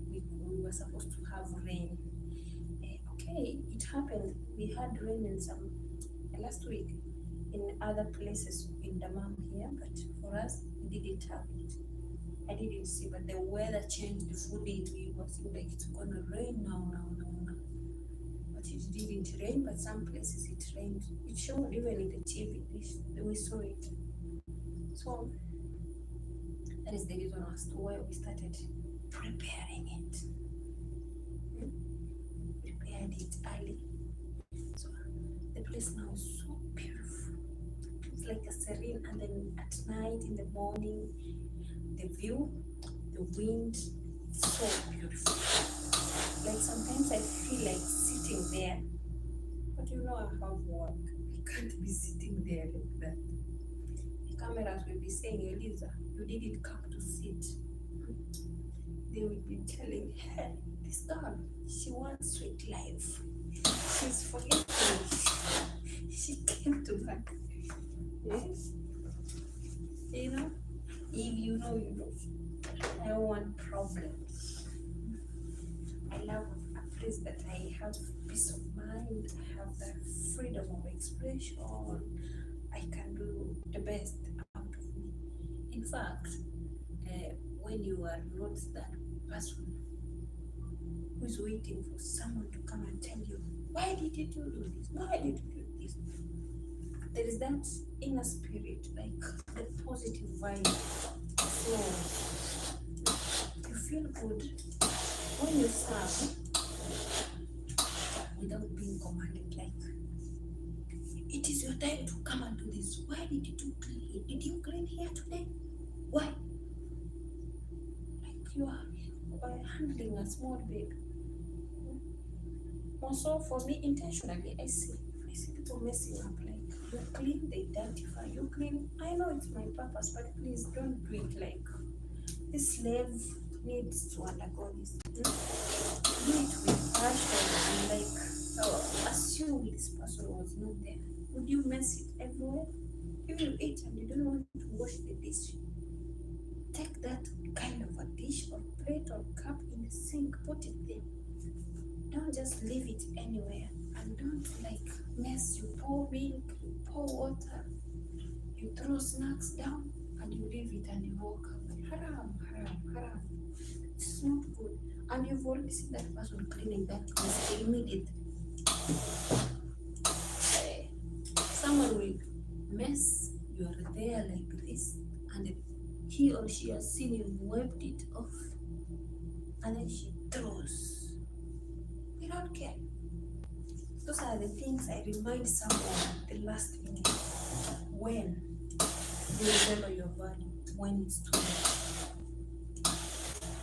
were supposed to have rain. Okay, it happened. We had rain in some last week in other places in Damam here, but for us, we didn't have it. I didn't see, but the weather changed fully. We were seeing like it's gonna rain now. But it didn't rain, but some places it rained. It showed even in the TV. We saw it. So that is the reason as to why we started preparing it. Prepared it early. So the place now is so beautiful. It's like a serene, and then at night, in the morning, the view, the wind, it's so beautiful. Like sometimes I feel like sitting there, but you know I have work. I can't be sitting there like that. The cameras will be saying, Eliza, you didn't come to sit. They will be telling, hey, this girl, she wants sweet life. She's forgetting. She came to work. Yes. You know, if you know, you know. I don't want problems. I love a place that I have peace of mind. I have the freedom of expression. I can do the best out of me. In fact, when you are not that person who is waiting for someone to come and tell you, why did you do this? Why did you do this? There is that inner spirit, like the positive vibe flows. You feel good when you serve without being commanded, like, it is your time to come and do this. Why did you clean? Did you clean here today? Why? Like you are handling a small baby. Also, for me, intentionally, I see people messing up. Like, you clean, they identify. You clean. I know it's my purpose, but please don't do it like this slave needs to undergo this. Do it with passion and like assume this person was not there. Would you mess it everywhere? If you eat and you don't want to wash the dish, take that kind of a dish or plate or cup in the sink, put it there. don't just leave it anywhere, and don't like mess. You pour milk, you pour water, you throw snacks down, and you leave it and you walk away. Haram, haram, haram. It's not good. And you've already seen that person cleaning that mess immediately. Someone will mess, you are there like this, and he or she has seen you wiped it off, and then she throws. We don't care. Those are the things I remind someone at the last minute. When you remember your value, when it's too late.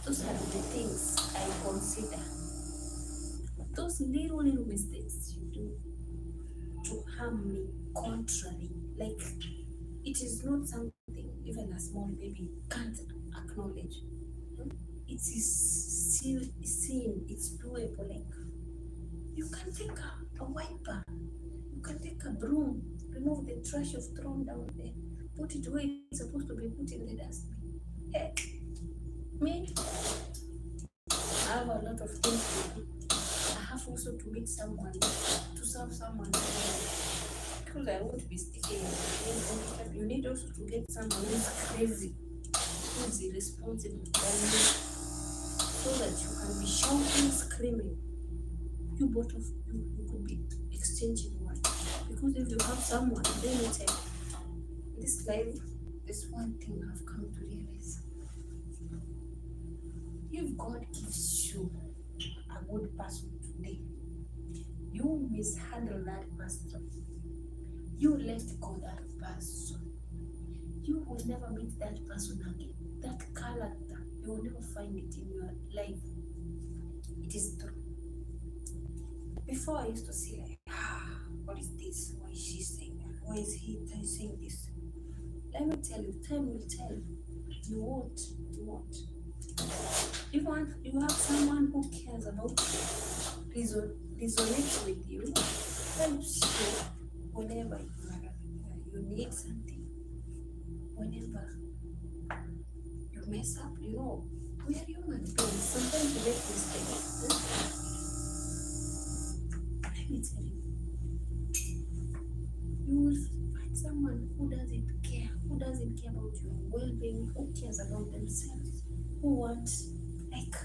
Those are the things I consider. Those little mistakes you do to harm me contrary. Like, it is not something even a small baby can't acknowledge. It is seen, it's doable. Like, you can take a wiper, you can take a broom, remove the trash you've thrown down there, put it where it's supposed to be put in the dustbin. Hey, me, I have a lot of things to do. I have also to meet someone, to serve someone, because I won't be sticking. You need also to get someone who's crazy, who's irresponsible, so that you can be shouting, screaming. You both of you could be exchanging words. Because if you have someone, then you tell this life, this one thing I've come to realize. If God gives you a good person today, you mishandle that person. You let go that person. You will never meet that person again. That character, you will never find it in your life. It is true. Before I used to say like, what is this? Why is she saying that? Why is he saying this? Let me tell you, time will tell. You won't. You have someone who cares about you, resonates with you, helps you whenever you need something, whenever you mess up. We are human beings. Sometimes we make mistakes. Let me tell you, you will find someone who doesn't care about your well-being, who cares about themselves, who wants like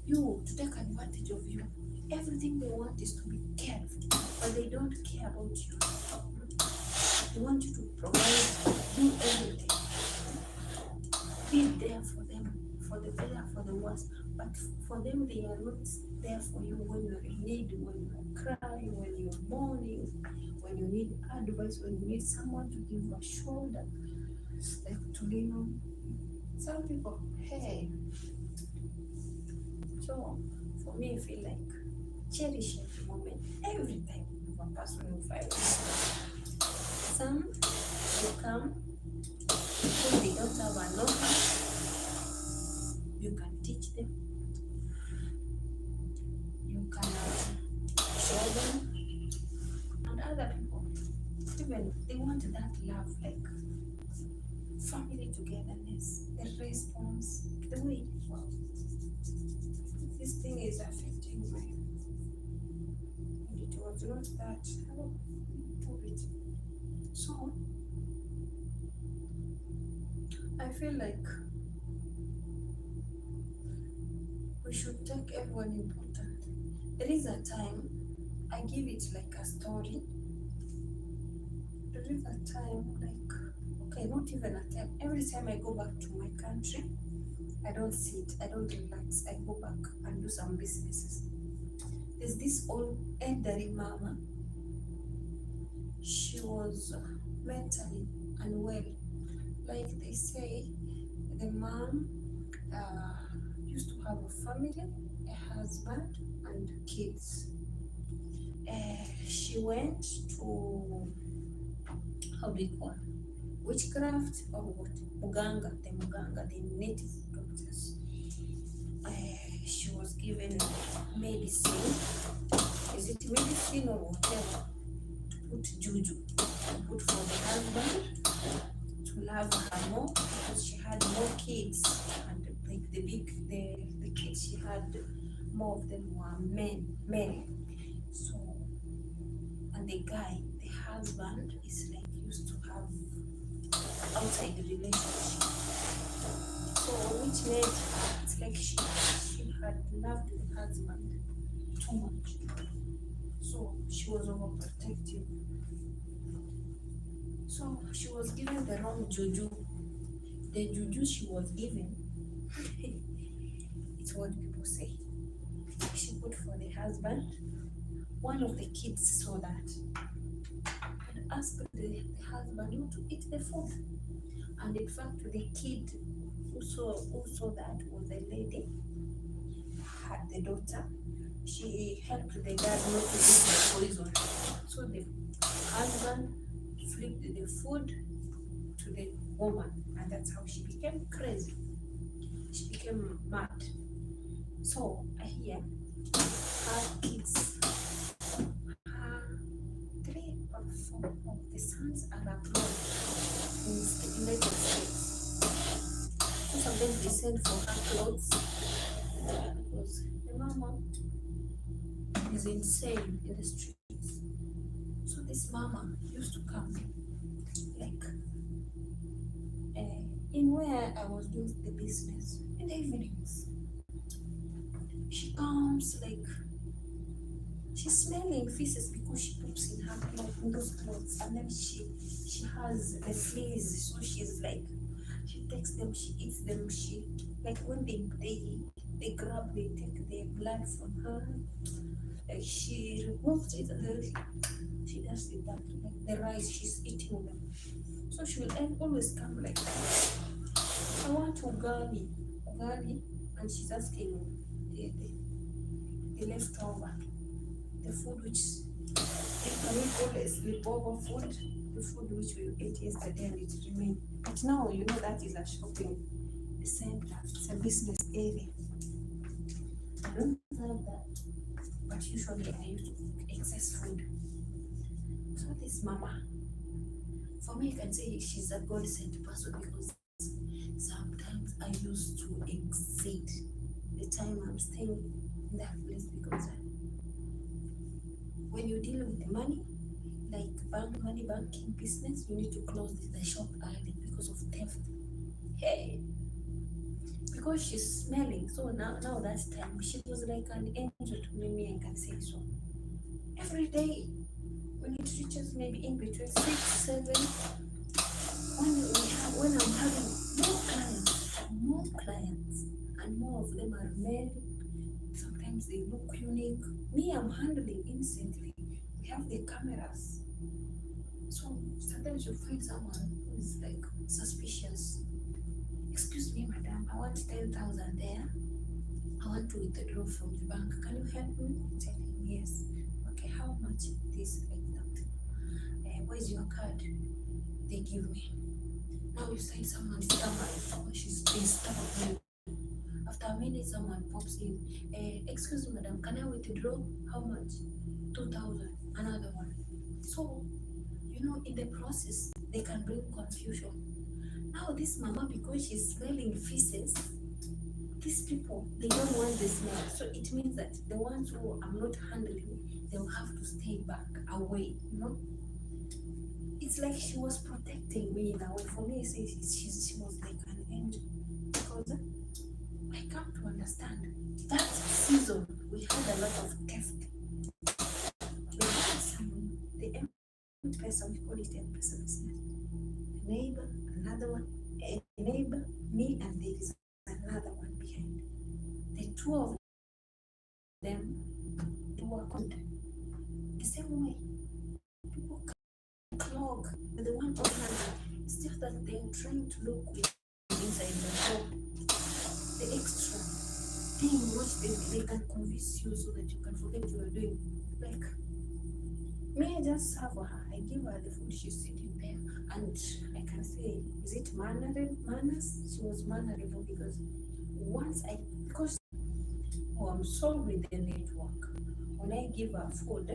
you to take advantage of you. Everything they want is to be cared for, but they don't care about you. They want you to provide, do everything, be there for them, for the better, for the worse. But for them, they are not there for you when you're in need, when you're crying, when you're mourning, when you need advice, when you need someone to give you a shoulder, like to lean on. Some people, hey. So for me, I feel like cherish every moment, every time of a person you find. Some will come, if they don't have a lover, you can teach them. You can show them. And other people, even they want that love, like family togetherness, the response, the way it works. This thing is affecting my, and it was not that. How put it? So I feel like we should take everyone important. There is a time, I give it like a story. There is a time, like, okay, not even a time. Every time I go back to my country, I don't sit, I don't relax. I go back and do some businesses. There's this old elderly mama. She was mentally unwell. Like they say, the mom used to have a family, a husband, and kids. She went to, how do you call it? Witchcraft or what? Muganga, the native doctors. She was given medicine. Is it medicine or whatever? To put juju, to put for the husband, to love her more because she had more kids, and like the kids she had more of them were men. So, and the husband is like used to have outside relationship. So, which made her, it's like she had loved the husband too much. So, she was overprotective. So, she was given the wrong juju. The juju she was given, it's what people say. She put for the husband. One of the kids saw that and asked the husband not to eat the food. And in fact, the kid who saw that was a lady, had the daughter. She helped the dad not to eat the poison. So the husband flipped the food to the woman, and that's how she became crazy. She became mad. So I hear her kids, her 3 or 4 of the sons are abroad in the United States. Most of them they send for her clothes because the mama is insane in the streets. So this mama used to come like in where I was doing the business in the evenings. She comes like she's smelling feces because she poops in her clothes, in those clothes, and then she has the fleas. So she's like she takes them, she eats them. She like when they grab, they take the blood from her. Like she removes it and then she does it back like the rice she's eating them. So she will always come like, I want ugali, and she's asking the leftover, the food which can we call it sleepover food, the food which we ate yesterday and it remained. But now you know that is a shopping center, it's a business area. I don't have that, but usually I used to cook excess food. So this mama, for me, I can say she's a God-sent person because sometimes I used to exceed the time I'm staying in that place because when you deal with the money, like money banking business, you need to close the shop early because of theft. Hey, because she's smelling. So now that time, she was like an angel to me, I can say so. Every day, when it reaches maybe in between 6, 7, when I'm having more clients, and more of them are male, sometimes they look unique. Me, I'm handling instantly. We have the cameras. So sometimes you find someone who is like suspicious. Excuse me, madam, I want 10,000 there. I want to withdraw from the bank. Can you help me? Tell him yes. Okay, how much? This like that. Where's your card? They give me. Now you say someone stammered. She's stubborn. After a minute, someone pops in. Excuse me, madam, can I withdraw? How much? 2,000. Another one. So, in the process, they can bring confusion. Now, this mama, because she's smelling feces, these people, they don't want the smell. So it means that the ones who I'm not handling, they'll have to stay back, away. It's like she was protecting me in a way. For me, she was like an angel. Because I come to understand that season we had a lot of theft. We had the M-Pesa, we call it M-Pesa business. A neighbor, another one, a neighbor, me, and there is another one behind. The two of them were content. The same way people clog the one online. It's just that they're trying to look inside the shop. The extra thing which they can convince you so that you can forget what you are doing. Like, may I just serve her? I give her the food, she's sitting there, and I can say, is it manners? She was mannerable because I'm sorry with the network. When I give her food,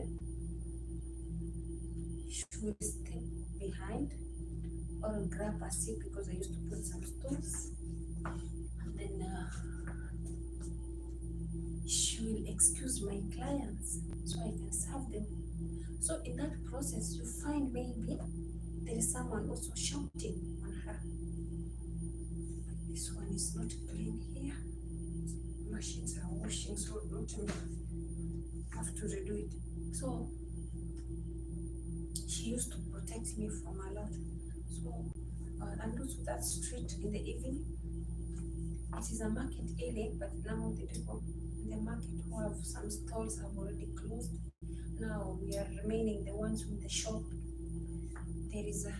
she will stay behind or grab a seat because I used to put some stools, and then she will excuse my clients so I can serve them. So in that process, you find maybe there is someone also shouting on her. This one is not clean here. Machines are washing, so don't have to redo it. So she used to protect me from a lot. So and also that street in the evening, it is a market area, but now the people in the market who have some stalls have already closed. Now we are remaining the ones with the shop. There is a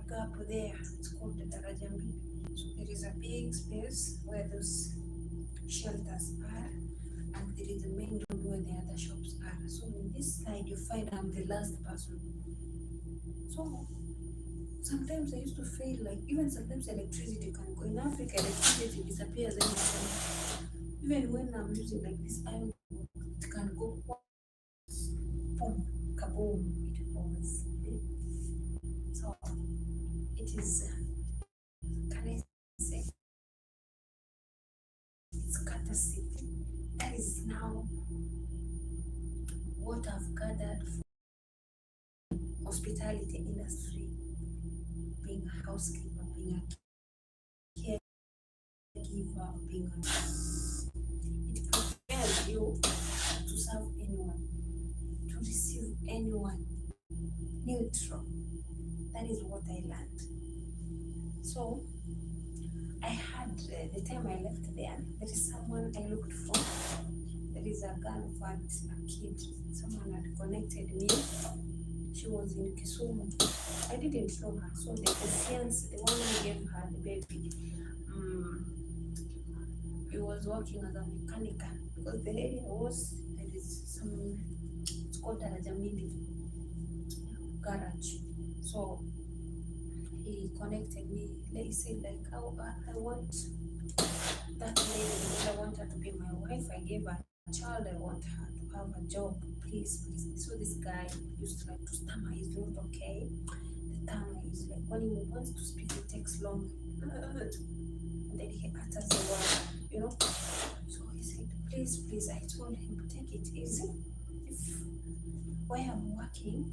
gap there. It's called the Darajambi. So there is a big space where those shelters are, and there is a main road where the other shops are. So on this side, you find I'm the last person. So sometimes I used to feel like even sometimes electricity can go. In Africa, electricity disappears anytime. Even when I'm using like this iron, it can go boom, kaboom, it was. So it is, can I say, it's catastrophic. That is now what I've gathered from hospitality industry, being a housekeeper, being a caregiver, being a it prepares you to serve anyone, to receive anyone, neutral. That is what I learned. So I had the time I left there is someone I looked for. There is a girl who had a kid. Someone had connected me. She was in Kisumu. I didn't know her. So the fiance, the one who gave her the baby, he was working as a mechanic because the area there is some, it's called Darajamili garage. So he connected me. He said like, oh, I want that lady because I want her to be my wife. I gave her a child. I want her to have a job. Please, please. So this guy used to like to stammer. He's not okay. The tongue is like when he wants to speak, it takes long. And then he utters the word, So he said, please, please. I told him, take it easy. If where I'm working,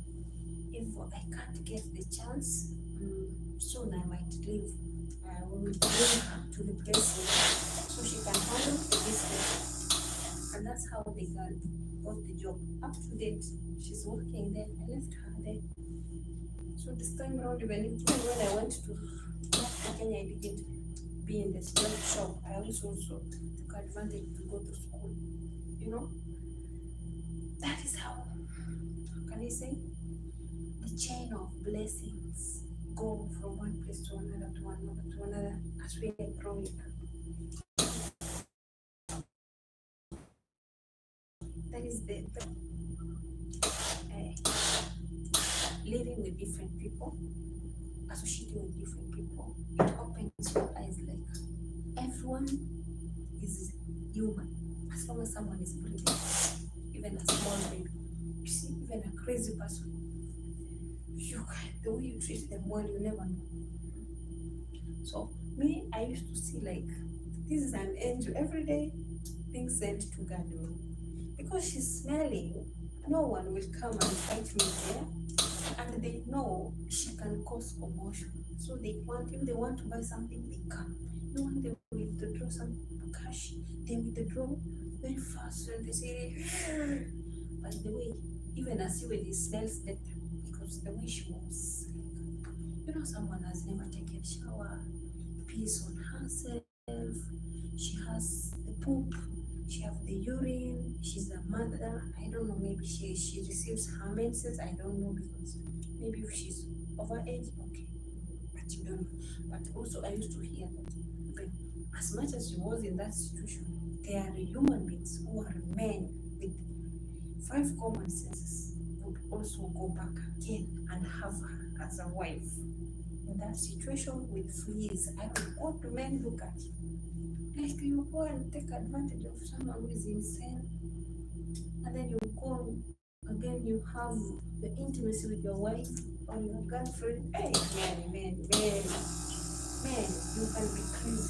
if I can't get the chance, soon I might leave. I will bring her to the place so she can handle the business. And that's how the girl got the job. Up to date, she's working there. I left her there. So this time around, even when I went to Kenya, I didn't be in the shop. I also took advantage to go to school. That is how can I say, the chain of blessings go from one place to another, as we are growing up. That is the living with different people, associating with different people. It opens your eyes like everyone is human. As long as someone is breathing, even a small baby, you see, even a crazy person, the way you treat them well, you never know. So me, I used to see like this is an angel every day being sent to God because she's smelling. No one will come and fight me there, and they know she can cause commotion. So if they want to buy something, they come. When they withdraw some cash, they withdraw very fast, and they say, by the way, even as it smells better because the way she was, someone has never taken shower, pees on herself, she has the poop, she has the urine, she's a mother. I don't know, maybe she receives her menses. I don't know because maybe if she's over age, okay, but you don't know. But also, I used to hear that as much as she was in that situation, there are human beings who are men with 5 common senses would also go back again and have her as a wife. In that situation with fleas, I would go to men, look at you. Like you go and take advantage of someone who is insane, and then you go again, you have the intimacy with your wife or your girlfriend. Hey, man, you can be crazy.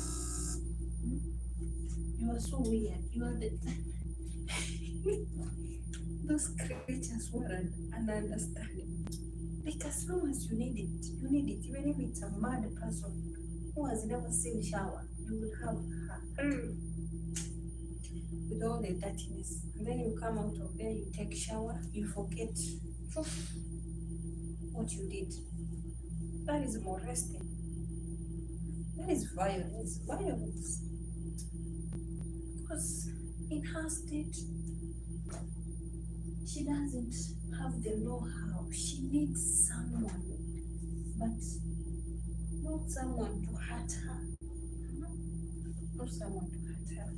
You are so weird. You are the Those creatures were understanding. Like as long as you need it, you need it. Even if it's a mad person who has never seen shower, you will have her with all the dirtiness. And then you come out of there, you take shower, you forget what you did. That is molesting. That is violence. Violence. Because in her state, she doesn't have the know-how. She needs someone, but not someone to hurt her. Not someone to hurt her.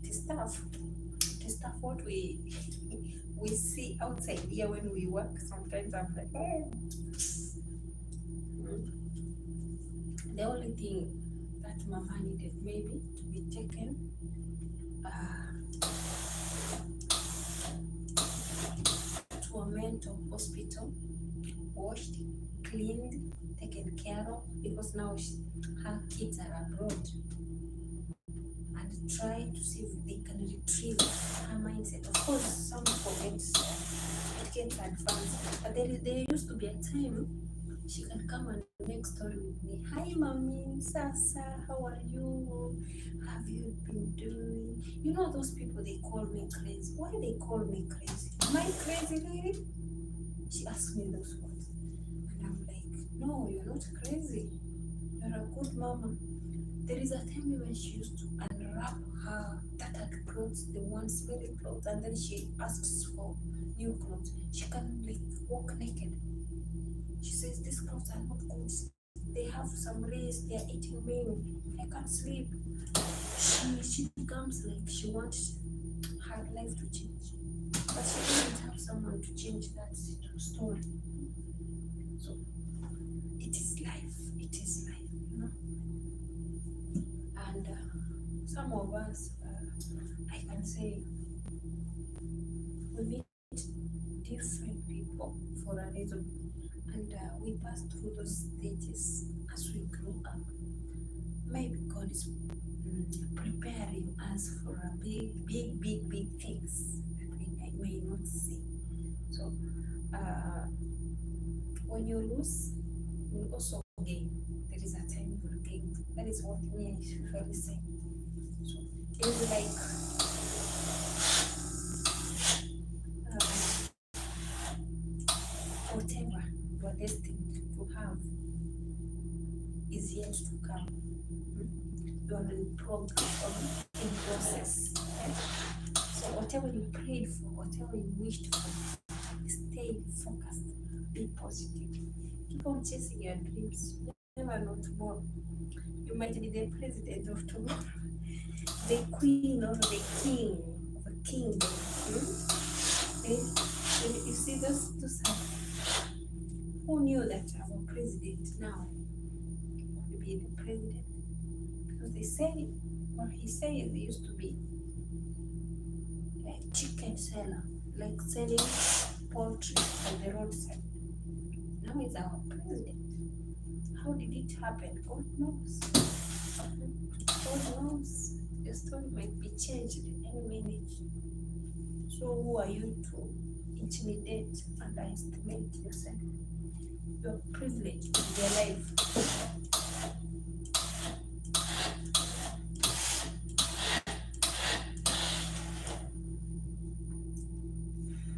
It is tough. It is tough what we see outside here when we work. Sometimes I'm like, oh. The only thing that Mama needed maybe to be taken to a mental hospital, washed, cleaned, taken care of, because now her kids are abroad, and try to see if they can retrieve her mindset. Of course, some forget, it gets advanced, but there used to be a time she can come and make story with me. Hi, Mommy, Sasa, how are you? Have you been doing? You know those people, they call me crazy. Why they call me crazy? Am I crazy, lady? She asked me those words. And I'm like, no, you're not crazy. You're a good mama. There is a time when she used to unwrap her tattered clothes, the one smelly clothes, and then she asks for new clothes. She can like walk naked. She says, these clothes are not good. They have some rays, they are eating me. I can't sleep. She becomes like she wants her life to change. But she doesn't have someone to change that story. So it is life. It is life, you know. And some of us, I can say, we meet different people for a reason. And we pass through those stages as we grow up. Maybe God is preparing us for a big things that we may not see. So when you lose, you also gain. There is a time you will gain. That is what me I usually say. So it's like whatever you are destined to have is yet to come. You are in progress or in process. Right? So whatever you prayed for, whatever you wished for, stay focused, be positive. Keep on chasing your dreams. You never know tomorrow. You might be the president of tomorrow, the queen or the king of a kingdom. You see those who knew that our president now would be the president? Because they say, what he says, he used to be like chicken seller, like selling poultry on the roadside. Now he's our president. How did it happen? God knows. God knows. The story might be changed any minute. So who are you to intimidate, underestimate yourself? You're privileged to be alive.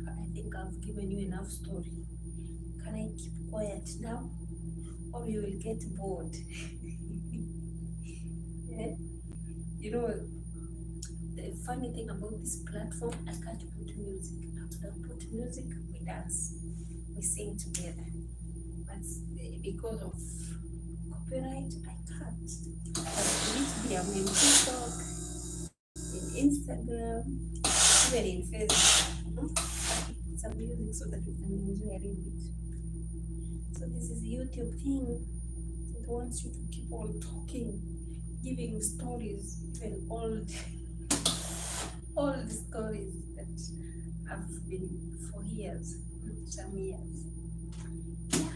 I think I've given you enough story. Can I keep quiet now? Or you will get bored? Yeah? You know, the funny thing about this platform, I can't put music. After I put music, we dance. We sing together. But because of copyright, I can't. But it needs to be in TikTok, in Instagram, even in Facebook. Some music so that we can enjoy a little bit. So this is a YouTube thing. It wants you to keep on talking, giving stories, even old stories that have been for years, some years. Yeah.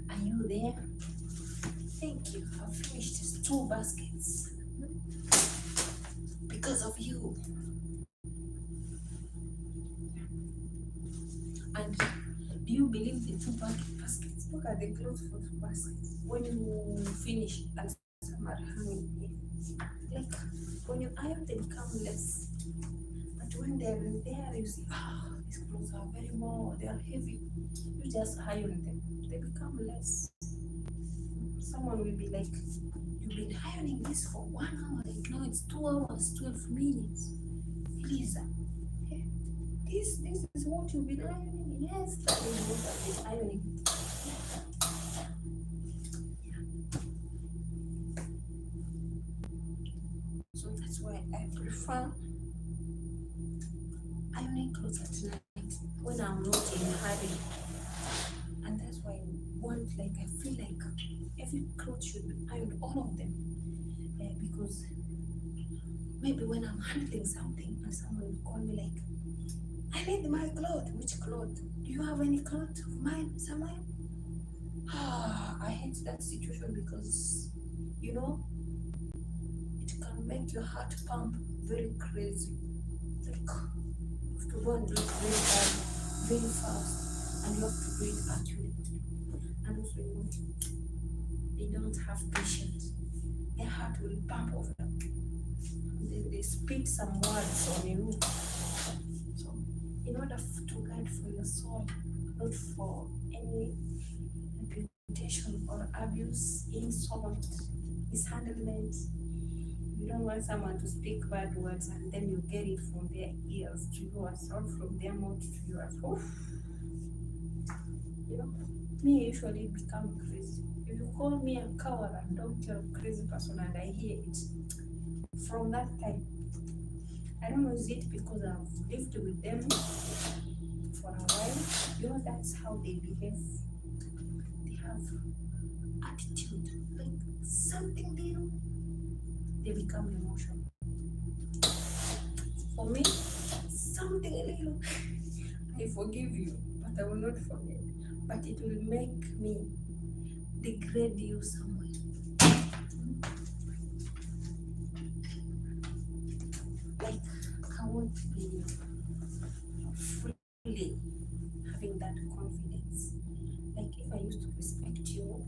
Are you there? Thank you. I've finished 2 baskets because of you. And do you believe the 2 baskets? Look at the clothes for 2 baskets. When you finish and some are hanging here, like when you iron, they become less. But when they're in there, you see, these clothes are very more, they are heavy. You just iron them, they become less. Someone will be like, you've been ironing this for 1 hour, like no, it's 2 hours, 12 minutes. Lisa, okay? This is what you've been ironing. Yes, that is what I've been ironing. So that's why I prefer ironing clothes at night when I'm not in a hurry. And that's why I feel like every clothes should be ironed, all of them. Because maybe when I'm handling something and someone will call me like, I need my clothes. Which clothes? Do you have any clothes of mine somewhere? I hate that situation because, you know, it can make your heart pump very crazy. Like, you have to go and do it very hard, very fast, and you have to do it accurately. And also, you know, they don't have patience. Their heart will pump over. They speak some words on you. So, in order to guard for your soul, not for any reputation or abuse, insult, mishandlement. You don't want someone to speak bad words and then you get it from their ears to yours or from their mouth to yours. Oof. You know, me usually become crazy. If you call me a coward and don't tell a crazy person and I hear it, from that time, I don't know, is it because I've lived with them for a while? You know, that's how they behave. They have attitude, like something little, they become emotional. For me, something little, I forgive you, but I will not forget. But it will make me degrade you somewhere. Like, I want to be freely having that confidence. Like, if I used to respect you,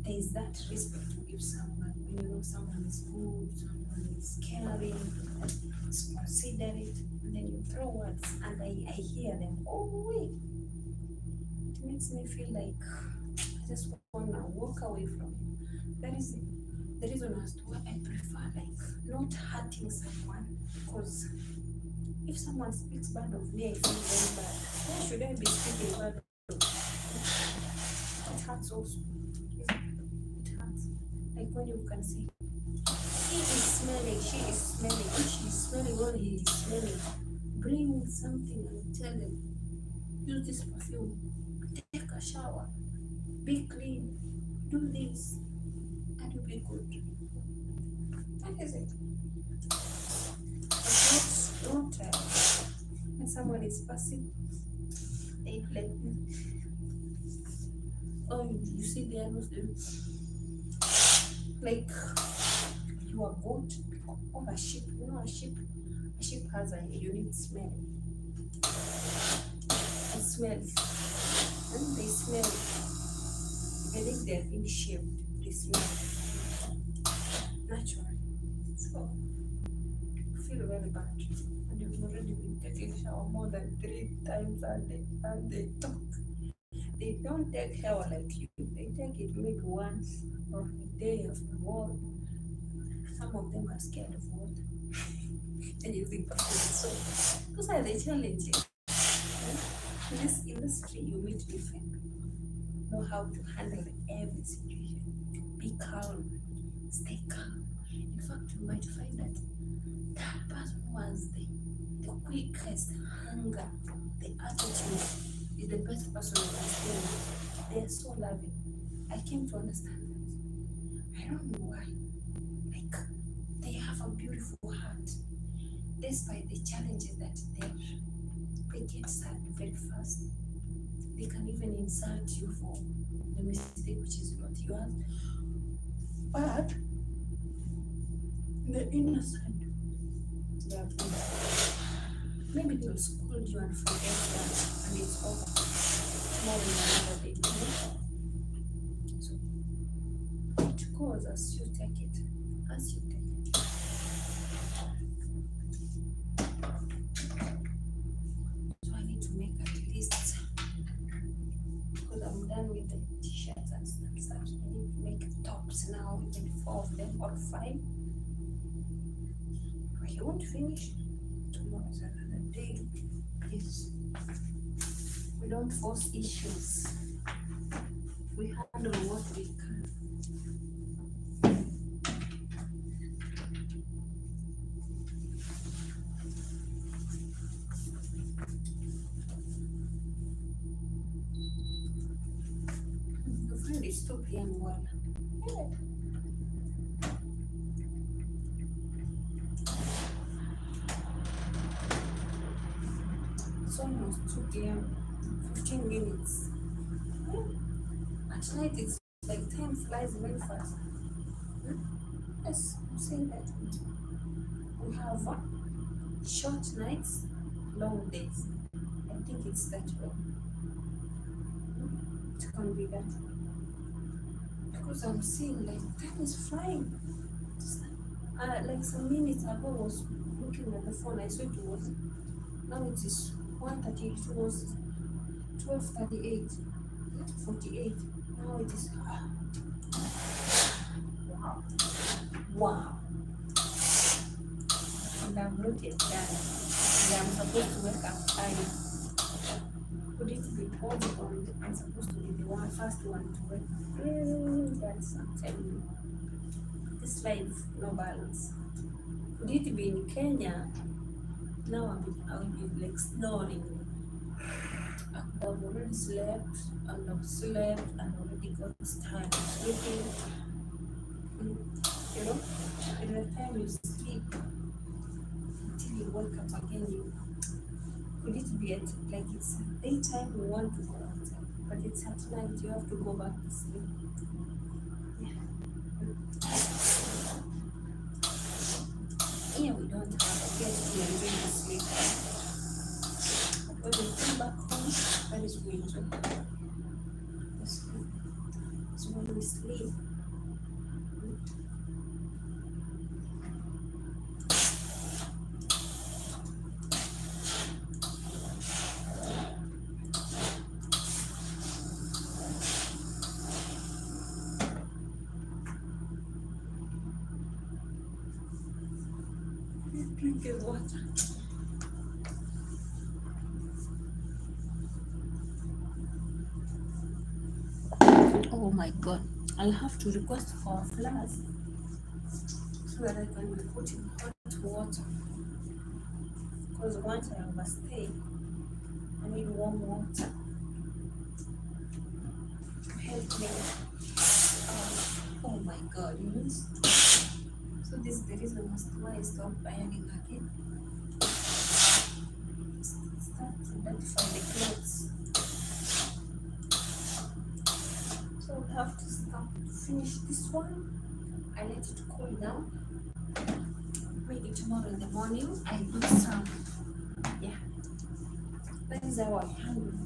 there is that respect to give someone. When you know someone is good, someone is caring, is considerate, and then you throw words and I hear them. Oh, wait. It makes me feel like I just want to walk away from you. That is the reason as to why I prefer like not hurting someone, because if someone speaks bad of me, I feel very bad. Why should I be speaking bad of you? It hurts also. It hurts. Like when you can say, he is smelling, she is smelling, if she is smelling or he is smelling, bring something and tell them, use this perfume, take a shower, be clean, do this, and you'll be good. That is it. But not when someone is passing, they like, oh, you see they are not like you are goat or a sheep. You know, a sheep has a unique smell. It smells, and they smell. Even if they're being shaved, they smell naturally. So you feel very bad, and you've already been taking shower more than 3 times a day, and they talk. They don't take shower like you. They take it maybe once or a day after work. Some of them are scared of water and using perfume. So those are the challenges. In this industry, you meet different people. Know how to handle every situation. Be calm. Stay calm. In fact, you might find that that person who has the quickest hunger, the attitude, is the best person you can stay with. They are so loving. I came to understand that. I don't know why. Like, they have a beautiful heart. Despite the challenges that they get sad very fast. They can even insult you for the mistake which is not yours. But the inner side. Yeah, maybe they'll scold you and forget that, and it's over. Tomorrow is another day. So it goes as you take it. As you take it. So I need to make at least, because I'm done with the t-shirts and stuff. I need to make tops now, even 4 of them or 5. I won't finish. Tomorrow is another day. Yes. We don't force issues. We handle what we can. Your friend is 2 p.m. Well. It's almost 2 p.m. 15 minutes. At night, it's like time flies very fast. Yes, I'm saying that we have short nights, long days. I think it's that way. It can be that way. Because I'm seeing like time is flying. Like some minutes ago, I was looking at the phone. I saw it was, now it is 1:30. It was 12:38, 48. Now it is, wow. And I'm not yet done. And I'm supposed to wake up early. Could it be possible? I'm supposed to be the first one to wake up. That's, I'm telling you. This life, no balance. Could it be in Kenya? Now I will be like snoring. I've already slept, and I've slept, and already got tired of sleeping. You know, by the time you sleep, until you wake up again, could it be at, like it's daytime you want to go outside, but it's at night you have to go back to sleep. Here we don't have, I guess we enjoy the sleep. But when we come back home, that is we enjoy the sleep. So when we sleep, drinking water. Oh my God, I'll have to request for a flask so that I can be putting hot water. Because once I overstay, I need warm water to help me. Oh my God, you know? So this is the reason why I stopped ironing again. Start to identify the clothes. So I'll have to stop to finish this one. I let it cool down. Maybe tomorrow in the morning I do some. Yeah. That is how I handle it.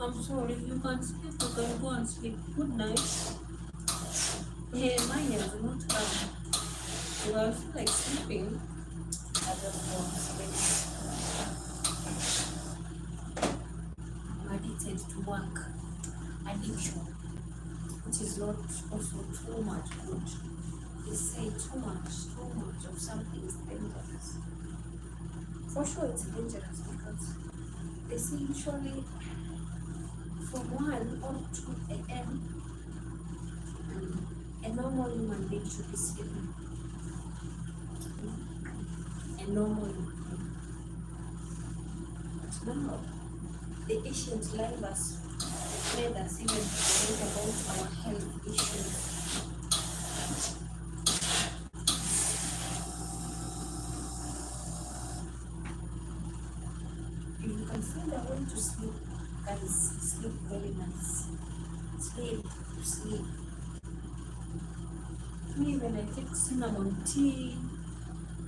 I'm sorry, you can sleep, you can go and sleep. Good night. Yeah, mine is not come. If I feel like sleeping, I just go to sleep. I'm addicted to work. Addiction, which is not also too much good. They say too much of something is dangerous. For sure it's dangerous because they say usually from 1 or 2 a.m. a normal human being should be sleeping. A normal human being. But now, the ancient livers made us even think about our health issues. If you can find a way to sleep, guys, sleep very nice. Sleep. Me, when I take cinnamon tea,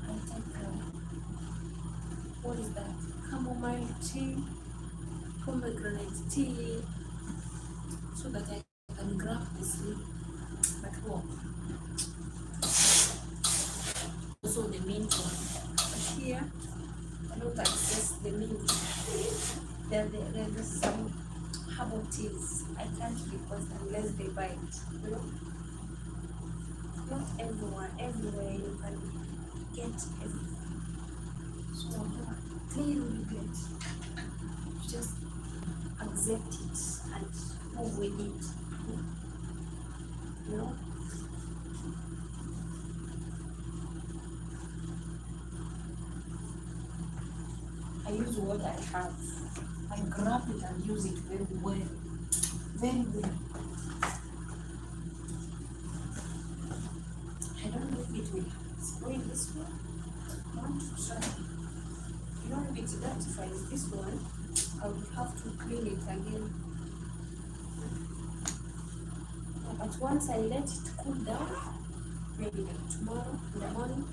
I take what is that? Chamomile tea, pomegranate tea, so that I can grab the sleep. But what? Also the mint one. But here, I don't access the mint. There's some herbal teas I can't request unless they buy it. You know? Not everywhere you can get everything. So clean you get. Just accept it and move with it. You know? I use what I have. I grab it and use it very well. Very well. I don't know if it will spoil this one. I want to try. You know, if it identifies this one, I will have to clean it again. But once I let it cool down, maybe like tomorrow in the morning,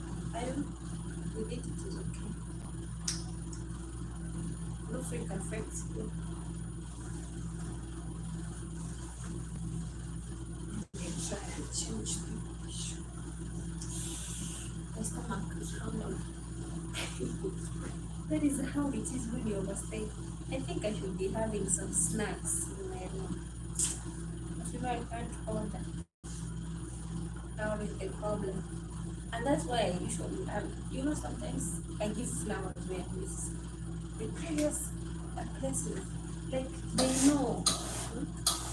with it is okay. No freak affects you. Try to change the stomach is humble. That is how it is when you overstay. I think I should be having some snacks in my room. But you know, I can't order. Now is the problem. And that's why I usually you know, sometimes I give flowers where I miss the previous places. Like they know.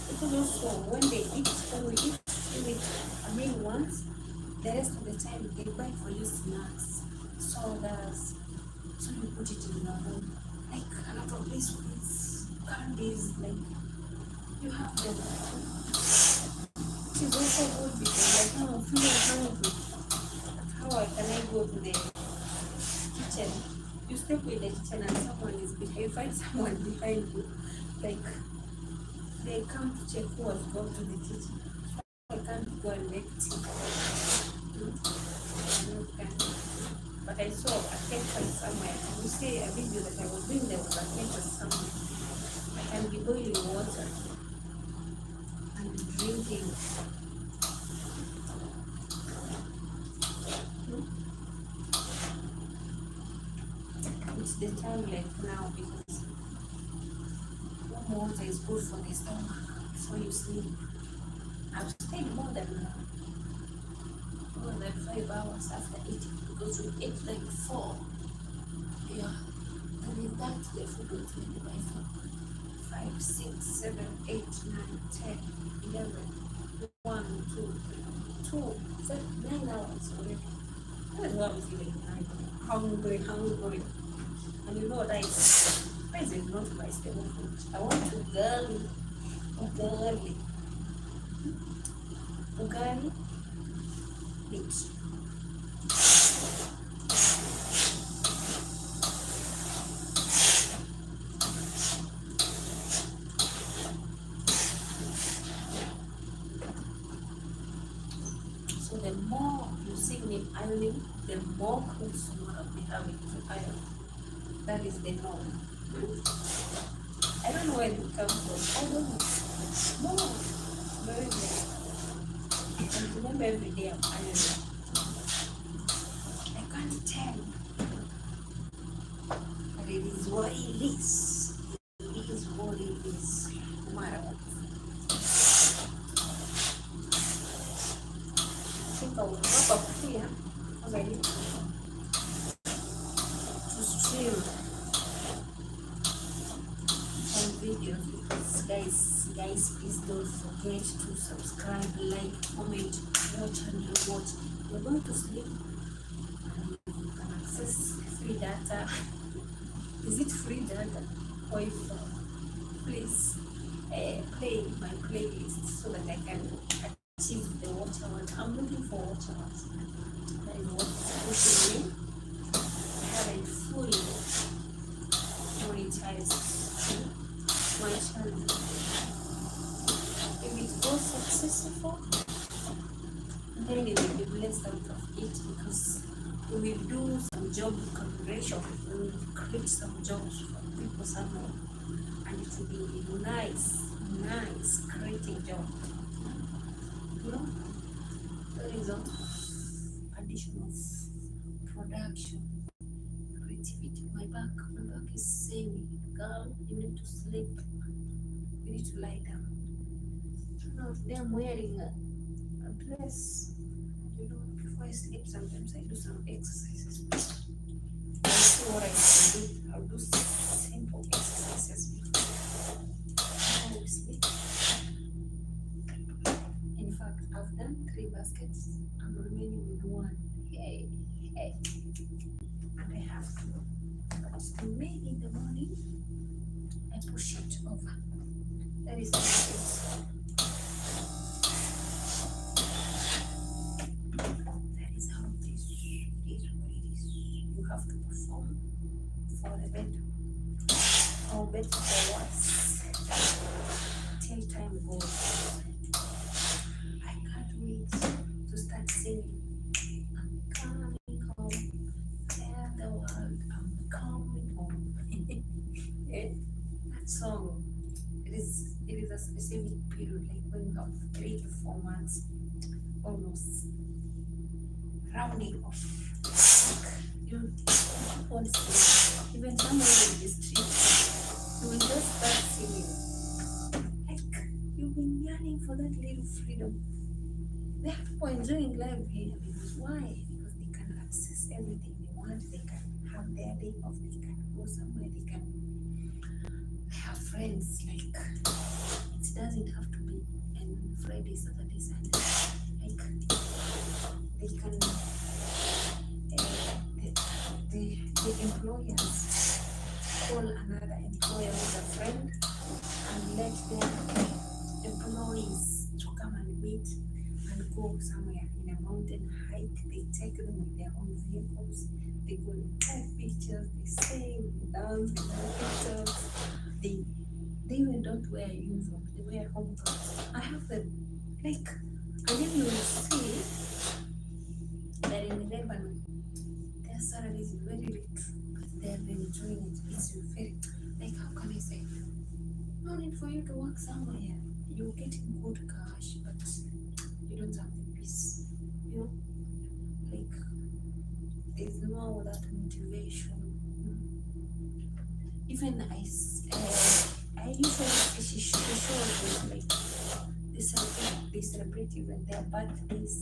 Because also when they eat, when we eat a meal once, the rest of the time they buy for you snacks, sodas, so you put it in your room. Like a lot of biscuits, candies, like you have them. It is also good because like now I'm feeling hungry. How can I go to the kitchen? You step in the kitchen and someone is behind, you find someone behind you, like they come to check who has gone to the kitchen. I can't go and make tea. But I saw a kettle somewhere. You see a video that I was doing, there was a kettle somewhere. I can be boiling water and drinking. It's the time like now because warm water is good for the stomach before you sleep. I've stayed more than 5 hours after eating because we ate like 4. Yeah. And in that the food was ready by 4. 5, 6, 7, 8, 9, 10, 11, 1, 2, 3, 2, 7, 9 hours already. That is what I was feeling hungry. And you know rice is not my stable food. I want ugali meat. So the more you see me ironing, the more clothes you will be having to iron. That is the norm. I don't know where it comes from. I don't know. No, very good. And remember every day I'm ironing. can't tell. But it is what it is. It is what it is. No matter what. I think I will wrap up here because I need to stream some videos because guys, please don't forget to subscribe, like, comment, watch and rewatch. You're going to sleep and you can access free data. Is it free data or if please play my playlist so that I can achieve the watch hours. I'm looking for watch hours. That is what's pushing me. I haven't fully monetized my channel. If it goes successful, then we will be blessed out of it because we will do some job collaboration. We will create some jobs for people somewhere, and it will be nice creating job. You know, there is an addition of production, creativity. My back is saying, girl, you need to sleep. You need to lie down. Now today I'm wearing a dress. You know, before I sleep, sometimes I do some exercises. I see what I can do. I'll do simple exercises before I sleep. In fact, I've done 3 baskets. I'm remaining with 1. Hey. And I have to. But to me in the morning, I push it over. That is how it is. That is how it is. It is what it is. You have to perform for the better. Or better for worse. Till time goes. I can't wait to start singing. I'm coming home. Tell the world I'm coming home. Yeah, that song. It is a specific period, like when you have 3 to 4 months, almost rounding off. Like, you want to sing. Even somewhere in the street, you will just start singing. Like you've been yearning for that little freedom. There are people enjoying life here because why? Because they can access everything they want. They can have their day off. They can go somewhere. They can have friends. Like it doesn't have to be on Friday, Saturday, Sunday. Like they can. The employers call another employer who's a friend and let their employees to come and meet and go somewhere in a mountain hike. They take them with their own vehicles. They go and take pictures. They sing, they dance, they take pictures. They even don't wear a uniform. They wear home clothes. I have them. Like, and then you will see that in Lebanon, their salary is very little, but they have been enjoying it. It's very, like, how can I say? No need for you to work somewhere. You're getting good cash, but you don't have the peace. You know, like, there's no that motivation. Even I usually see shows with like they celebrate even their birthdays,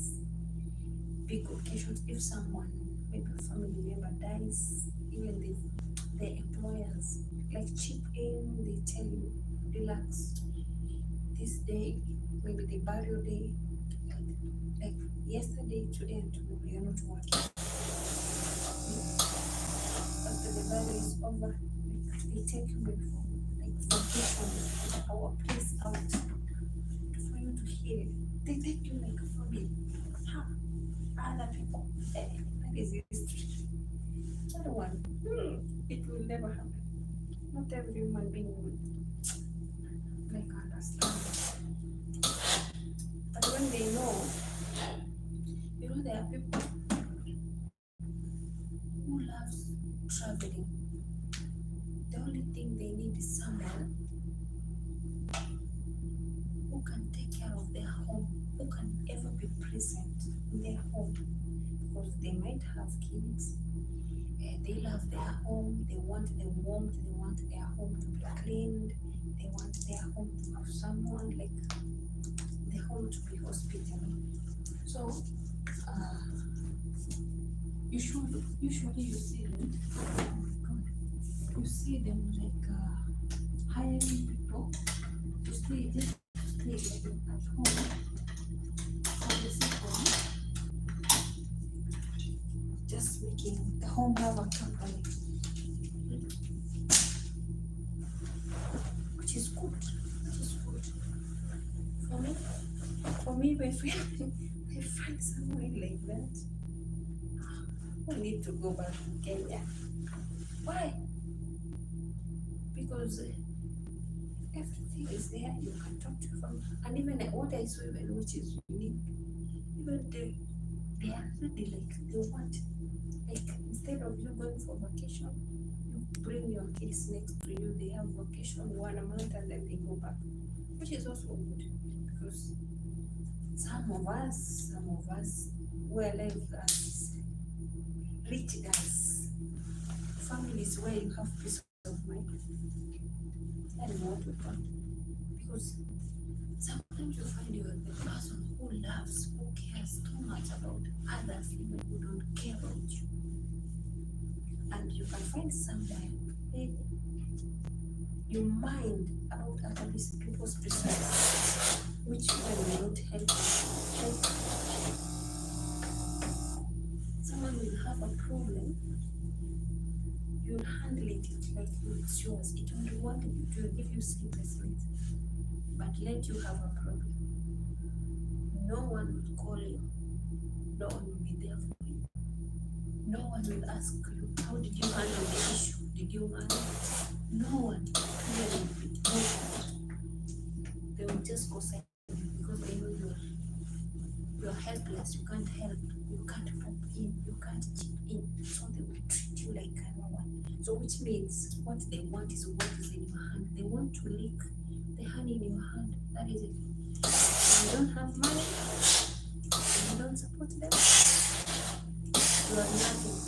big occasions. If someone, maybe a family member dies, even the employers like chip in. They tell you, relax. This day, maybe the burial day, like yesterday, today, and tomorrow, you're not working. After the burial is over, like, they take you before, like vacation, our place out for you to hear. They take you like a family. How? Other people, that is history. Other one, it will never happen. Not every human being will like understand. But when they know, you know, there are people who loves traveling. The only thing they need is someone who can take care of their home, who can ever be present in their home, because they might have kids, They love their home, they want the warmth, they want their home to be cleaned, they want their home to have someone, like the home to be hospitable. So usually you see them, you see them like hiring people to stay just to stay like at home for the sake of just making the home have a company, which is good. For me, my friend, I find someone like that. I need to go back to Kenya. Why? Because everything is there. You can talk to from, and even what I saw, even which is unique, even they are really like they want, like instead of you going for vacation, you bring your kids next to you. They have vacation 1 month and then they go back, which is also good because some of us were like us, rich as families where you have peace of mind. That is what we want. Because sometimes you find you're the person who loves, who cares too much about others, even who don't care about you. And you can find sometimes maybe you mind about other people's business, which one will not help you. Like, someone will have a problem, you'll handle it like it's yours. It will want it will give you sleepless nights, but let you have a problem. No one will call you. No one will be there for you. No one will ask you, how did you handle the issue? Did you manage? No one. They will just go silent because they know you're helpless. You can't help. You can't pop in. You can't chip in. So they will treat you like no one. So which means what they want is what is in your hand. They want to lick the honey in your hand. That is it. If you don't have money, if you don't support them, you are nothing.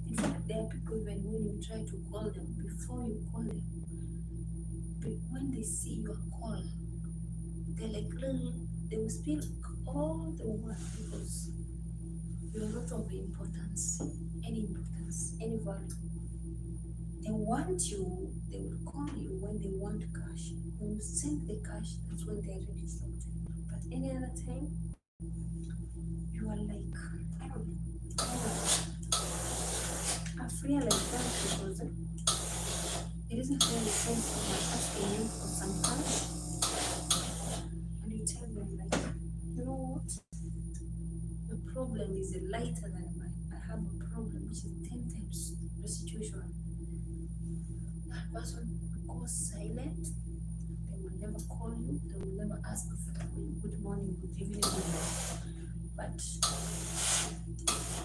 In fact, there are people even when you try to call them, before you call them, but when they see your call, they're like, they will speak all the words because you're not of importance, any value. They want you, they will call you when they want cash. When you send the cash, that's when they're ready to talk to you. But any other time, you are like, I don't know. I've realized that because it isn't really sense someone asking you for some cash, and you tell them like, you know what? The problem is lighter than mine. I have a problem which is 10 times the situation. That person goes silent. They will never call you. They will never ask for good morning, good evening, good night. But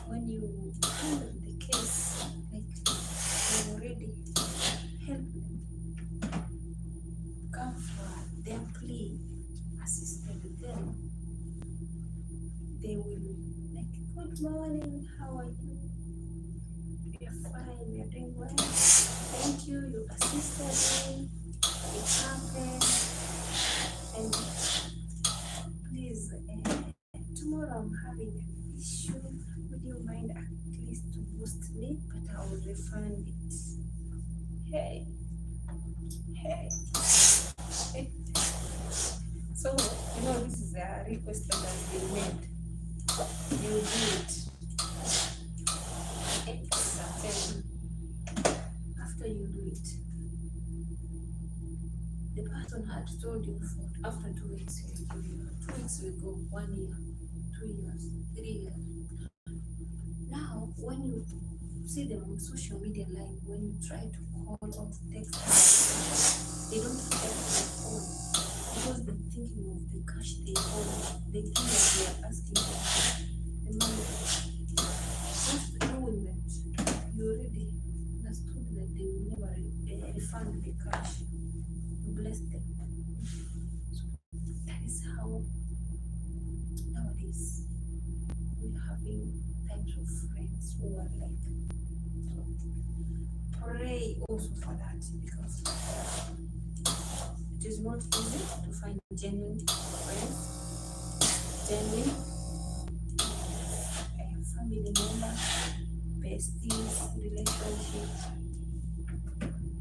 when you handle the case, like you already helped them, come for their plea, assisted them, they will like, good morning, how are you? You're fine, you're doing well. Thank you, you assisted me. It happened. And please, tomorrow I'm having an issue. Would you mind at least to boost me? But I will refund it. Hey. So, this is a request that has been made. You do it. After you do it, the person had told you for after 2 weeks, 2 weeks will go, 1 year, 2 years, 3 years. Now, when you see them on social media live, when you try to call or to text them, they don't pick up their phone because they're thinking of the cash they owe. They think that they are asking for the money. Just knowing that you already understood that they will never refund the cash, you bless them. So that is how nowadays we're having types of friends who are like, pray also for that, because it is not easy to find genuine friends, genuine family members, besties, relationships.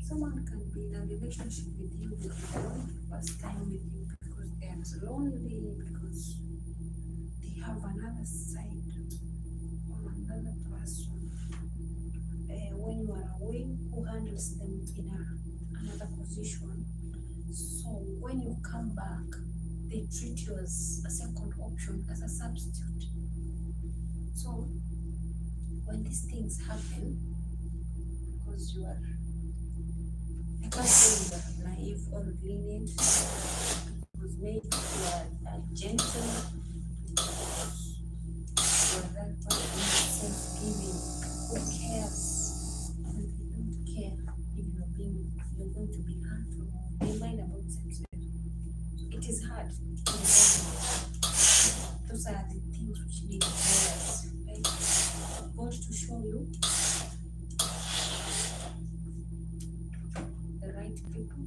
Someone can be in a relationship with you because they want to pass time with you, because they are lonely, because they have another side or another person when you are away who handles them in another position. So when you come back, they treat you as a second option, as a substitute. So when these things happen, because you are, I can't say you are naive or lenient, because maybe you are gentle, because you are that person self-giving, who cares, and they don't care if you're going to be hurt, or they mind about themselves. So it is hard. Those are the things which need prayers, right? God to show you the right people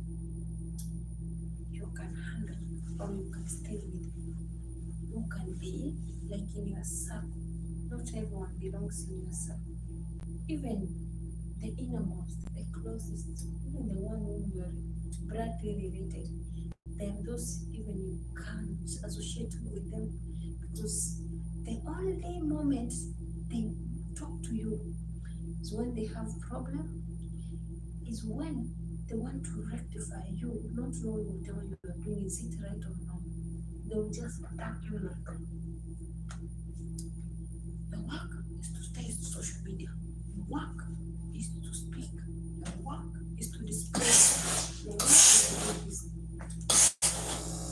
you can handle, or you can stay with, who can be like in your circle. Not everyone belongs in your circle. Even the innermost, the closest, even the one whom you are bloodly related, there are those even you can't associate with them, because the only moment they talk to you is when they have problem, is when they want to rectify you, not knowing whatever you are doing, is it right or wrong. They will just attack you like, the work is to stay on social media, the work is to speak, the work is to display, the work is to do this.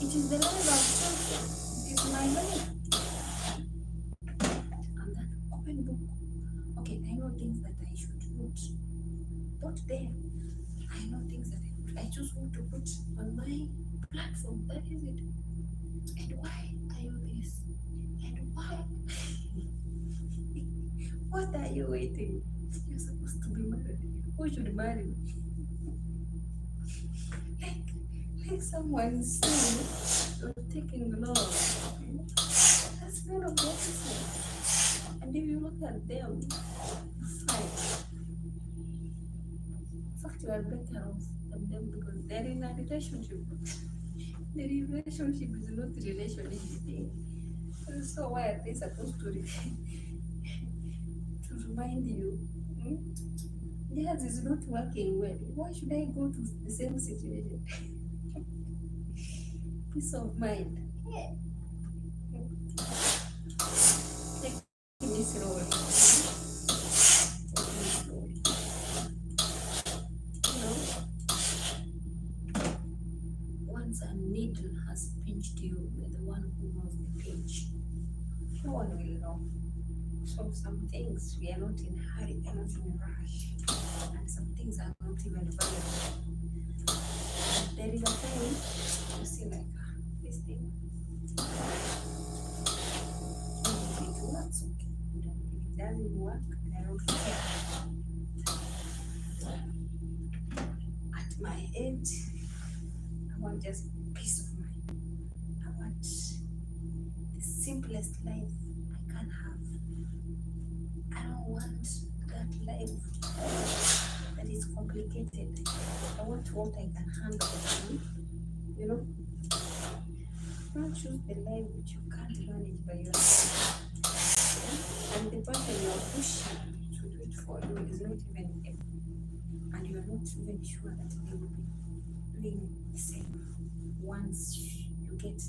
It is the life of children, it is my life. And that open book. Okay, I know things that I should put there. I know things that I choose who to put on my platform. That is it. And why are you this? And why? What are you waiting? You're supposed to be married. Who should marry you? Like someone saying you're taking love. That's none of what it is. And if you look at them, fine. In fact, you are better off than them, because they're in a relationship. The relationship is not relationship. So why are they supposed to remind you? Yes, it's not working well. Why should I go to the same situation? Peace of mind. Yeah. Taking this role. Once a needle has pinched you, you're the one who knows the pinch. No one will know. So some things we are not in a hurry, we are not in a rush, and some things are not even valuable. There is a time you see like this thing. If it works, okay. If it doesn't work, I don't care. At my age, I want just peace of mind. I want the simplest life I can have. I don't want that life that is complicated. I want what I can handle. You know? Don't choose the life which you can't manage by yourself. And the person you are pushing to do it for you is not even able. And you are not even sure that they will be doing the same. Once you get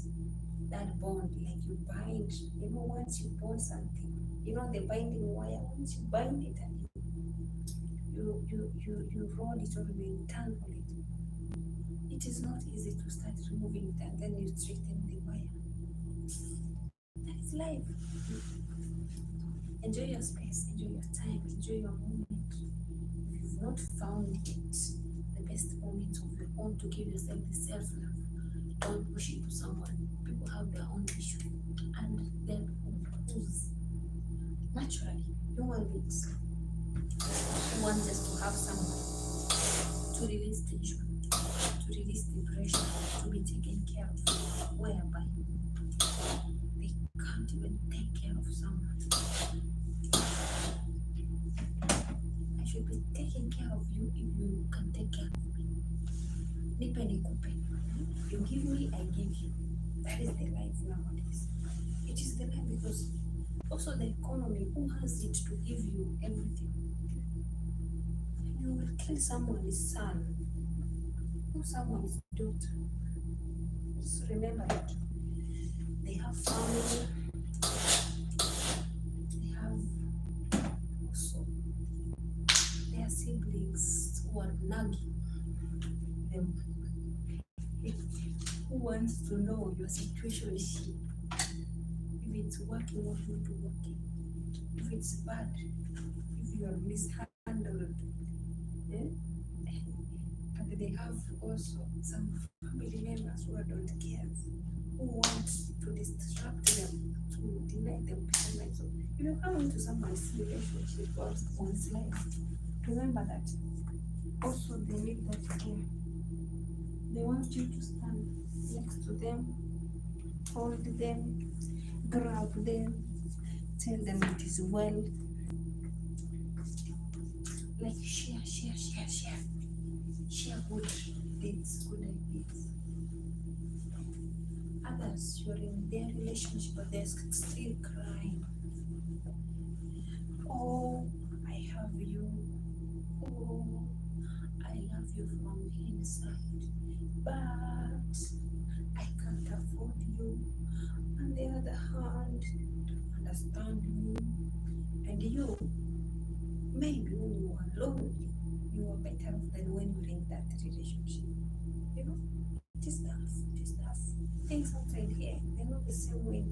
that bond, like you bind, once you bond something, the binding wire, once you bind it and you roll it or you entangle it, it is not easy to start removing it, and then you straighten the wire. That is life. Enjoy your space, enjoy your time, enjoy your moment. If you've not found it, the best moments of your own to give yourself the self-love, don't push it to someone. People have their own issue, and then whose Naturally, human beings want just to have someone to release tension, to release depression, to be taken care of, whereby they can't even take care of someone. I should be taking care of you if you can take care of me. Nipe nikupe. You give me, I give you. That is the life nowadays. It is the life because also the economy, who has it to give you everything? You will kill someone's son or someone's daughter. Just remember that they have family, they have also their siblings who are nagging them. Who wants to know your situation is if it's working or not working, if it's bad, if you are mishandled. Eh? And they have also some family members who don't care, who want to distract them, to deny them payment. So if you come into someone's relationship or one's life, remember that also they need that care. They want you to stand next to them, hold them, grab them, tell them it is well. Like share good deeds, good ideas. Others, you're in their relationship, but they're still crying. Oh, I have you. Oh, I love you from inside, but I can't afford you. On the other hand, don't understand me. And you, maybe when you are lonely, you are better off than when you're in that relationship. You know, it is tough. It is tough. Things outside here, they're not the same way.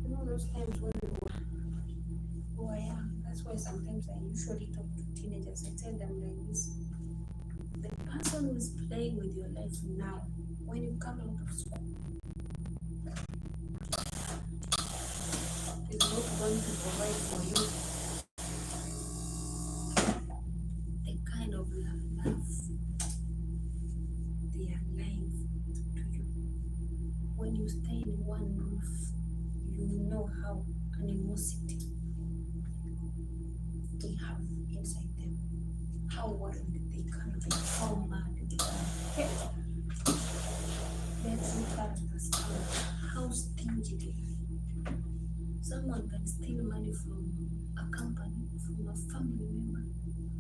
You know those times when we were young. That's why sometimes I usually talk to teenagers. I tell them like this: the person who is playing with your life now, when you come out of school, is not going to provide for you the kind of love they are lying to you. When you stay in one roof, you know how animosity they have inside them, how worried they can be, how mad they are. Their true characters are, how stingy they are. Someone can steal money from a company, from a family member,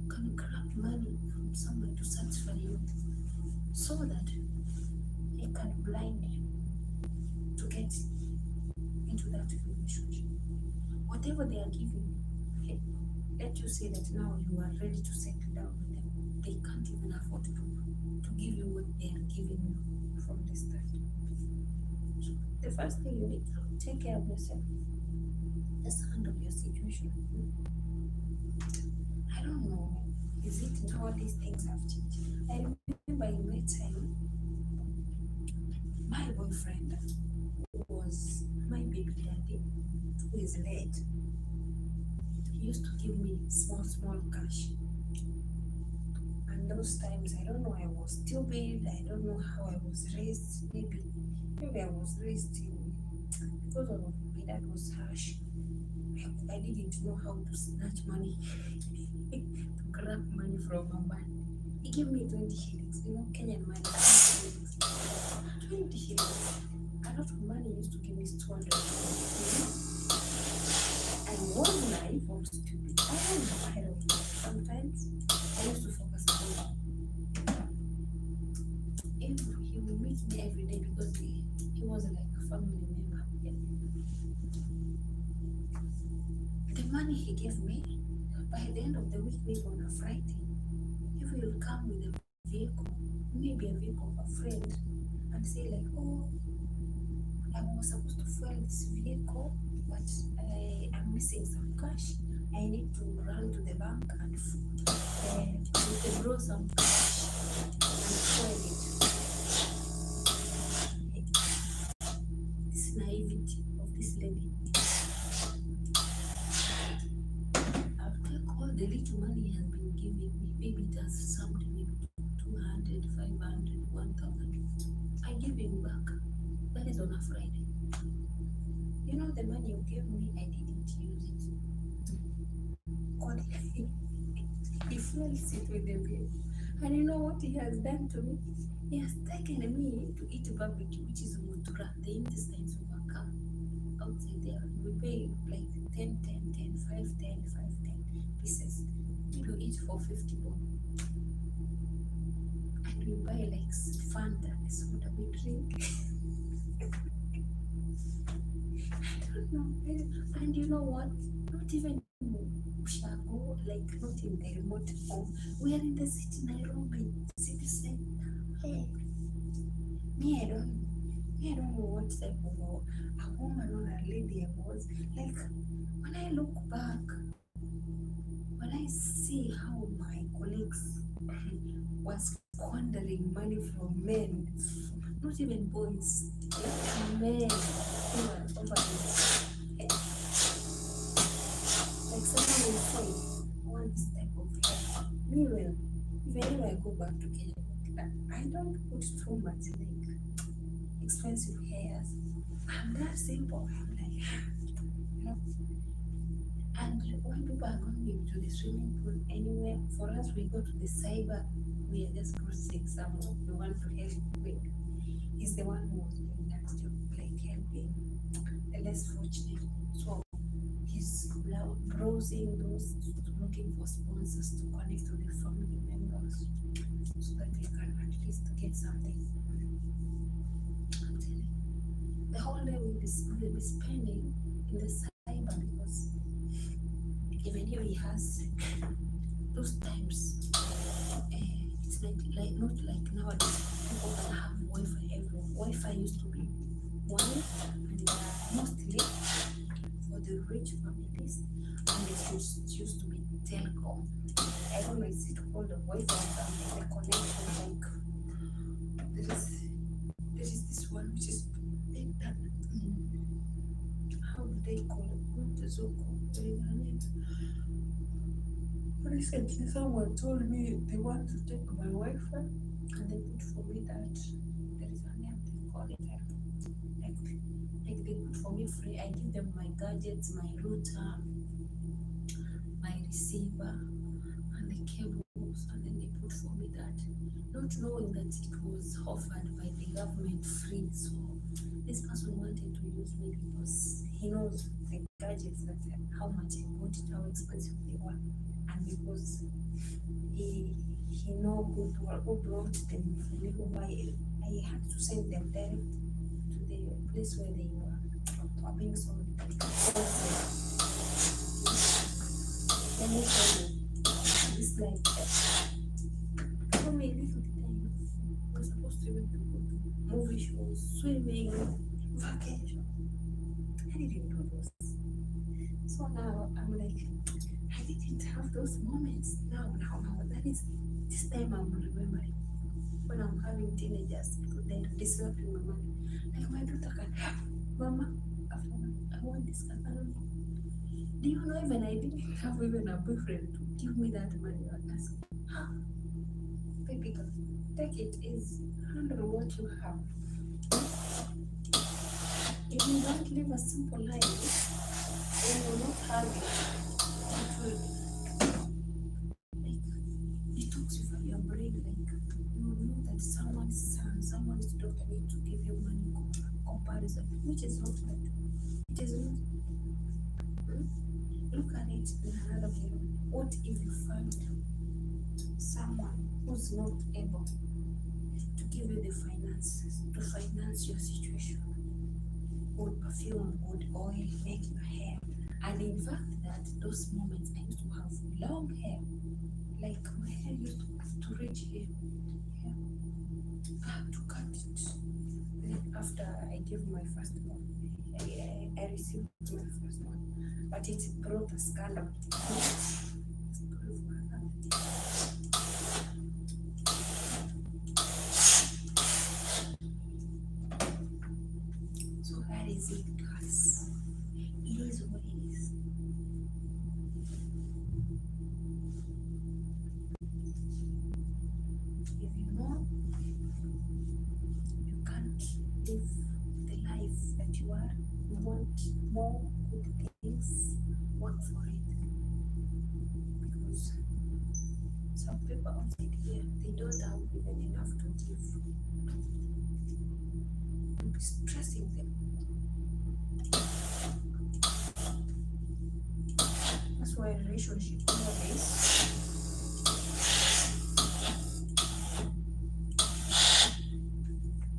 can grab money from someone to satisfy you, so that he can blind you to get into that relationship. Whatever they are giving you, let you say that now you are ready to settle down with them. They can't even afford to give you what they are giving you from the start. So the first thing you need to take care of yourself. Just handle your situation. I don't know. Is it now these things have changed? I remember in my time, my boyfriend was my baby daddy, who is late. He used to give me small cash. And those times, I don't know, I was stupid. I don't know how I was raised. Maybe I was raised because of my dad was harsh. I didn't know how to snatch money, to grab money from a man. He gave me 20 shillings, Kenyan money. 20 shillings. A lot of money used to give me 200. I was naive or stupid. I don't know. Sometimes I used to focus on him. He would meet me every day because he was like a family member. The money he gave me, by the end of the week, maybe on a Friday, if he will come with a vehicle, maybe a vehicle of a friend, and say like, oh, I was supposed to fuel this vehicle, but I am missing some cash. I need to run to the bank and withdraw some cash and fuel it. This naivety of this lady. money you gave me, I didn't use it. God, he fills it with the bill. And you know what he has done to me? He has taken me to eat barbecue, which is mutura, the intestines of a cow outside there. We pay like 10, 10, 10, 5, 10, 5, 10 pieces. We eat for 50 bob. And we buy like Fanta, soda we drink. I don't know. And you know what? Not even Shago, like not in the remote home. We are in the city, Nairobi, city center. Hey, me, I don't know what type of a woman or a lady I was. Like, when I look back, when I see how my colleagues was squandering money from men, not even boys, like men who were over it. Like someone will say, I want this type of hair. Meanwhile, even if I go back to Kenya, I don't put too much like expensive hairs. I'm that simple. I'm like, you know. And when people are going to the swimming pool anywhere, for us, we go to the cyber. We are just processing someone. We want to help with. He's the one who was doing that job, like helping the less fortunate. So he's browsing those, looking for sponsors to connect to the family members so that they can at least get something. I'm telling you, the whole day we'll be spending in the cyber because even if he has those times, it's like not like nowadays. People can have Wi-Fi everywhere. Wi-Fi used to be one, and mostly for the rich families, and it used to be telecom. I don't know, is it called the Wi-Fi or something? The connection, like there is this one which is big that how do they call it? Not the Zoco. There is a name. Recently, someone told me they want to take my Wi-Fi, and they put for me that there is a name they call it. Like they put for me free. I give them my gadgets, my router, my receiver, and the cables, and then they put for me that, not knowing that it was offered by the government free. So this person wanted to use me because he knows the gadgets, that how much I bought it, how expensive they were, and because he know who brought them for me, who I had to send them direct to the place where they were being sold. Let me tell you, this like so many little things. We're supposed to even go to movie shows, swimming, vacation. I didn't do those. So now I'm like, I didn't have those moments. Now, that is this time I'm remembering when I'm having teenagers because they're disrupting my mind. Like my daughter can help, Mama, I want this. I don't know. Do you know even I didn't have even a boyfriend to give me that money or ask? Huh? Baby girl, take it easy. Handle what you have. If you don't live a simple life, you will not have it. It will like detoxify your brain. Like you will know that someone's son, someone's daughter need to give you money comparison, which is not right. It is not. Look at it in another way. What if you find someone who's not able to give you the finances to finance your situation? Good perfume, good oil, make your hair. And in fact, that those moments I used to have long hair. Like my hair used to reach here. Yeah. I had to cut it. Then after I gave my first one, I received my first one. But it brought a scandal. So that is it, guys. It is what it is. If you know you can't live the life that you want more, work for it, because some people outside here, they don't have even enough to give. You'll be stressing them. That's why relationship nowadays,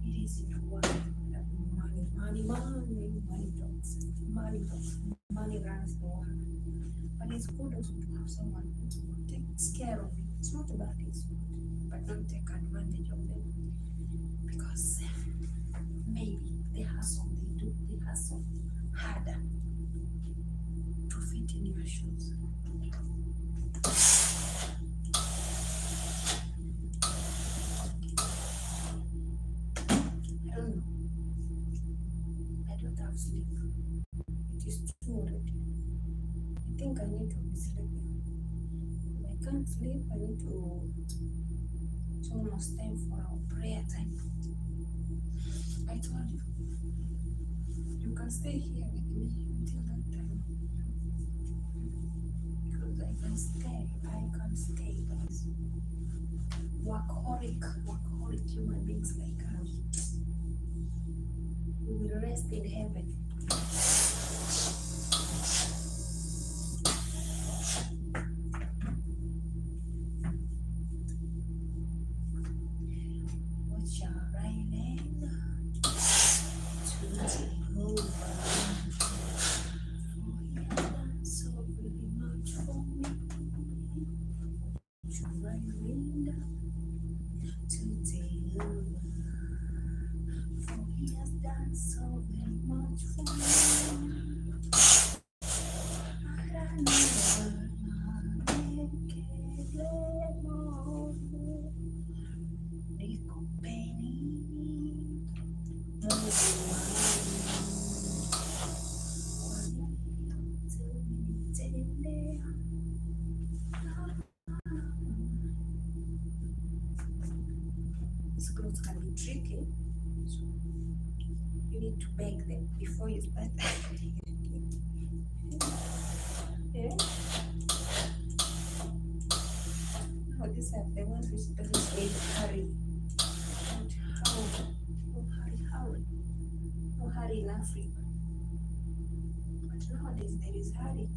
it isn't work. Money talks. Money runs the world. But it's good also to have someone who takes care of you. It's not about this, but don't take advantage of them, because maybe they hustle harder to fit in your shoes. I don't know. I don't have sleep. It is 2 already. I think I need to be sleeping. If I can't sleep, I need to. It's almost time for our prayer time. I told you, you can stay here with me until that time. Because I can stay, guys. Workaholic human beings like us. We will rest in heaven. What shall I lend to Jehovah? For he has done so very much for me. What shall I lend to Jehovah? For he has done so very much for me. These clothes can be tricky, so you need to beg them before you start. Yeah. No, these are the ones which doesn't need hurry. No hurry. No hurry in Africa. But nowadays there is hurry.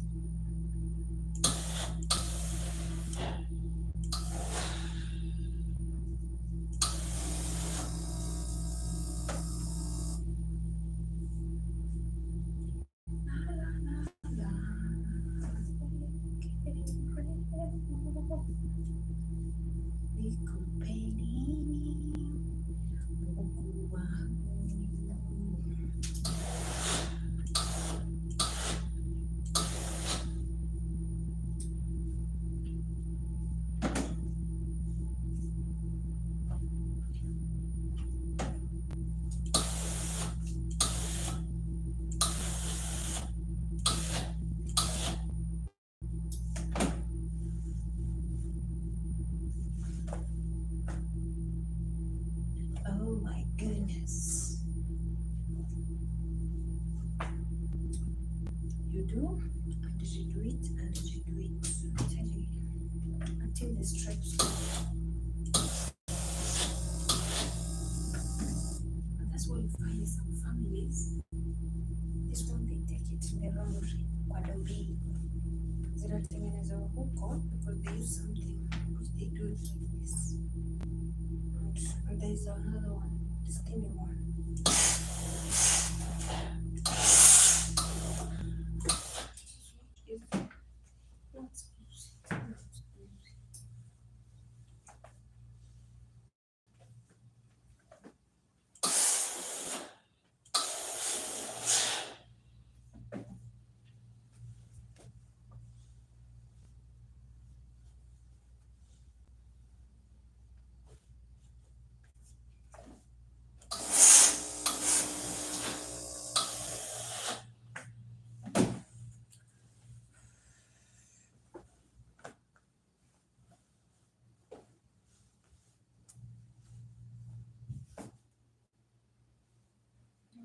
Oh my goodness. You do, and you do it, and you do it. I'm telling you, until the stripes go. And that's why you find some families, this one they take it in the wrong way. Kwa dauri. Zinatengeneza huko because they use something which they do it like this. And there's another one, the steaming one. Not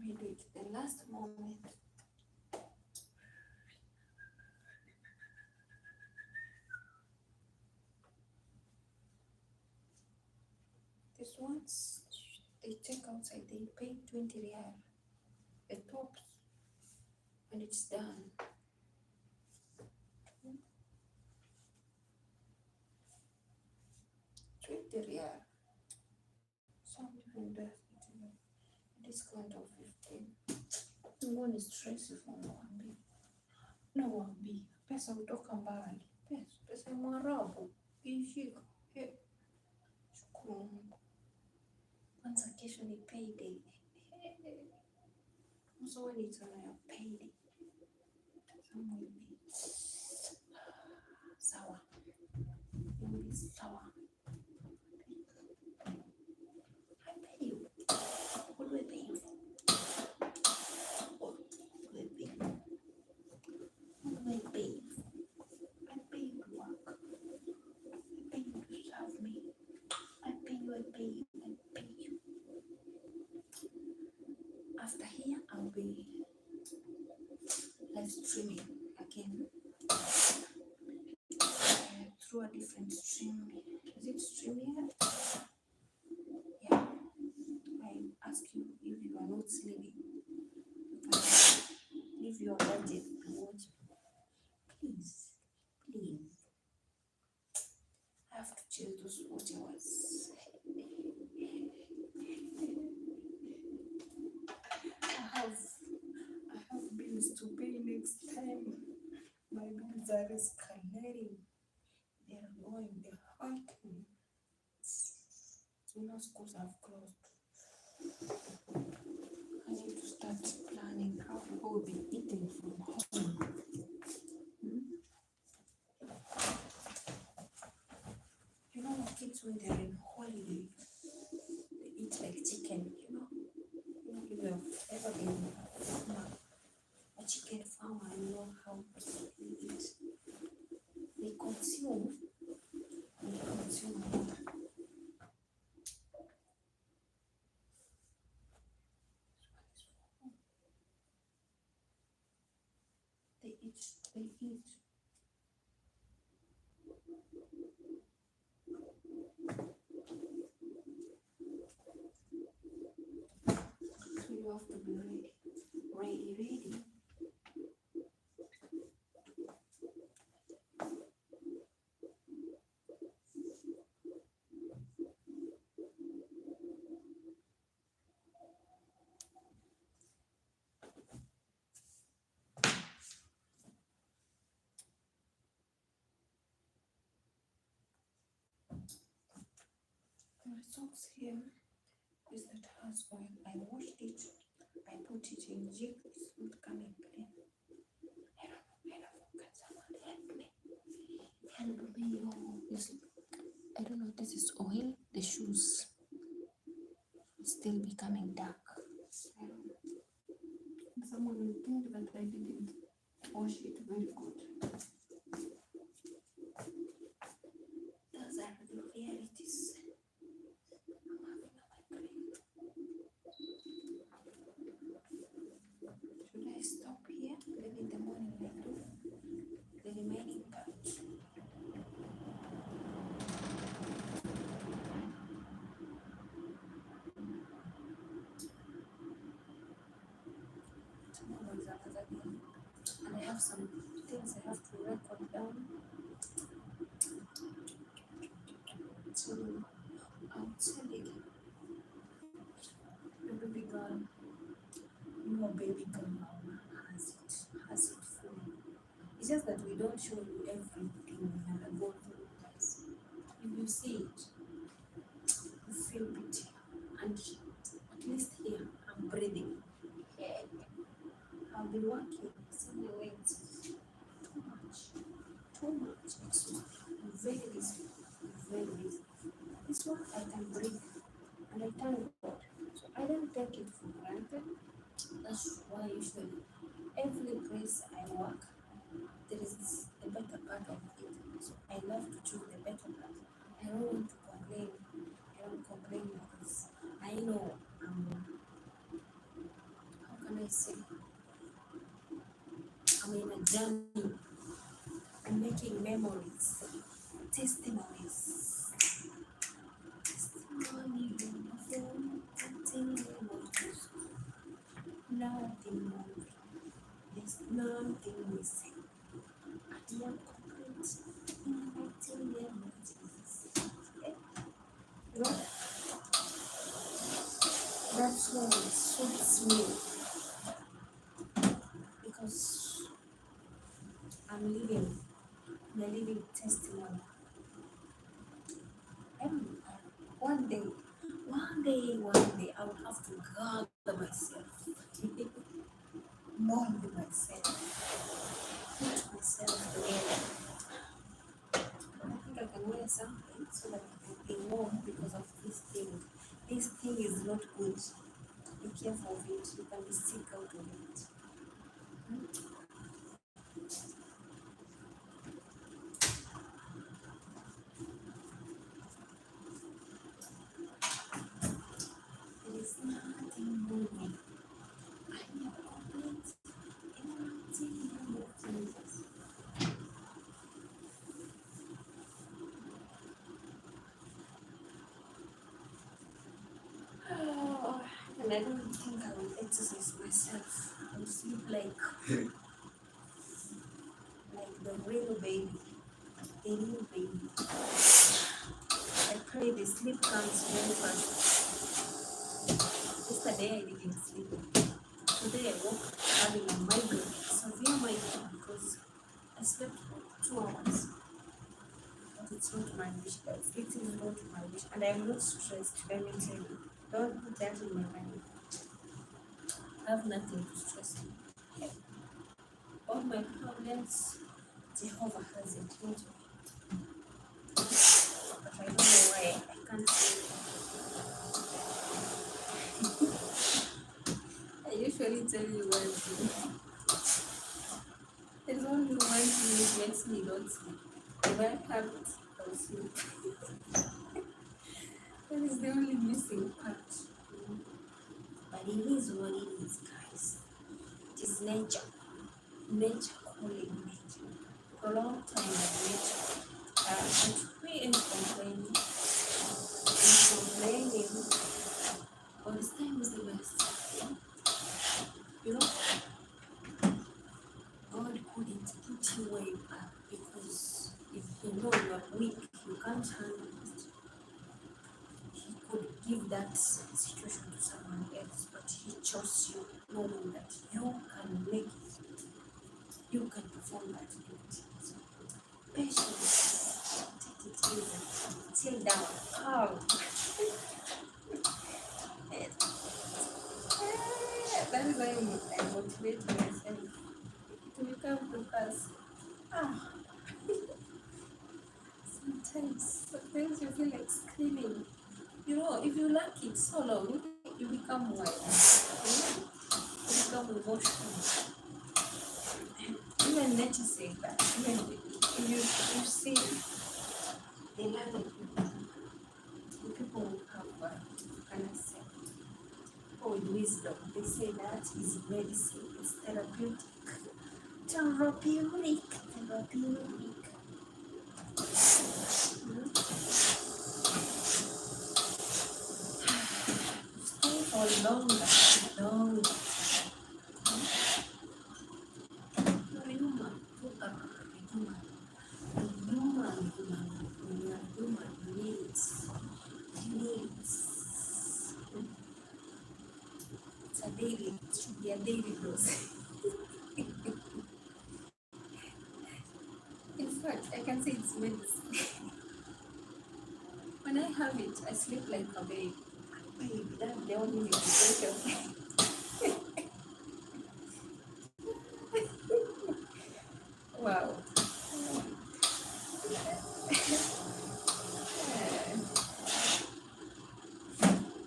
maybe it's the last moment. This ones they take outside, they pay 20 real. The tops when it's done. 20 real. Some even does a discount of 15. Mbona stress from Wambi? Na Wambi, pesa kutoka mbali. Pesa ya Mwarabu. Ishika. Shukuru Mungu. Kwanza kesho ni payday. So when it's on your payday, some will be sour. It will be sour. I pay you. What do I pay you for? What do I pay you? What do I pay you for? I pay you to work. I pay you to serve me. I pay you, I pay you, I pay you. After here, I'll be live streaming again through a different stream. Is it streaming? Yeah. I ask you, if you are not sleeping, you can leave your gadget and watch. Please. I have to change those watch hours. I have bills to pay next time. My bills are escalating. They are going, they're hurting. Schools have closed. I need to start planning how people will be eating from home. You know, kids when they're in holiday, they eat like chicken, you know. If you have ever been a chicken farmer, you know how they eat. They consume a lot. They eat. So you have to be ready. My socks here is that has oil. I washed it. I put it in jig. It's not coming clean. I don't know. Can someone help me? Help me. I don't know. This is oil. The shoes will still becoming dark. I don't know. Someone will think that I didn't wash it very good. Those are the realities. Should I stop here? Maybe in the morning I do the remaining part. Tomorrow is another day. And I have some things I have to record down. So I'm telling you, the baby girl, your baby girl has it fully. It's just that we don't show you everything we undergo through, guys. If you see it, you feel pity. And at least here, I'm breathing. I've been working some weights too much. It's very easy. This one I can breathe, and I thank God. So I don't take it for granted. That's why usually every place I work, there is the better part of it. So I love to choose the better part. I don't want to complain. I don't complain because I know how can I say, I'm in a journey. I'm making memories, testimonies. nothing moving. There's nothing missing. I am complete in the mighty name of Jesus. Okay? You know, that's why it suits me, because I'm living a living testimony. And one day, I will have to gather myself, mold myself, put myself together. I think I can wear something so that I can be warm because of this thing. This thing is not good. Be careful of it. You can be sick out of it. There is nothing moving. I am complete in the mighty name of Jesus. Oh, and I don't think I will exercise myself. I will sleep like the real baby, a new baby. I pray the sleep comes very fast. Yesterday I didn't sleep. Today I woke having a migraine, severe migraine, because I slept for 2 hours. But it's not my wish, guys. It is not my wish. And I'm not stressed, let me tell you. Don't put that in my mind. I have nothing to stress me. Okay? All my problems, Jehovah has it, not me. But I don't know why I can't say it. I usually tell you one thing. There's only one thing that makes me not sleep. If I have it, I'll sleep. That is the only missing part. But it is what it is, guys. It is nature. Nature calling nature. For a long time, nature. But we ain't complaining. And complaining, all this time is the best. You know, God couldn't put you where you are because if He knows you are weak, you can't handle it. He could give that situation to someone else, but He chose you, knowing that you can make it, you can perform that duty. So, patience, take it easy, chill down, calm. That is why I motivate myself. It will come to pass. Ah, sometimes you feel like screaming. You know, if you lack it so long, you become wild. You become emotional. Even nature says that. Even if you see the learned people, the people who have, can I say, people with wisdom, they say that is medicine, it's therapeutic. Therapeutic. Stay for longer. Human. When you are human, needs. It should be a daily dose. In fact, I can say it's medicine. When I have it, I sleep like a baby. Baby, that's the only way to take care. Wow.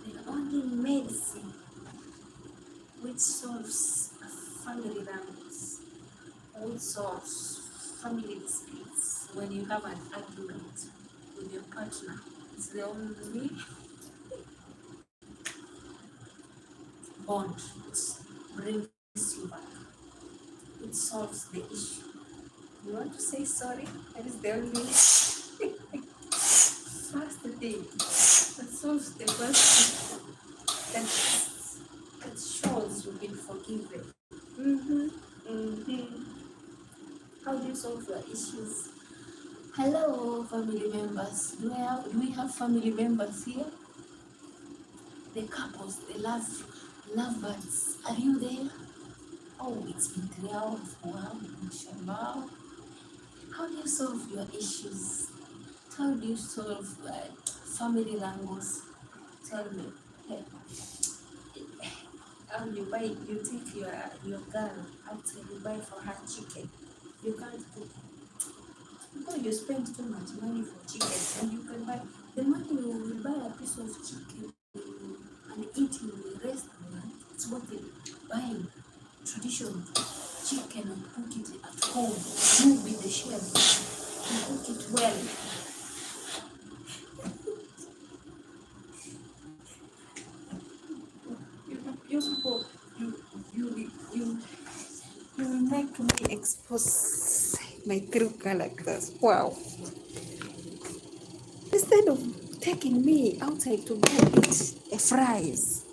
The only medicine which solves family dynamics, which solves family disputes when you have an argument with your partner, it's the only bond which brings you back. It solves the issue. You want to say sorry? That is the only first thing that solves the question that shows you've been forgiven. How do you solve your issues? Hello, family members. Do we have family members here? The couples, the lovebirds. Are you there? Oh, it's been 3 hours. Wow, mashallah. How do you solve your issues? How do you solve family wrangles? Tell me. Hey, you take your girl outside, you buy for her chicken. You can't cook because you spend too much money for chicken, and you can buy the money you will buy a piece of chicken and eat in the restaurant. It's worth it. Buying traditional chicken and cook it at home. Move with the chef and cook it well. You people, you you will make me expose my true characters. Wow. Instead of taking me outside to go eat fries,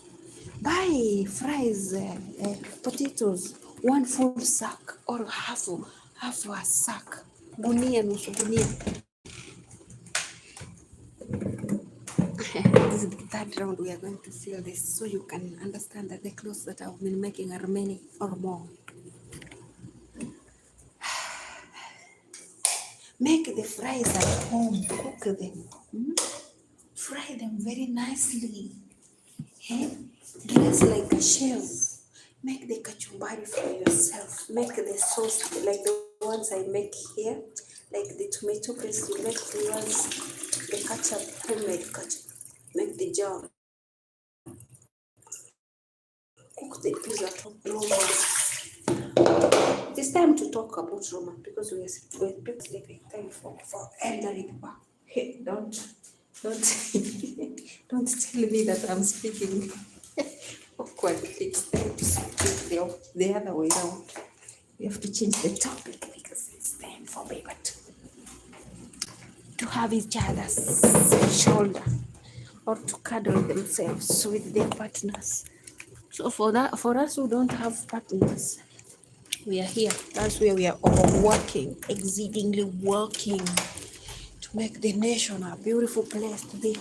buy fries, potatoes, one full sack or half a sack. Gunia, nusu gunia. This is the third round we are going to seal this so you can understand that the clothes that I've been making are many or more. Make the fries at home, cook them. Fry them very nicely. Dress like a chef. Make the kachumbari for yourself. Make the sauce like the ones I make here. Like the tomato paste, you make the ones, the ketchup, homemade ketchup. Make the jar. Cook the pizza top Roma. It is time to talk about Roma because we're people sleeping. Time for elderly people. Hey, don't don't tell me that I'm speaking awkwardly. It's time to speak the other way around. We have to change the topic because it's time for people to have each other's shoulder or to cuddle themselves with their partners. So for us who don't have partners, we are here. That's where we are all working, exceedingly working to make the nation a beautiful place to be.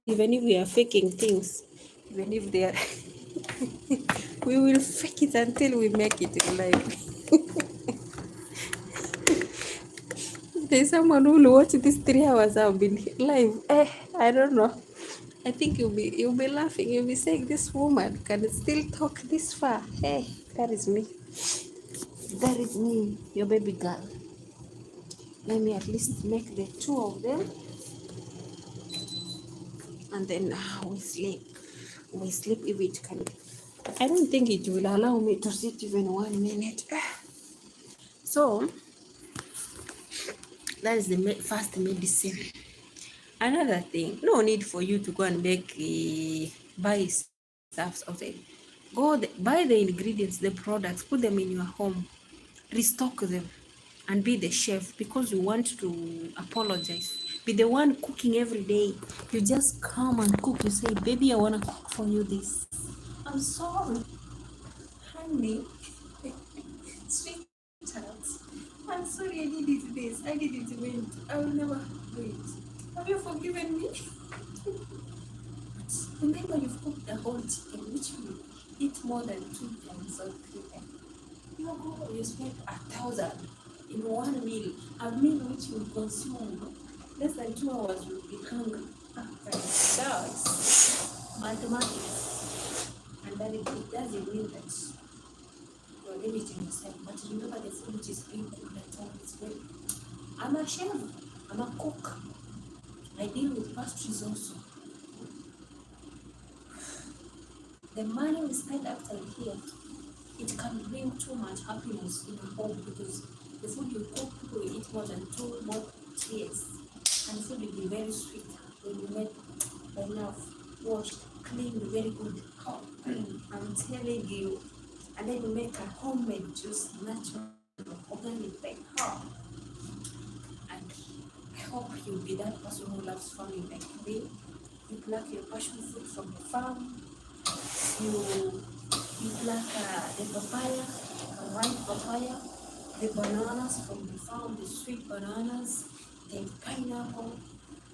Even if we are faking things, even if they are, we will fake it until we make it in life. There's someone who will watch this 3 hours I've been live. I don't know. I think you'll be laughing. You'll be saying this woman can still talk this far. Hey, that is me. That is me, your baby girl. Let me at least make the two of them, and then we sleep. We sleep if it can. I don't think it will allow me to sit even 1 minute. So that is the first medicine. Another thing, no need for you to go and buy stuff outside. Buy the ingredients, the products, put them in your home, restock them, and be the chef because you want to apologize. Be the one cooking every day. You just come and cook. You say, baby, I want to cook for you this. I'm sorry, honey, sweetheart. I'm sorry, I needed this. I needed wait. I will never wait. Have you forgiven me? Remember, you've cooked the whole chicken, which will eat more than 2 times or 3 times. You spend 1,000 in one meal, a meal which will consume less than 2 hours. You'll be hungry. That's mathematics, and that it doesn't mean that you're limiting yourself. But remember, the food which is being cooked at home is well. I'm a chef. I'm a cook. I deal with pastries also. The money we spend outside here, it can bring too much happiness in a home because the food you cook, people will eat more than 2 more tears. And the food will be very sweet when you make by love, washed, clean, very good. Oh, I'm telling you. And then you make a homemade juice, natural, organic, like and I hope you'll be that person who loves farming like me. You pluck your passion fruit from the farm. You pluck the papaya, ripe papaya, the bananas from the farm, the sweet bananas, the pineapple,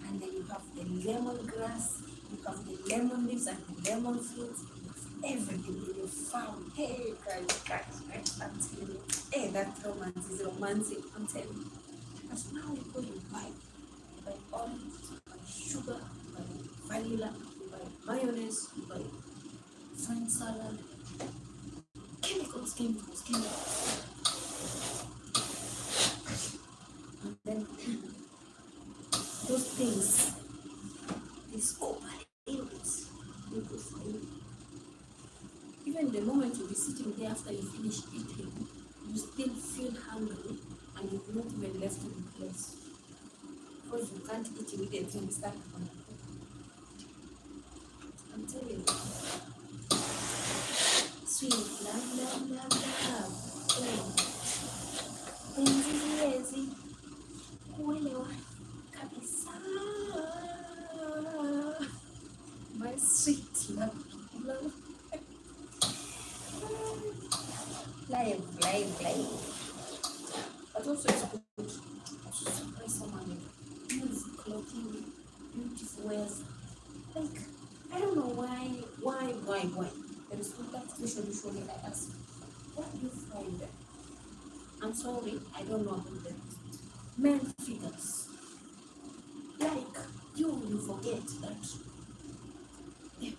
and then you have the lemongrass, you have the lemon leaves and the lemon fruits, everything in your farm. Hey, guys, I'm telling you. Hey, that romance is romantic, I'm telling you. Because now you go, you buy oil, you buy sugar, you buy vanilla, you buy mayonnaise, you buy French salad, chemicals. And then those things, they scope a little bit. Even the moment you'll be sitting there after you finish eating, you still feel hungry and you've not even left the place. Because you can't eat immediately and start on. I'm telling you. Sweet love. Enzi kuelewa kabisa. My sweet love. Live. But also it's good to surprise someone with beautiful clothing, beautiful wares. Like, I don't know why. There is no that question usually I ask. What do you find? I'm sorry, I don't know about them. Male figures. Like, you forget that the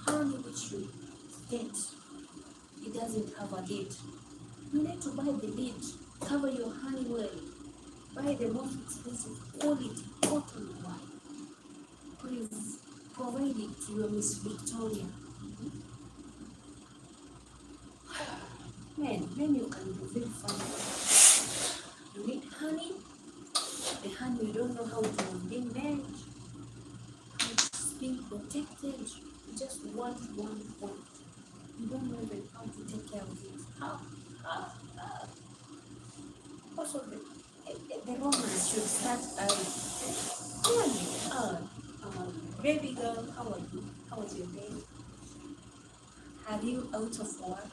honey which you get, it doesn't have a lid. You need to buy the lid, cover your honey well, buy the most expensive quality cotton one. Please provide it to your Miss Victoria. Men you can be very funny. You need honey, the honey you don't know how it was being made, how it's being protected. You just want. You don't know even how to take care of it. How? Also, the romance should start early. Baby girl, how are you? How was your day? Are you out of work?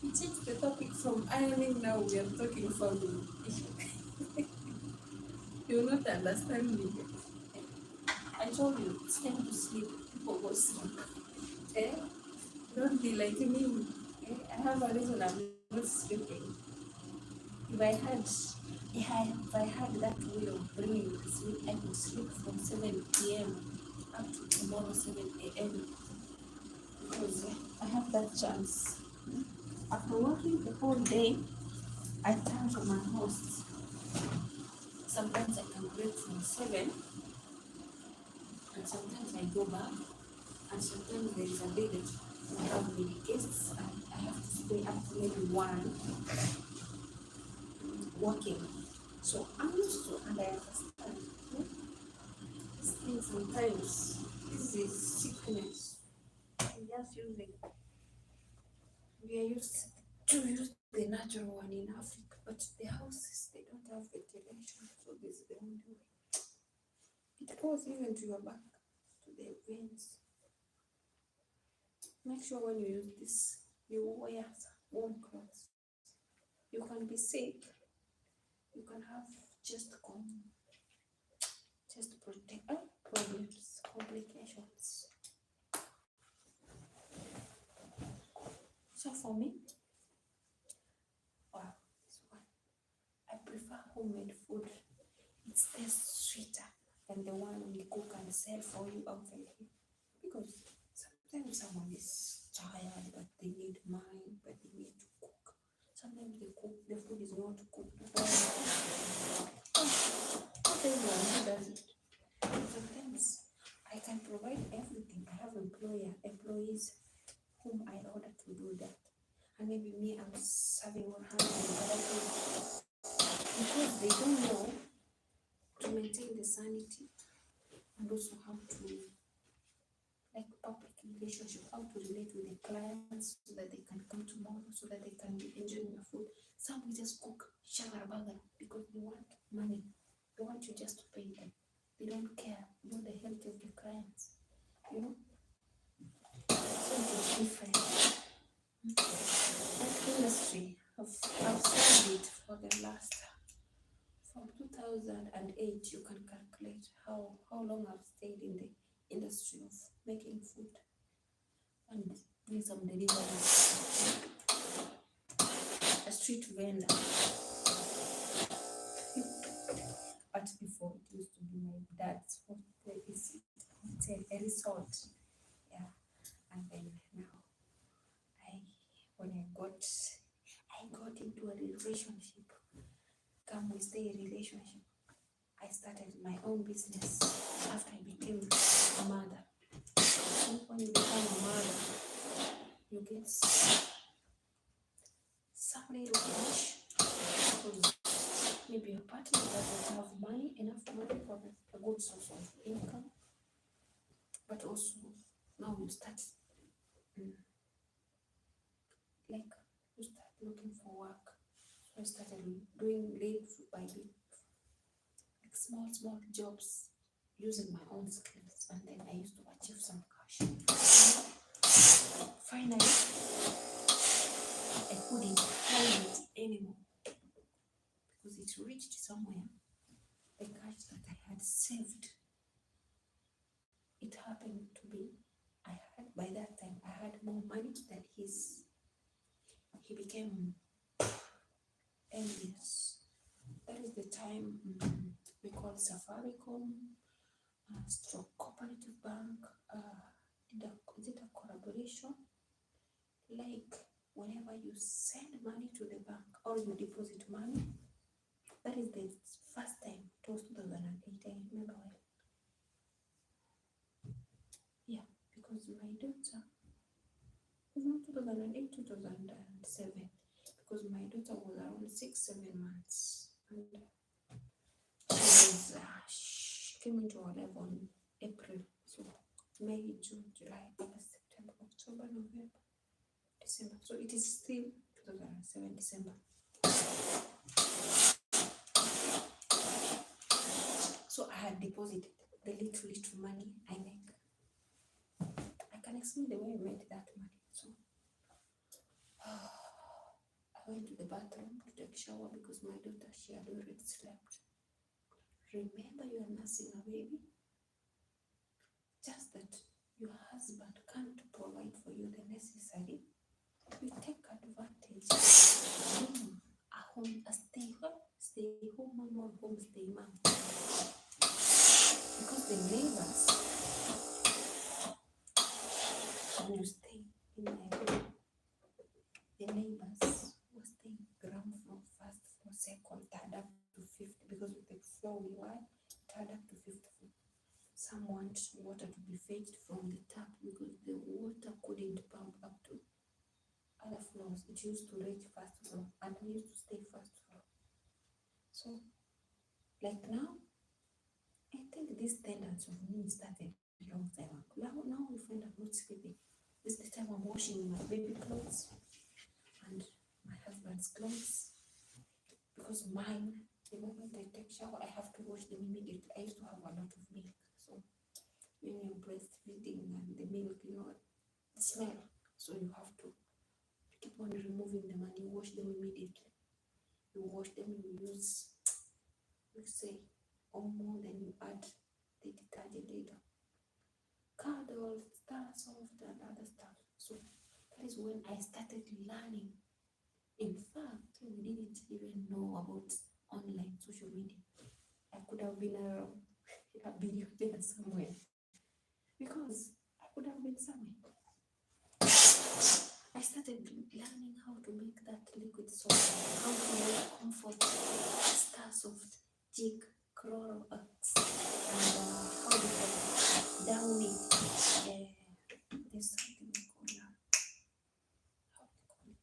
We changed the topic from ironing, now we are talking family. You will not understand me. I told you, it's time to sleep. People go sleep. Don't be like me. I have a reason I'm not sleeping. If I had that way of bringing you to sleep, I could sleep from 7 p.m. up to tomorrow 7 a.m. because I have that chance. After working the whole day, I turn to my host. Sometimes I can break from 7, and sometimes I go back, and sometimes there is a day that we have many guests, and I have to stay up to maybe 1 working. So I'm used to, and I understand. This thing sometimes, this is sickness. I'm just using. We are used to use the natural one in Africa, but the houses, they don't have ventilation, so this is the only way. It goes even to your back, to the veins. Make sure when you use this, you wear warm clothes. You can be sick. You can have chest problems, complications. So for me, wow, this one, I prefer homemade food. It tastes sweeter than the one we cook and sell for you outside here. Because sometimes someone is tired, but they need money, but they need to cook. Sometimes the food is not cooked well. Not everyone who does it. Sometimes I can provide everything. I have employees whom I order to do that. And maybe me, I'm serving 100 other people. Because they don't know to maintain the sanity and also how to, like, public relationship, how to relate with the clients so that they can come tomorrow, so that they can be enjoying your food. Some will just cook shagarabaga because they want money. They want you just to pay them. They don't care about the health of the clients. So it's different. 2008, you can calculate how long I've stayed in the industry of making food and doing some deliveries. A street vendor. But before, it used to be my dad's hotel, a resort. Yeah. And then now, when I got into a relationship, we stay in a relationship. I started my own business after I became a mother. So when you become a mother, you get some little cash because maybe your partner doesn't have enough money for a good source of income. But also now you start looking for work. So I started doing little by little, like small jobs using my own skills, and then I used to achieve some cash. Finally, I couldn't hold it anymore because it reached somewhere. The cash that I had saved, it happened to be, by that time, I had more money than his. He became envious. That is the time we called Safaricom, Stroke Cooperative Bank. Is it a collaboration? Like whenever you send money to the bank or you deposit money, that is the first time. It was 2008. I remember well. Yeah, because my daughter, not 2008, 2007, because my daughter was around 6-7 months, and she came into our life on April. So May, June, July, August, September, October, November, December. So it is still 2007 December. So I had deposited the little money I make. I can explain the way I made that money. So I went to the bathroom to take a shower because my daughter, she had already slept. Remember, you are nursing a baby. Just that your husband can't provide for you the necessary. You take advantage of being a stay home mom or homestay mom. Because the neighbors, when you stay in my room, the neighbors were staying ground floor, first floor, second, third up to 50, because with the floor we were, third up to 50. Some want water to be fetched from the tap because the water couldn't pump up to other floors. It used to reach first floor, and we used to stay first floor. So, like now, I think these tenants of me started a long time ago. Now we find I'm not sleeping. This is the time I'm washing my baby clothes and my husband's clothes, because mine, the moment I take shower, I have to wash them immediately. I used to have a lot of milk, so when you're breastfeeding and the milk, the smell, so you have to keep on removing them and you wash them immediately. You wash them, you use, let's say, Omo, then you add the detergent later, Cardol, Star Soft, and other stuff. So that is when I started learning. In fact, we didn't even know about online social media. I could have been a billionaire somewhere, because I could have been somewhere. I started learning how to make that liquid soap, how to make Comfort, Star Soft, Jig, Clorox, and how do you call it? Downy. There's something we call now. How do you call it?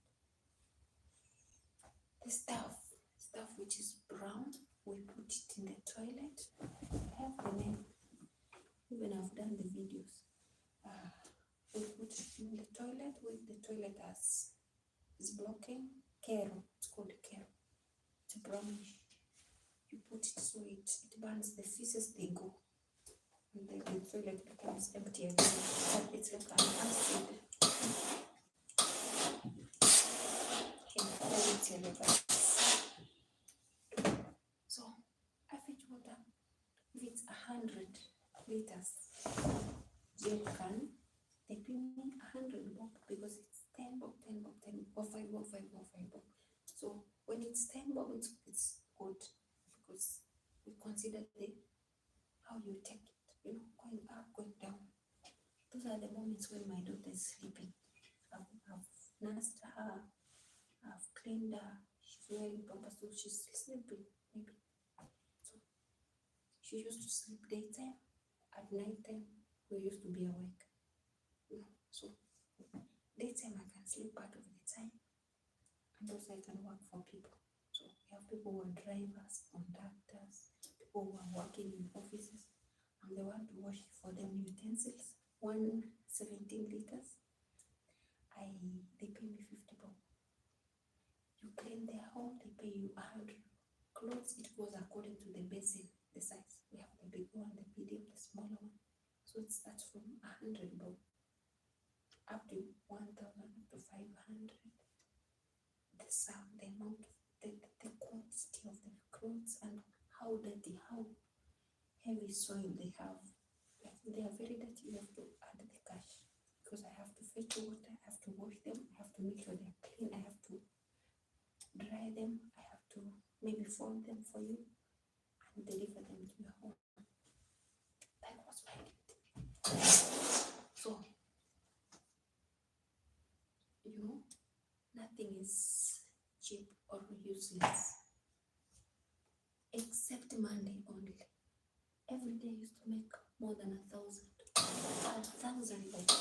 The stuff which is brown, we put it in the toilet. I have the name. Even I've done the videos. We put it in the toilet with the toilet as is blocking. Kero, it's called Kero. It's brownish. You put it so it burns the feces, they go. And then the toilet becomes empty again. But it's like an acid. So I liters. Job can, they pay me 100 bob because it's 10 bob, 10 bob, 10 bob, or 5 bob, 5 bob, 5 bob. So when it's 10 bob, it's good because we consider how you take it, going up, going down. Those are the moments when my daughter is sleeping. I've nursed her, I've cleaned her, she's wearing pampers, so she's sleeping, maybe. So she used to sleep daytime, at night time, we used to be awake. So daytime I can sleep part of the time, and also I can work for people. So we have people who are drivers, conductors, people who are working in offices, and they want to wash for them utensils. 17 liters. They pay me 50 bob. You clean their home, they pay you 100. Clothes, it goes according to the basin, the size. We have the big one, the medium, the smaller one. So it starts from 100 bob up to 1,000, up to 500. The sound, the amount, the quantity of the clothes, and how dirty, how heavy soil they have. Like they are very dirty, you have to add the cash because I have to fetch water, I have to wash them, I have to make sure they're clean, I have to dry them, I have to maybe fold them for you and deliver them to your home. That was my duty. So, nothing is cheap or useless except money only. Every day I used to make more than 1,000. 1,000 like,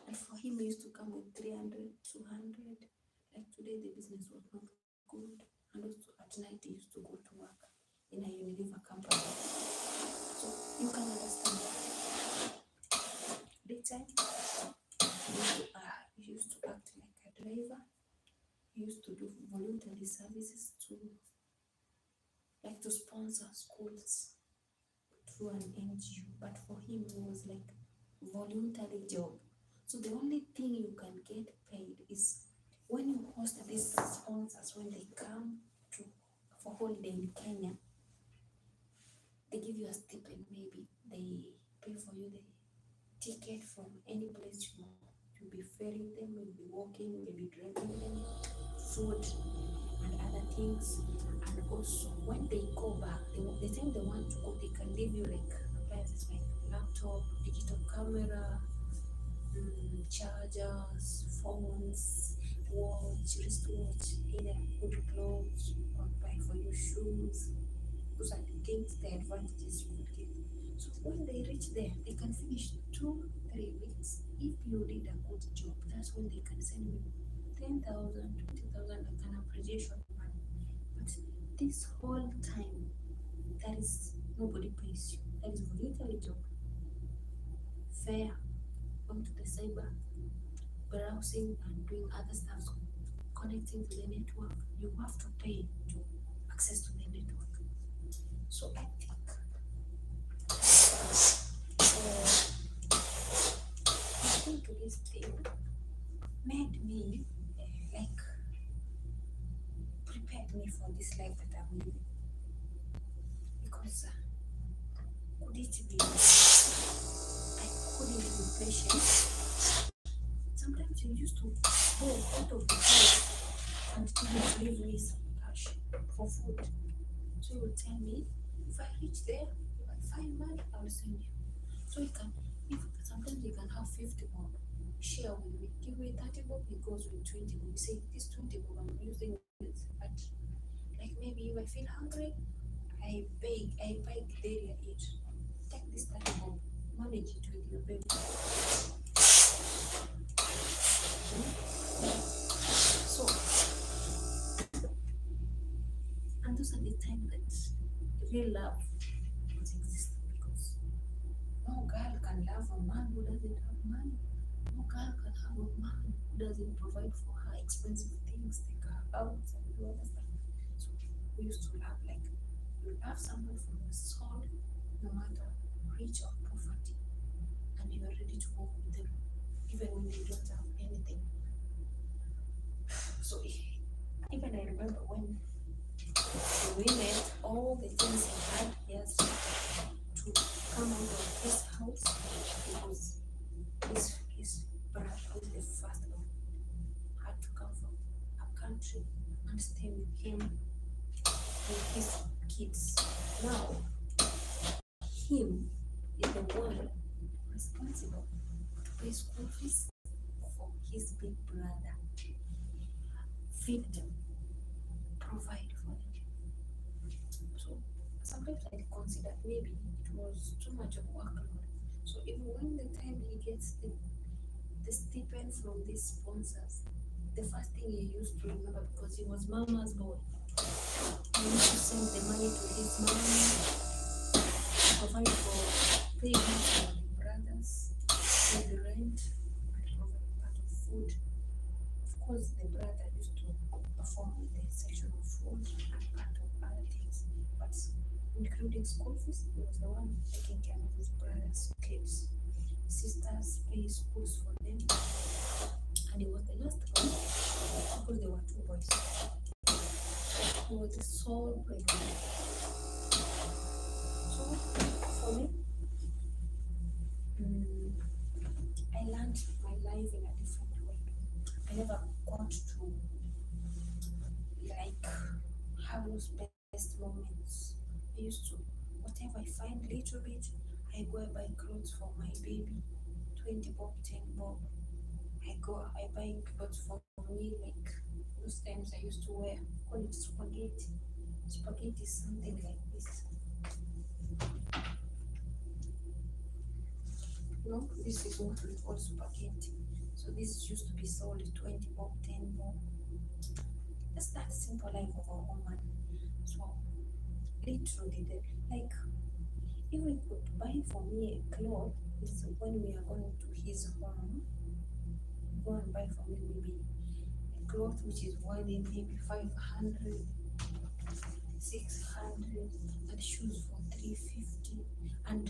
and for him he used to come with 300, 200. Like today the business was not good, and also at night he used to go to work in a Unilever company. So you can understand that. Daytime he used to act like a driver. He used to do voluntary services to sponsor schools through an NGO, but for him it was like voluntary job. So the only thing you can get paid is when you host these sponsors, when they come for holiday in Kenya, they give you a stipend. Maybe they pay for you the ticket from any place you'll be ferrying them, you'll be walking, you'll be driving them, food and other things. And also when they go back, the time they want to go, they can leave you like appliances like laptop, digital camera, chargers, phones, watch, wristwatch, either good clothes or buy for you shoes. Those are the things, the advantages you could get. So when they reach there, they can finish 2-3 weeks. If you did a good job, that's when they can send you 10,000, 20,000 like an appreciation money. But this whole time, that is nobody pays you. That is voluntary job. Fair, going to the cyber, browsing and doing other stuff, connecting to the network. You have to pay to access to the network. So I think listening to this thing made me prepared me for this life that I'm living. Because could it be I couldn't be patient. Sometimes you used to go out of the house and even leave me some cash for food. So you will tell me, if I reach there, if I find money, I will send you. So you can, sometimes you can have 50 bob, share with me, give me 30 bob, it goes with 20 bob. You say, this 20 bob I'm using it, but like maybe if I feel hungry, I buy dairy I eat. Take this 30 bob, manage it with your baby. So, and those are the times that real love was existing, because no girl can love a man who doesn't have money. No girl can have a man who doesn't provide for her expensive things, take her out and do other stuff. So we used to love, like you love someone from your soul, no matter rich or poverty, and you are ready to walk with them, even when they don't have anything. So even I remember when we met, all the things he had, yes, to come out of this country and stay with him, with his kids. Now, him is the one responsible to pay school fees for his big brother, feed them, provide for them. So sometimes I consider maybe it was too much of workload. So even when the time he gets the stipend from these sponsors, the first thing he used to remember, because he was mama's boy, he used to send the money to his mom, provide for pay bills for the brothers, pay the rent, and provide part of food. Of course, the brother used to perform with the section of food and part of other things, but including school fees, he was the one taking care of his brother's kids. Sisters pay schools for them, and he was the last one because there were two boys. He was the sole breadwinner. So for me, I learned my life in a different way. I never got to like have those best moments. I used to, whatever I find little bit, I go and buy clothes for my baby, 20 bob, 10 bob. I buy clothes for me, like those times I used to wear, call it spaghetti. Spaghetti is something like this. No, this is what we call spaghetti. So this used to be sold 20 bob, 10 bob. That's that simple life of a woman. So literally, like if we could buy for me a cloth, is when we are going to his home, go and buy for me maybe a cloth which is worth maybe 500, 600, and shoes for 350. And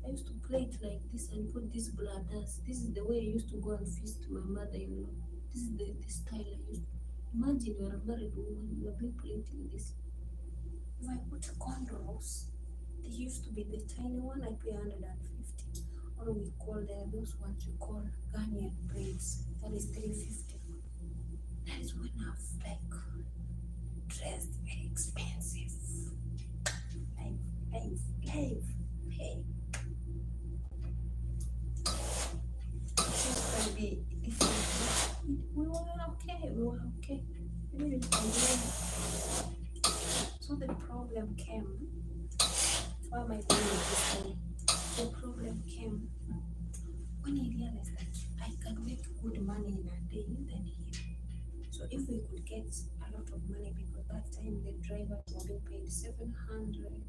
I used to play it like this and put this bladders. This is the way I used to go and feast my mother-in-law. This is the style I used to. Imagine you're a married woman, you're being plating this. If I put cornrows, they used to be the tiny one, I pay 150. Or we call those ones we call Ghanaian braids. That is 350. That is when I've like dressed very expensive. Life. Hey. Things can be different. We were okay. We didn't complain. So the problem came. Why am I doing this thing? The problem came when I realized that I can make good money in a day than him. So if we could get a lot of money, because that time the drivers were being paid 700,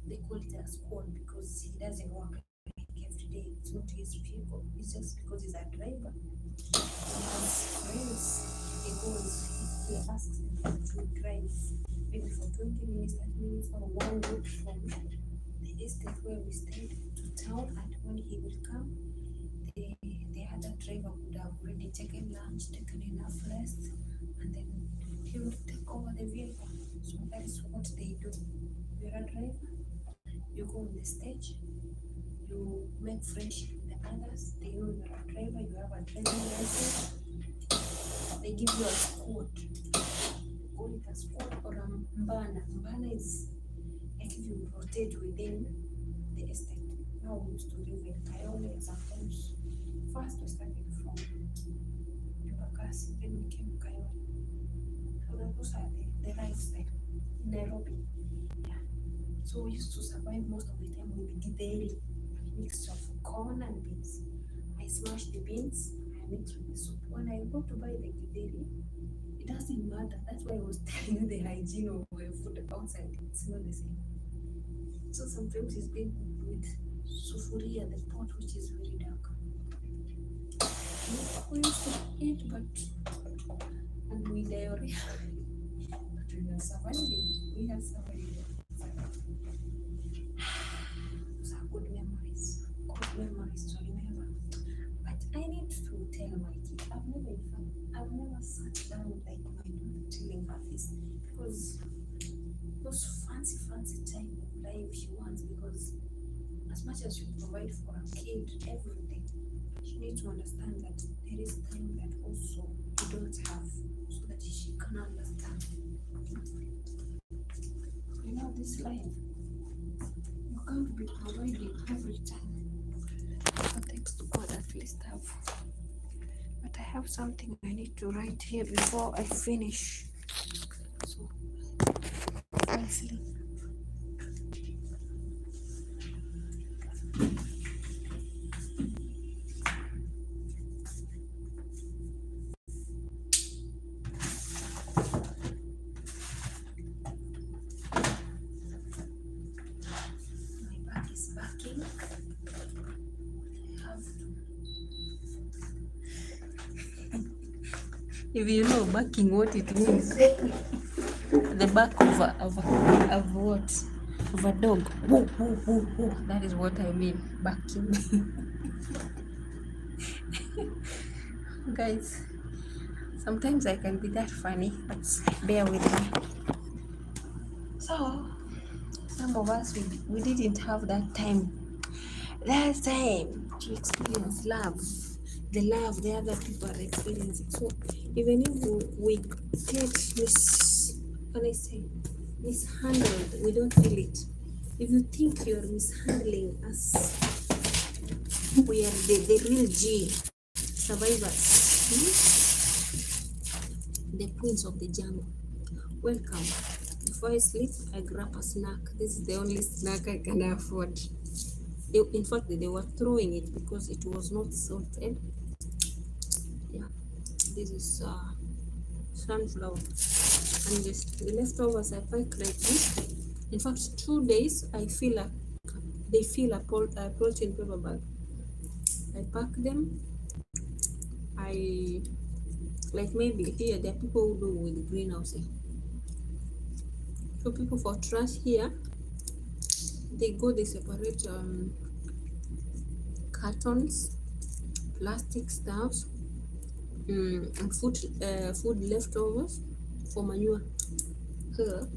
they call it a squad because he doesn't work like every day. It's not his vehicle. It's just because he's a driver. He has friends. He goes. He asks them to drive maybe for 20 minutes, 30 minutes, or 1 week from the estate where we stayed to town. And when he will come, the other driver would have already taken lunch, taken enough rest, and then he will take over the vehicle. So that is what they do. You're a driver, you go on the stage, you make friendship with the others, they know you're a driver, you have a driving license, they give you a squad. You call it a squad or a mbana. Mbana is like if you rotate within the estate. Now we used to live in Kayole sometimes. First we started from Embakasi, then we came to Kayole. So those are the lifestyle in Nairobi. Yeah. So we used to survive most of the time with githeri, a mix of corn and beans. I smash the beans, I mix with the soup. When I go to buy the githeri, it doesn't matter. That's why I was telling you the hygiene of food outside. It's not the same. So sometimes it's being cooked with sufuria, the pot which is very dark. We used to eat, and we diarrhea. But we are surviving. We are surviving. Those are good memories. Good memories to remember. But I need to tell my kid. I've never sat down like my daughter telling her this, because those fancy type of life she wants, because as much as you provide for a kid everything, she needs to understand that there is time that also you don't have, so that she can understand. You know, this life, you can't be providing everything. But thanks to God, at least I have. But I have something I need to write here before I finish. So I sleep. My back is backing. I have to. If you know backing, what it means, the back of what? Of a dog. Woo, woo, woo, woo. That is what I mean, backing. Guys, sometimes I can be that funny, but bear with me. So, some of us, we didn't have that time to experience love, the love the other people are experiencing. So, even if we get mishandled, we don't feel it. If you think you're mishandling us, we are the real G survivors, the queens of the jungle. Welcome. Before I sleep, I grab a snack. This is the only snack I can afford. In fact, they were throwing it because it was not salted. Yeah, this is sunflower, and the leftovers I pack like this. In fact, 2 days I feel like they feel a protein paper bag. I pack them. I like maybe here there are people who do with greenhouse. So people for trash here, they separate cartons, plastic stuffs, and food leftovers for manure. Here,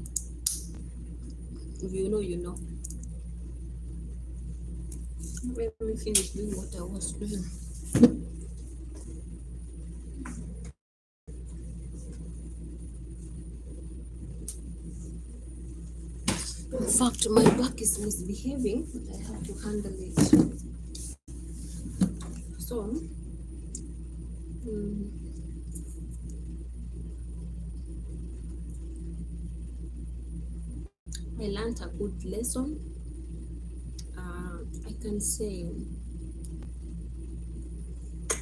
if you know, you know. Let me finish doing what I was doing. In fact, my back is misbehaving, but I have to handle it. So, I learned a good lesson. I can say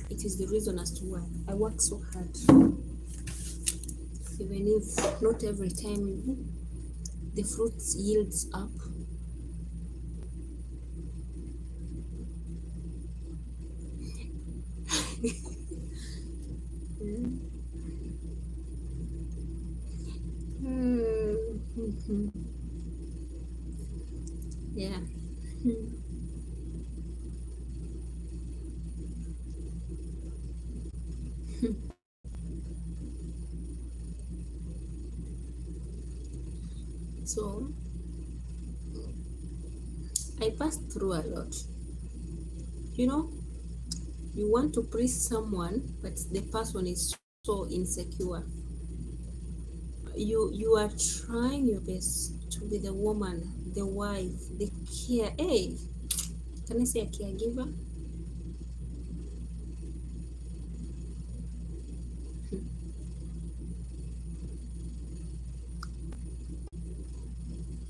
it is the reason as to why I work so hard. Even if not every time the fruits yields up. Yeah. So I passed through a lot. You know, you want to praise someone, but the person is so insecure. You are trying your best to be the woman, the wife, the care. Hey, can I say a caregiver?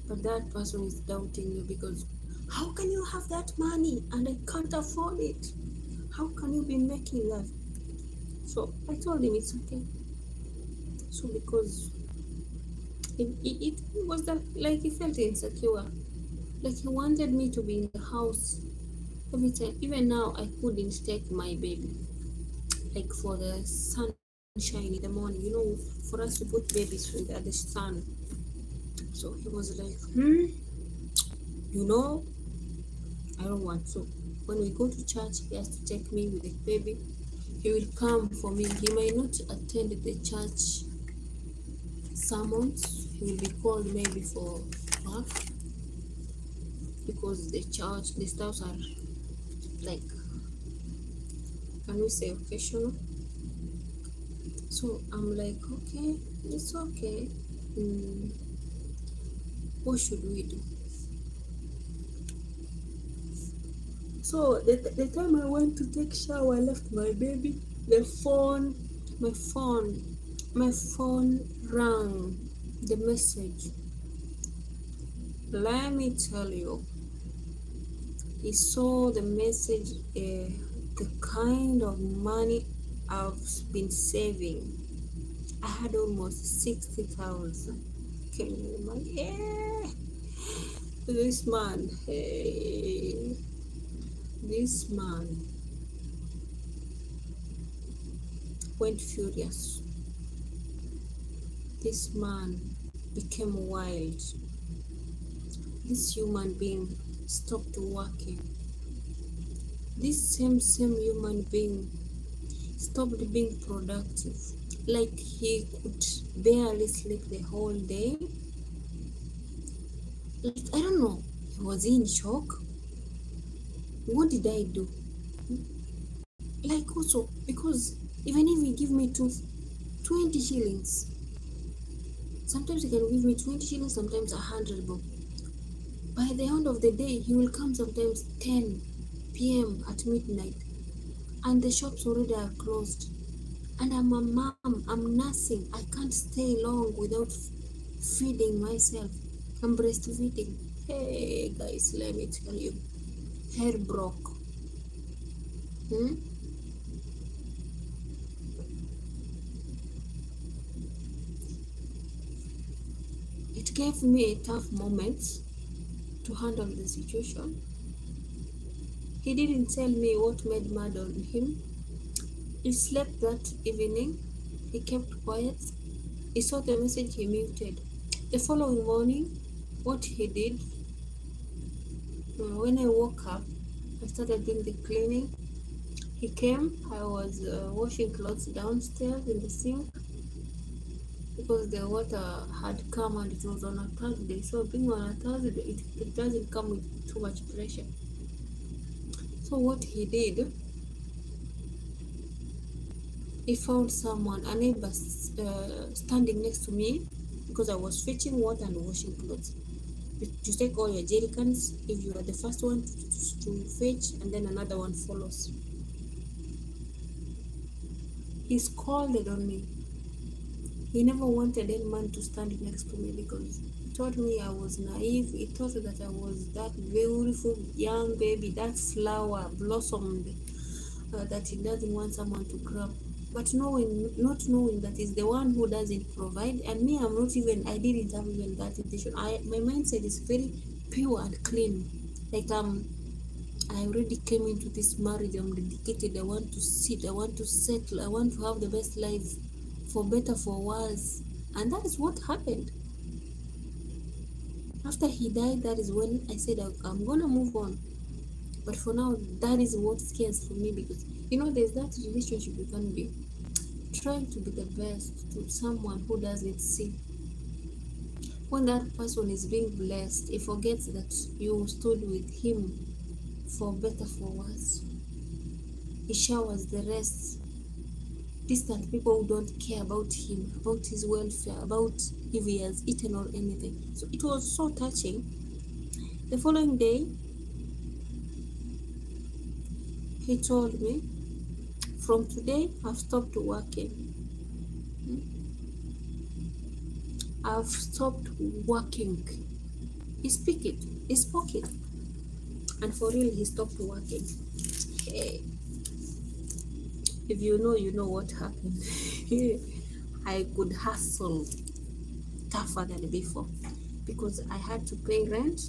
But that person is doubting you because how can you have that money and I can't afford it? How can you be making that? So I told him it's okay. So because it was that like he felt insecure, like he wanted me to be in the house every time. Even now I couldn't take my baby, like for the sunshine in the morning, you know, for us to put babies at the sun. So he was like, you know, I don't want to. When we go to church, he has to take me with the baby. He will come for me. He may not attend the church sermons. He will be called maybe for work because the staffs are like, can we say occasional? So I'm like, okay, it's okay. Mm, what should we do? So the time I went to take shower, I left my baby. The phone, my phone, my phone rang. The message. Let me tell you, he saw the message, the kind of money I've been saving. I had almost 60,000. Can you imagine? Yeah. This man, hey, this man went furious. This man became wild. This human being stopped working. This same human being stopped being productive. Like he could barely sleep the whole day. Like I don't know. Was he in shock? What did I do? Like also because even if he give me 20 shillings, sometimes he can give me 20 shillings, sometimes 100, but by the end of the day he will come sometimes 10 p.m. at midnight and the shops already are closed. And I'm a mom, I'm nursing. I can't stay long without feeding myself. I'm breastfeeding. Hey guys, let me tell you, hair broke. Hmm? It gave me a tough moment to handle the situation. He didn't tell me what made mad on him. He slept that evening. He kept quiet. He saw the message, he muted. The following morning, what he did, when I woke up, I started doing the cleaning. He came, I was washing clothes downstairs in the sink because the water had come and it was on a Thursday. So, being on a Thursday, it doesn't come with too much pressure. So, what he did, he found someone, a neighbor, standing next to me because I was fetching water and washing clothes. You take all your jerry cans if you are the first one to fetch, and then another one follows. He scolded on me. He never wanted any man to stand next to me because he told me I was naive. He thought that I was that beautiful young baby, that flower blossomed, that he doesn't want someone to grab. But not knowing that he's the one who doesn't provide, and me, I'm not even. I didn't have even that intention. My mindset is very pure and clean. Like I already came into this marriage. I'm dedicated. I want to sit. I want to settle. I want to have the best life, for better, for worse. And that is what happened. After he died, that is when I said I'm gonna move on. But for now, that is what scares for me because there's that relationship you can be trying to be the best to someone who doesn't see. When that person is being blessed, he forgets that you stood with him for better, for worse. He showers the rest. Distant people who don't care about him, about his welfare, about if he has eaten or anything. So it was so touching. The following day, he told me, from today, I've stopped working. I've stopped working. He speak it. He spoke it. And for real, he stopped working. Hey, if you know what happened. I could hustle tougher than before because I had to pay rent.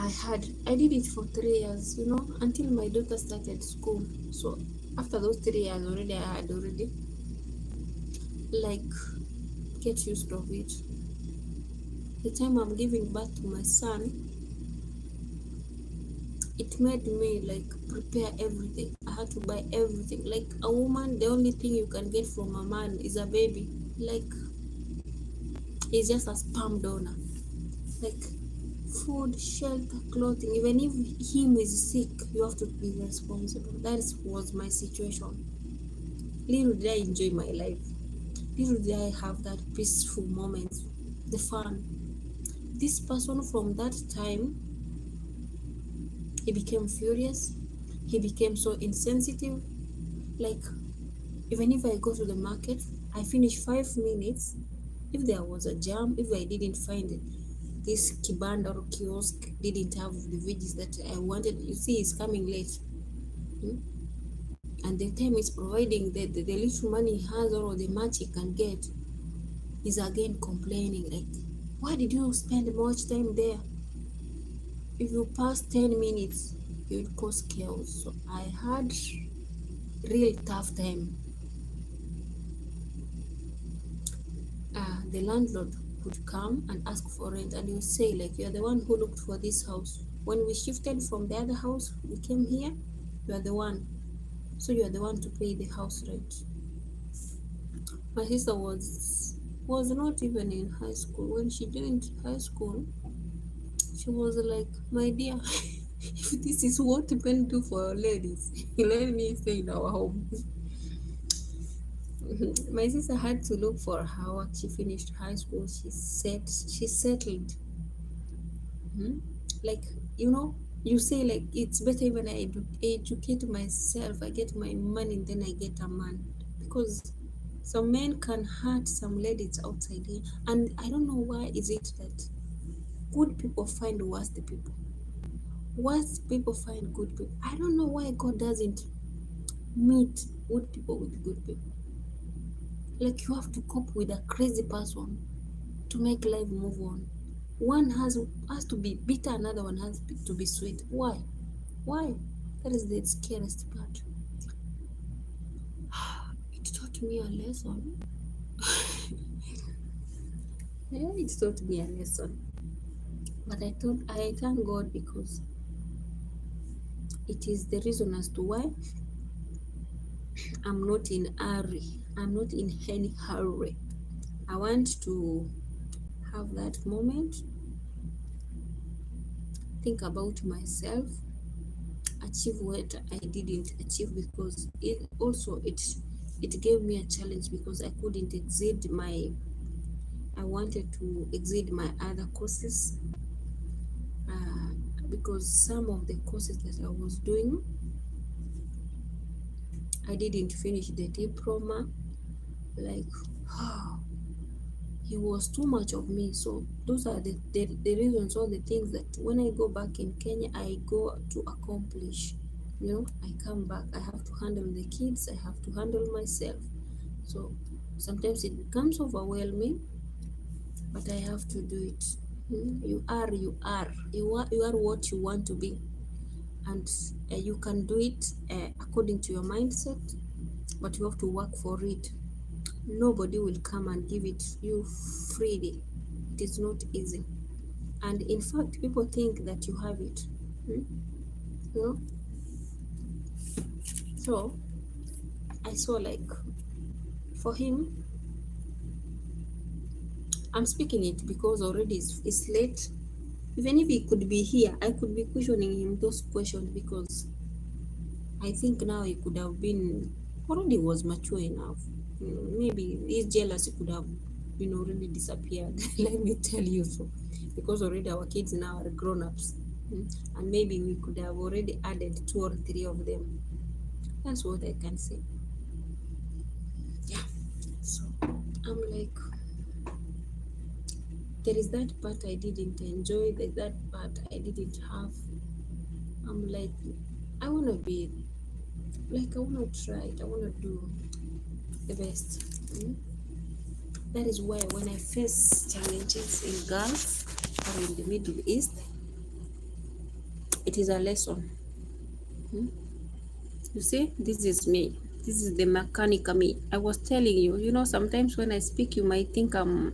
I did it for 3 years, until my daughter started school. So after those 3 years already, I had already like get used to it. The time I'm giving birth to my son, it made me like prepare everything. I had to buy everything. Like a woman, the only thing you can get from a man is a baby. Like he's just a sperm donor. Like food, shelter, clothing. Even if him is sick, you have to be responsible. That was my situation. Little did I enjoy my life. Little did I have that peaceful moment, the fun. This person from that time, he became furious. He became so insensitive. Like, even if I go to the market, I finish 5 minutes. If there was a jam, if I didn't find it, this kibanda or kiosk didn't have the veggies that I wanted, you see, it's coming late. Hmm? And the time is providing the little money he has or the much he can get, is again complaining, like, why did you spend much time there? If you pass 10 minutes, you would cause chaos. So I had real tough time. The landlord would come and ask for rent, and he would say, like, you're the one who looked for this house. When we shifted from the other house, we came here, you are the one. So you are the one to pay the house rent. My sister was not even in high school. When she joined high school, she was like, my dear, if this is what men do for ladies, let me stay in our home. My sister had to look for her work. She finished high school. She settled. Hmm? Like, you know, you say, like, it's better when I educate myself, I get my money, then I get a man. Because some men can hurt some ladies outside here. And I don't know why is it that good people find worst people. Worst people find good people. I don't know why God doesn't meet good people with good people. Like, you have to cope with a crazy person to make life move on. One has to be bitter, another one has to be sweet. Why? Why? That is the scariest part. It taught me a lesson. Yeah, it taught me a lesson. But I thank God because it is the reason as to why I'm not in hurry. I'm not in any hurry. I want to have that moment, think about myself, achieve what I didn't achieve, because it gave me a challenge because I couldn't exceed my I wanted to exceed my other courses, uh, because some of the courses that I was doing, I didn't finish the diploma. Like, it was too much of me. So those are the reasons, all the things that when I go back in Kenya, I go to accomplish. You know, I come back, I have to handle the kids, I have to handle myself. So sometimes it becomes overwhelming, but I have to do it. You are what you want to be, and you can do it according to your mindset, but you have to work for it. Nobody will come and give it you freely. It is not easy, and in fact, people think that you have it. Hmm? You know, so I saw, like, for him, I'm speaking it because already it's late. Even if he could be here, I could be questioning him those questions, because I think now he could have been already was mature enough. Maybe his jealousy could have really disappeared. Let me tell you so, because already our kids now are grown-ups. And maybe we could have already added 2 or 3 of them. That's what I can say. Yeah. So I'm like, there is that part I didn't enjoy, there's that part I didn't have. I'm like, I want to be, like, I want to try it, I want to do the best. That is why when I face challenges in Gulf or in the Middle East, it is a lesson. You see, this is me. This is the mechanic me. I was telling you, sometimes when I speak, you might think I'm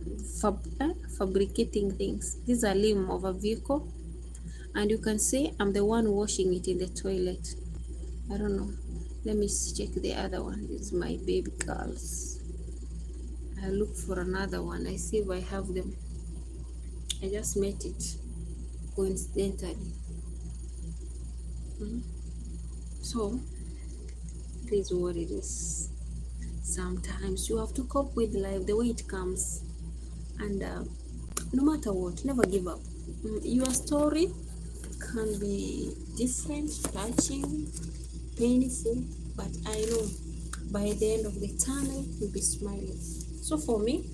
fabricating things. This is a limb of a vehicle, and you can say I'm the one washing it in the toilet. I don't know. Let me check the other one. This is my baby girls. I look for another one. I see if I have them. I just met it. coincidentally. Mm. So it is what it is. Sometimes you have to cope with life the way it comes, and no matter what, never give up. Your story can be different, touching, painful, but I know by the end of the tunnel you'll be smiling. So for me,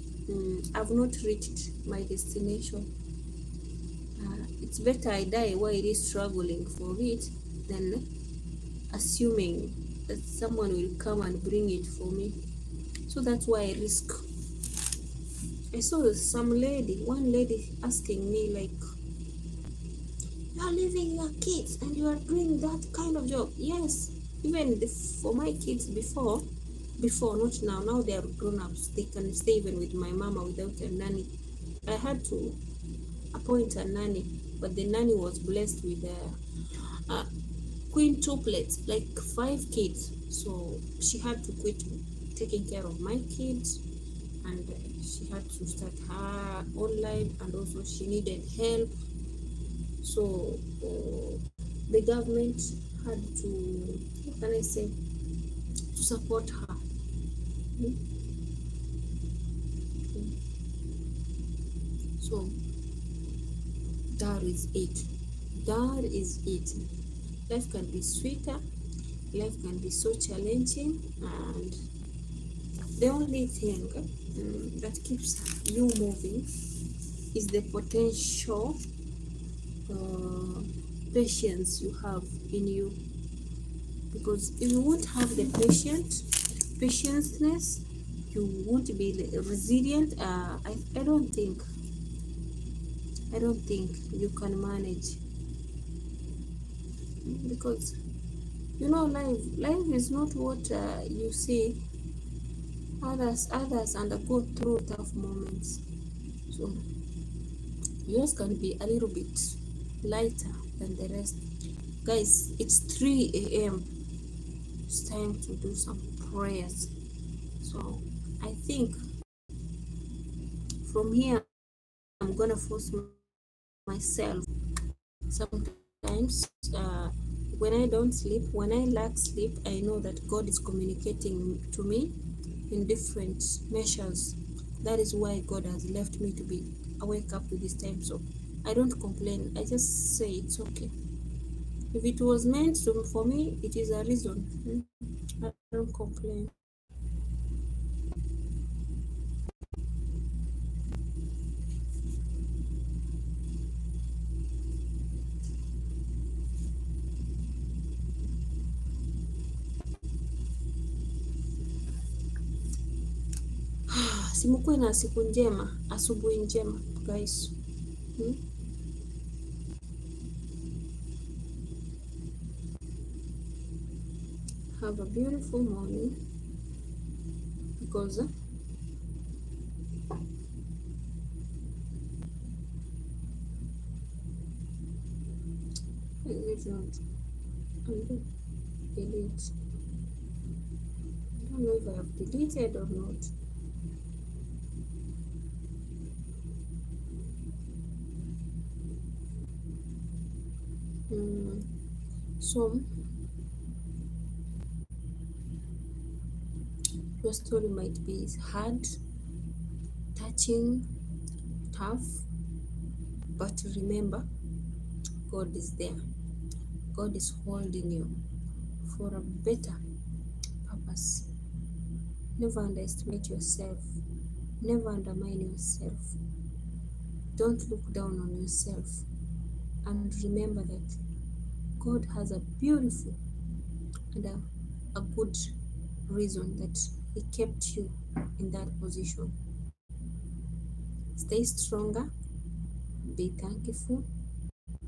I've not reached my destination. It's better I die while it is struggling for it than assuming that someone will come and bring it for me. So that's why I risk. I saw one lady asking me like, "You are leaving your kids and you are doing that kind of job." Yes, even for my kids before, not now. Now they are grown ups. They can stay even with my mama without a nanny. I had to appoint a nanny, but the nanny was blessed with a quintuplets, like 5 kids. So she had to quit taking care of my kids, and she had to start her own life, and also she needed help. So the government had to, what can I say, to support her. Mm. So that is it. That is it. Life can be sweeter, life can be so challenging, and the only thing that keeps you moving is the potential uh, patience you have in you. Because if you won't have the patientness, you won't be resilient. I don't think you can manage, because life is not what you see. Others undergo through tough moments. So yours can be a little bit lighter than the rest. Guys, it's 3 a.m. It's time to do some prayers. So I think from here I'm gonna force myself. Sometimes when I don't sleep, when I lack sleep, I know that God is communicating to me in different measures. That is why God has left me to be awake up to this time. So I don't complain. I just say it's okay. If it was meant to, for me, it is a reason. I don't complain. Simkuwe na siku njema, asubuhi njema, guys. Hmm? Have a beautiful morning, because I did not delete. I don't know if I have deleted or not. So your story might be hard, touching, tough, but remember, God is there. God is holding you for a better purpose. Never underestimate yourself. Never undermine yourself. Don't look down on yourself. And remember that God has a beautiful and a good reason that He kept you in that position. Stay stronger, be thankful,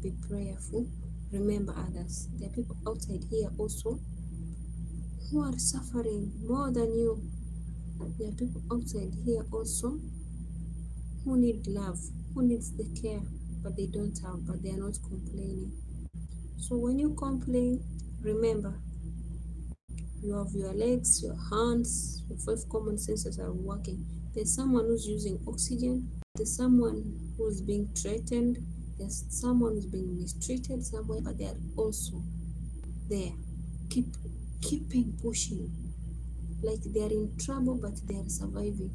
be prayerful, remember others. There are people outside here also who are suffering more than you. There are people outside here also who need love, who needs the care, but they don't have, but they are not complaining. So when you complain, remember you have your legs, your hands, your 5 common senses are working. There's someone who's using oxygen, there's someone who's being threatened, there's someone who's being mistreated somewhere, but they are also there, keep keeping pushing, like they are in trouble but they are surviving.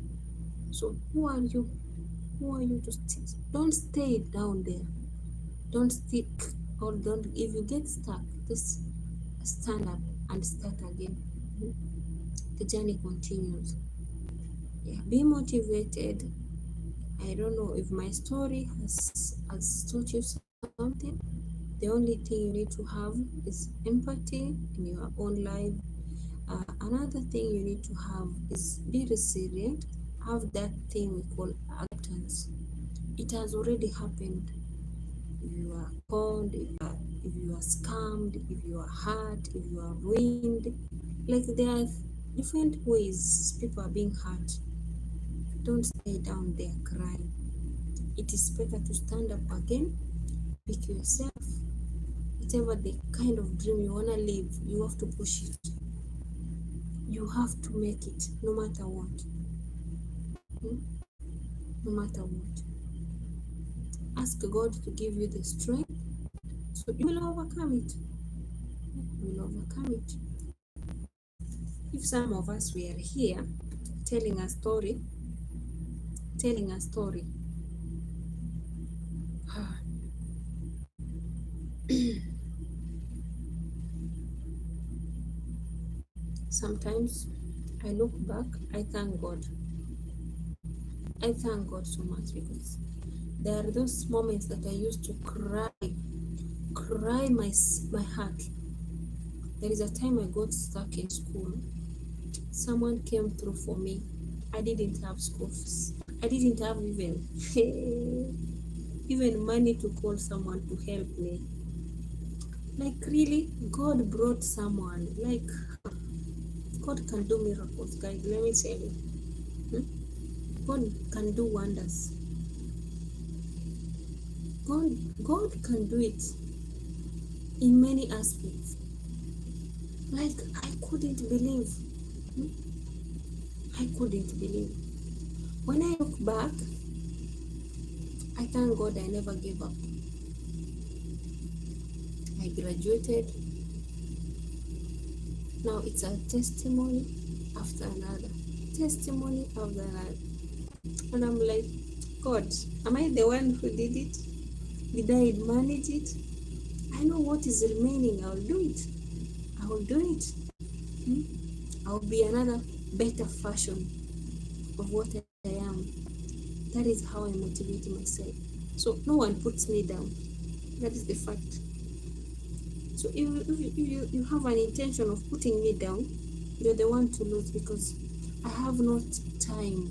So who are you? Who are you to don't stay down there. Don't stick, or don't, if you get stuck, just stand up and start again. The journey continues. Yeah, be motivated. I don't know if my story has taught you something. The only thing you need to have is empathy in your own life. Another thing you need to have is be resilient. Have that thing we call acceptance. It has already happened. If you are conned, if you are scammed, if you are hurt, if you are ruined, like there are different ways people are being hurt. Don't stay down there crying. It is better to stand up again, pick yourself. Whatever the kind of dream you wanna live, you have to push it. You have to make it, no matter what. Hmm? No matter what. Ask God to give you the strength, so you will overcome it. You will overcome it. If some of us were here telling a story, telling a story, sometimes I look back, I thank God. I thank God so much because there are those moments that I used to cry my heart. There is a time I got stuck in school. Someone came through for me. I didn't have school fees. I didn't have even money to call someone to help me. Like really, God brought someone. Like God can do miracles, guys. Let me tell you. God can do wonders. God, God can do it in many aspects. Like I couldn't believe. I couldn't believe. When I look back, I thank God I never gave up. I graduated. Now it's a testimony after another. Testimony after another. And I'm like, God, am I the one who did it? Did I manage it? I know what is remaining. I'll do it. I will do it. I'll be another better version of what I am. That is how I motivate myself. So no one puts me down. That is the fact. So if you have an intention of putting me down, you're the one to lose, because I have no time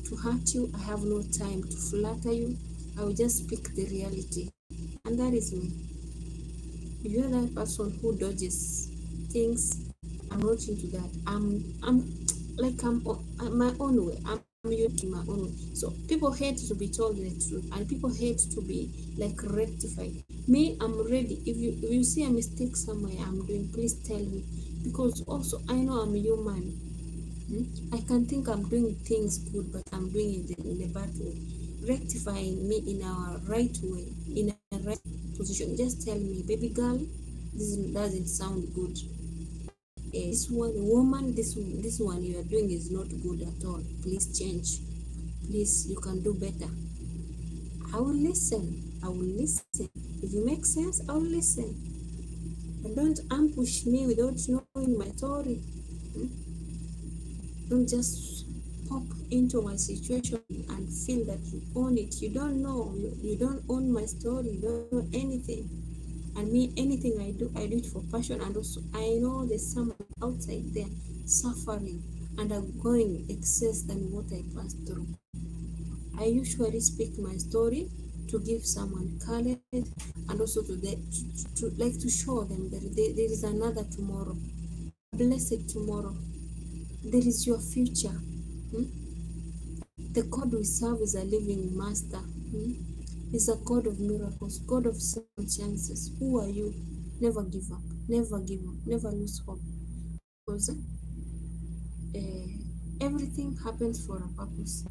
to hurt you. I have no time to flatter you. I will just speak the reality. And that is me. If you're that person who dodges things, I'm not into that. I'm my own way. I'm unique in my own way. So people hate to be told the truth, and people hate to be like rectified. Me, I'm ready. If you see a mistake somewhere I'm doing, please tell me, because also I know I'm human. I can think I'm doing things good, but I'm doing it in a bad way. Rectifying me in our right way, in a right position. Just tell me, baby girl, this doesn't sound good. This one, woman, this one you are doing is not good at all. Please change. Please, you can do better. I will listen. I will listen. If it makes sense, I will listen. And don't ambush me without knowing my story. Don't just pop into my situation and feel that you own it. You don't know. You don't own my story. You don't know anything. And me, anything I do it for passion. And also, I know there's someone outside there suffering and are going excess than what I passed through. I usually speak my story to give someone courage, and also to show them that there is another tomorrow, a blessed tomorrow. There is your future. The God we serve is a living master. He's a God of miracles, God of second chances. Who are you? Never give up. Never give up. Never lose hope. Because everything happens for a purpose.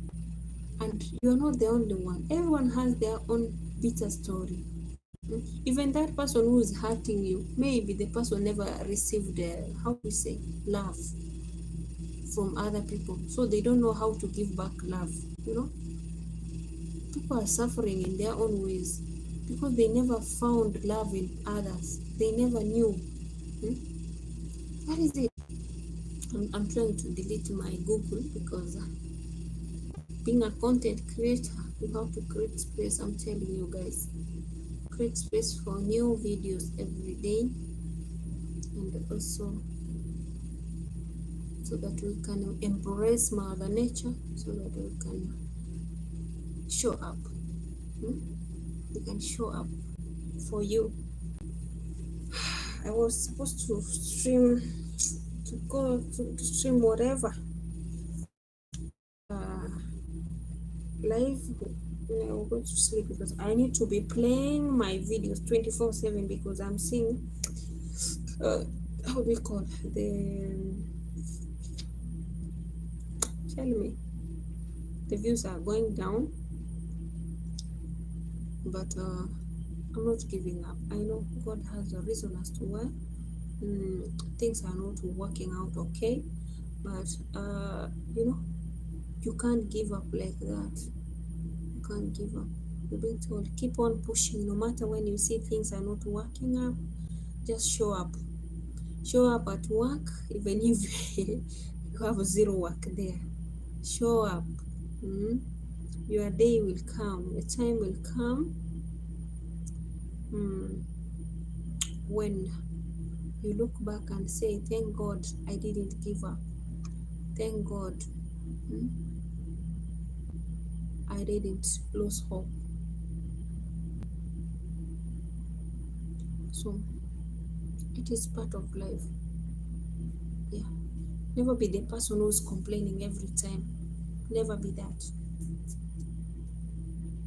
And you're not the only one. Everyone has their own bitter story. Even that person who is hurting you, maybe the person never received, how we say, love from other people, so they don't know how to give back love. You know, people are suffering in their own ways because they never found love in others. They never knew. Hmm? That is it. I'm trying to delete my Google because being a content creator, you have to create space. I'm telling you guys, create space for new videos every day, and also so that we can embrace Mother Nature, so that we can show up. Hmm? We can show up for you. I was supposed to stream, to go to stream whatever live. I will go to sleep because I need to be playing my videos 24/7 because I'm seeing how do we call the, tell me, the views are going down, but I'm not giving up. I know God has a reason as to why things are not working out okay, but you know, you can't give up like that. You can't give up. You're being told keep on pushing, no matter when you see things are not working out. Just show up. Show up at work, even if you have zero work there. Show up. Your day will come. A time will come when you look back and say, thank God I didn't give up. Thank God I didn't lose hope. So it is part of life. Yeah. Never be the person who's complaining every time. Never be that.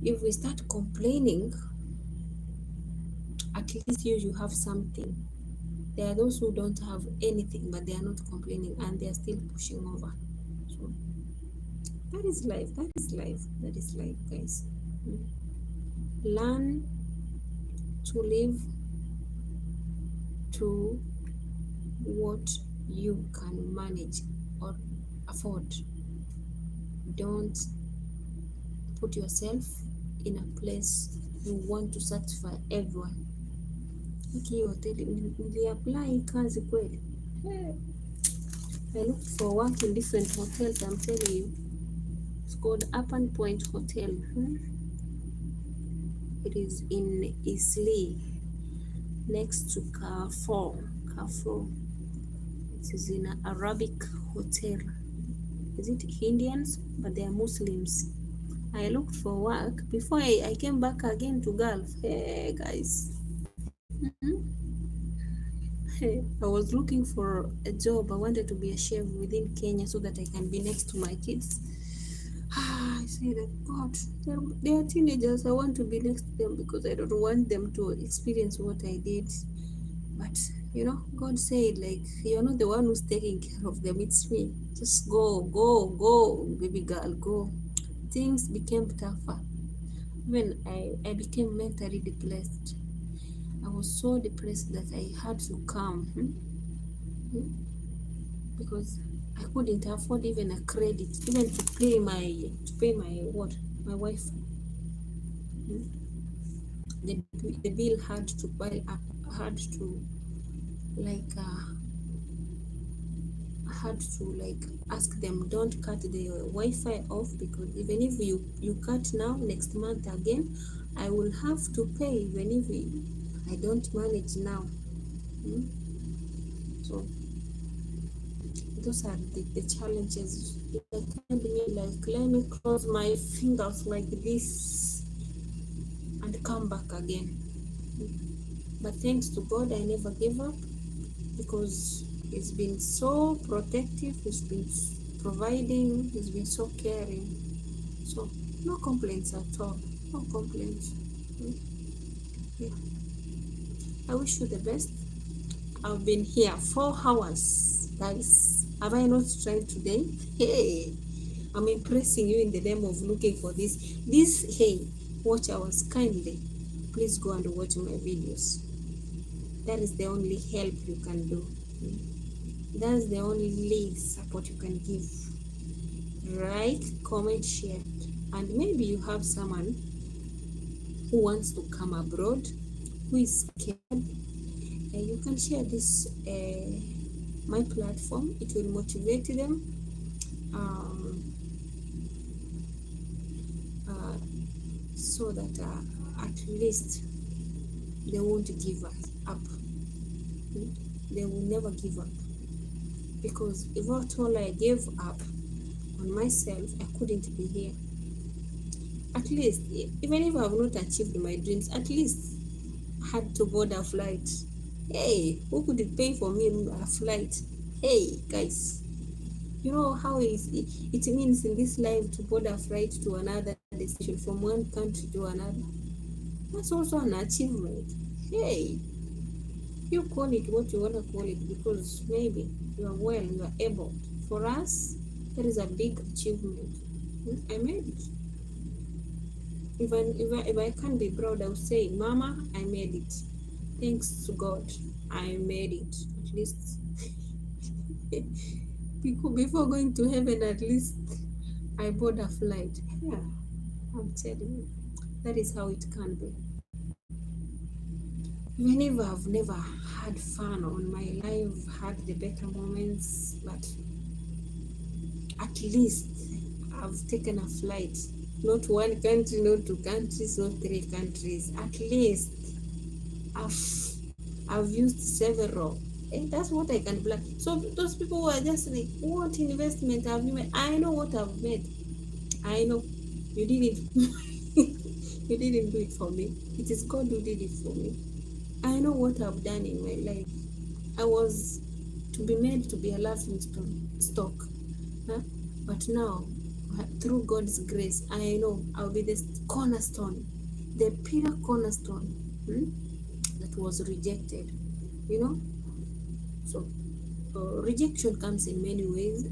If we start complaining, at least you have something. There are those who don't have anything, but they are not complaining and they are still pushing over. So that is life. That is life. That is life, guys. Learn to live to what you can manage or afford. Don't put yourself in a place you want to satisfy everyone. Hiki hoteli niliapply kazi kweli. I looked for work in different hotels, I'm telling you. It's called Upper Point Hotel. It is in Isli, next to Carrefour. It is in an Arabic hotel. Is it Indians? But they are Muslims. I looked for work before I came back again to Gulf. Hey guys. Hey, I was looking for a job. I wanted to be a chef within Kenya so that I can be next to my kids. I say that God, they are teenagers. I want to be next to them because I don't want them to experience what I did. But you know, God said, like, you're not the one who's taking care of them, it's me. Just go, baby girl, go. Things became tougher. When I became mentally depressed. I was so depressed that I had to come because I couldn't afford even a credit, even to pay my what, my wife. The bill had to pile up. Had to like ask them, don't cut the Wi-Fi off, because even if you cut now, next month again I will have to pay, even if I don't manage now. So those are the challenges. I can't be like, let me cross my fingers like this and come back again. But thanks to God, I never gave up because He's been so protective, He's been providing, He's been so caring. So no complaints at all. No complaints. Yeah. I wish you the best. I've been here 4 hours, guys. Have I not tried today? Hey, I'm impressing you in the name of looking for this. Hey, watch ours, kindly please go and watch my videos. That is the only help you can do. That's the only support you can give. Like, comment, share, and maybe you have someone who wants to come abroad, who is scared. You can share this my platform. It will motivate them. Um, uh, so that at least they won't give us up. They will never give up, because if at all I gave up on myself, I couldn't be here. At least, even if I have not achieved my dreams, at least I had to board a flight. Hey, who could pay for me a flight? Hey, guys, you know how it means in this life to board a flight to another destination from one country to another. That's also an achievement. Hey, you call it what you want to call it, because maybe you are well, you are able. For us, that is a big achievement. I made it. If I can't be proud, I will say, Mama, I made it. Thanks to God, I made it. At least before going to heaven, at least I bought a flight. Yeah, I'm telling you, that is how it can be. Even if I've never had fun on my life, had the better moments, but at least I've taken a flight. Not one country, not two countries, not three countries. At least I've I've used several. And that's what I can plan. So those people who are just like, what investment have you made? I know what I've made. I know. You didn't you didn't do it for me. It is God who did it for me. I know what I've done in my life. I was to be made to be a laughing stock. Huh? But now, through God's grace, I know I'll be the cornerstone, the pillar cornerstone that was rejected. You know? So, rejection comes in many ways.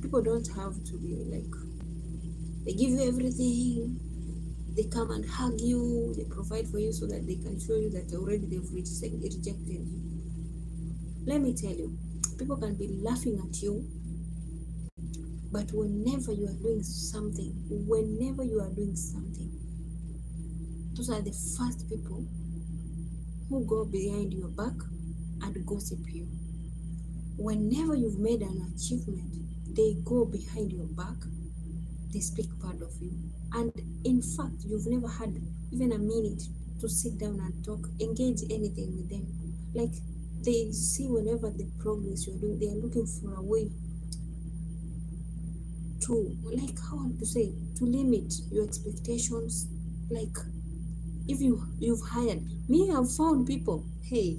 People don't have to be like, they give you everything, they come and hug you, they provide for you so that they can show you that already they've rejected you. Let me tell you, people can be laughing at you, but whenever you are doing something, those are the first people who go behind your back and gossip you. Whenever you've made an achievement, they go behind your back, they speak bad of you. And in fact, you've never had even a minute to sit down and talk, engage anything with them. Like, they see whenever the progress you're doing, they are looking for a way to, like, how to say, to limit your expectations. Like, if you've hired me, I've found people, hey,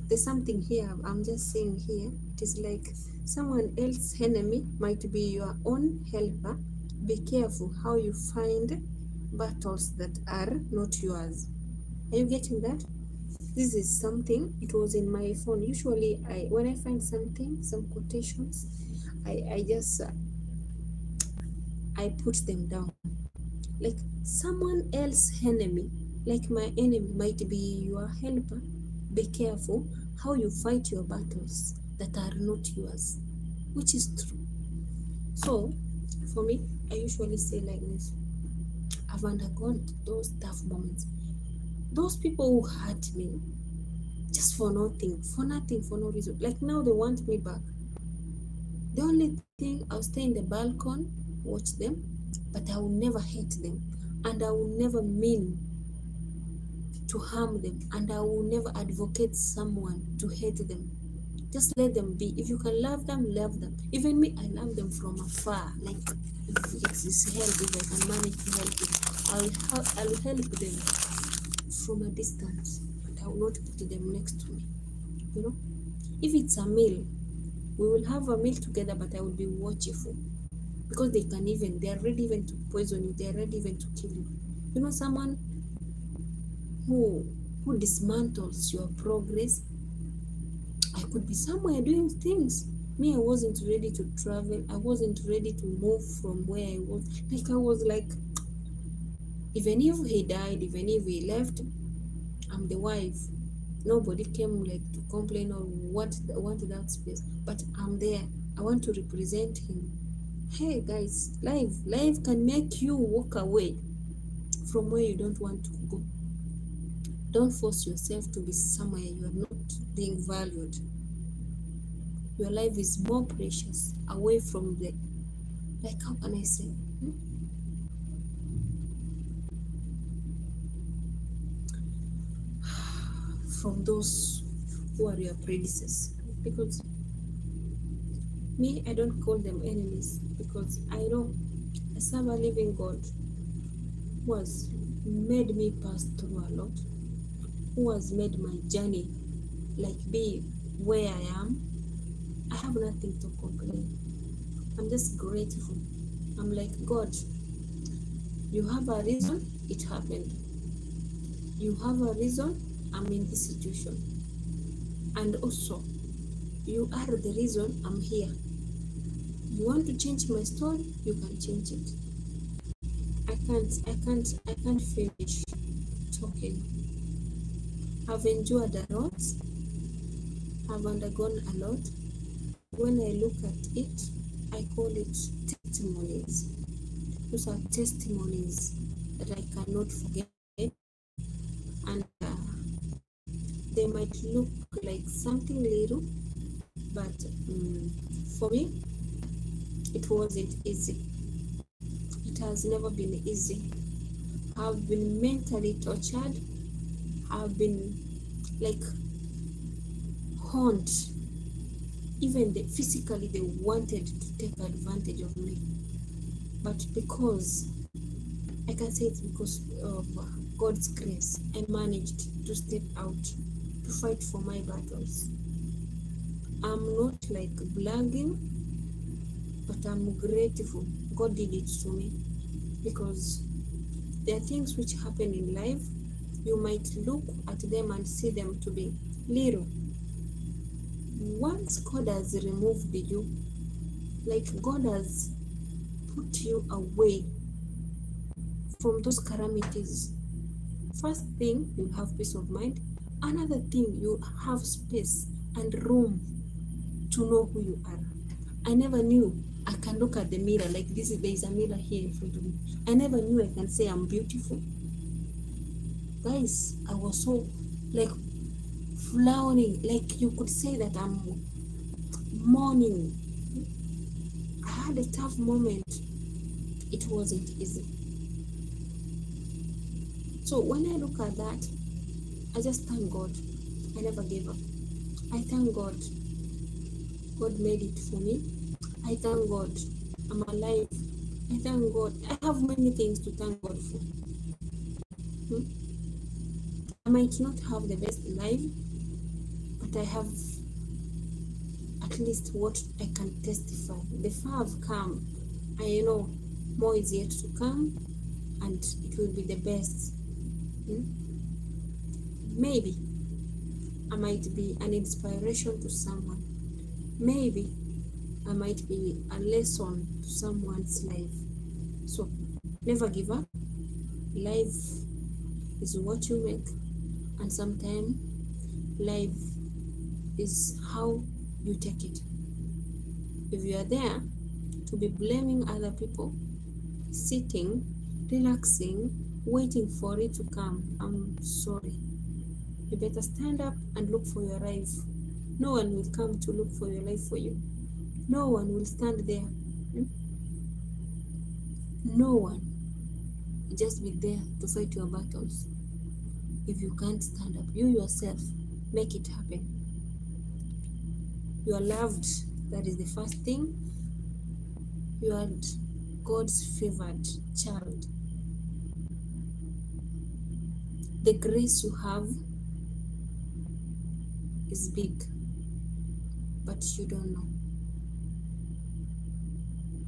there's something here I'm just saying here. It is like someone else's enemy might be your own helper. Be careful how you find battles that are not yours. Are you getting that? This is something, it was in my phone. Usually when I find something, some quotations, I just I put them down. Like, someone else's enemy, like my enemy, might be your helper. Be careful how you fight your battles that are not yours, which is true. So, for me, I usually say like this: I've undergone those tough moments. Those people who hurt me just for nothing, for no reason. Like, now they want me back. The only thing, I'll stay in the balcony, watch them, but I will never hate them, and I will never mean to harm them, and I will never advocate someone to hate them. Just let them be. If you can love them, love them. Even me, I love them from afar. Like, if it's help, if I can manage to help them, I'll help them from a distance, but I will not put them next to me. You know, if it's a meal, we will have a meal together, but I will be watchful, because they are ready even to poison you. They are ready even to kill you. You know, someone who dismantles your progress. I could be somewhere doing things. Me, I wasn't ready to travel. I wasn't ready to move from where I was. Like, I was like, Even if he died, even if he left, I'm the wife. Nobody came like to complain or want that space, but I'm there. I want to represent him. Hey guys, life can make you walk away from where you don't want to go. Don't force yourself to be somewhere you are not being valued. Your life is more precious away from the, like, how can I say, from those who are your predecessors. Because me, I don't call them enemies, because I know I serve a living God who has made me pass through a lot, who has made my journey like be where I am. I have nothing to complain. I'm just grateful. I'm like, God, you have a reason it happened. You have a reason I'm in this situation. And also, you are the reason I'm here. You want to change my story, you can change it. I can't finish talking. I've endured a lot. I've undergone a lot. When I look at it, I call it testimonies. Those are testimonies that I cannot forget, and they might look like something little, but for me, it wasn't easy. It has never been easy. I've been mentally tortured. I've been like haunted. Even physically, they wanted to take advantage of me. But because, I can say it's because of God's grace, I managed to step out to fight for my battles. I'm not like bragging, but I'm grateful God did it to me, because there are things which happen in life. You might look at them and see them to be little. Once God has removed you, like God has put you away from those calamities, first thing, you'll have peace of mind. Another thing, you have space and room to know who you are. I never knew I can look at the mirror like this. There is a mirror here in front of me. I never knew I can say I'm beautiful. Guys, I was so like frowning, like you could say that I'm mourning. I had a tough moment. It wasn't easy. So when I look at that, I just thank God. I never gave up. I thank God. God made it for me. I thank God I'm alive. I thank God. I have many things to thank God for. I might not have the best life, but I have at least what I can testify. The far have come. I know more is yet to come, and it will be the best. Maybe I might be an inspiration to someone. Maybe I might be a lesson to someone's life. So never give up. Life is what you make, and sometimes life is how you take it. If you are there to be blaming other people, sitting, relaxing, waiting for it to come, I'm sorry. You better stand up and look for your life. No one will come to look for your life for you. No one will stand there. No one. Just be there to fight your battles. If you can't stand up, you yourself make it happen. You are loved. That is the first thing. You are God's favored child. The grace you have is big, but you don't know.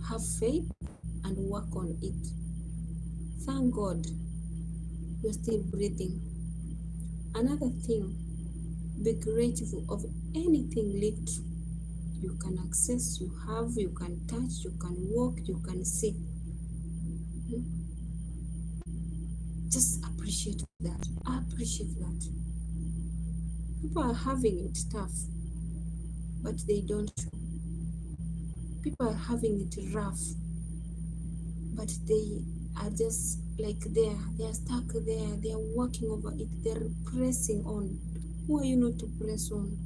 Have faith and work on it. Thank God you're still breathing. Another thing, be grateful of anything little you can access, you have, you can touch, you can walk, you can see. Just appreciate that. Appreciate that. People are having it tough, but they don't show. People are having it rough, but they are just like there. They are stuck there. They are working over it. They're pressing on. Who are you not to press on?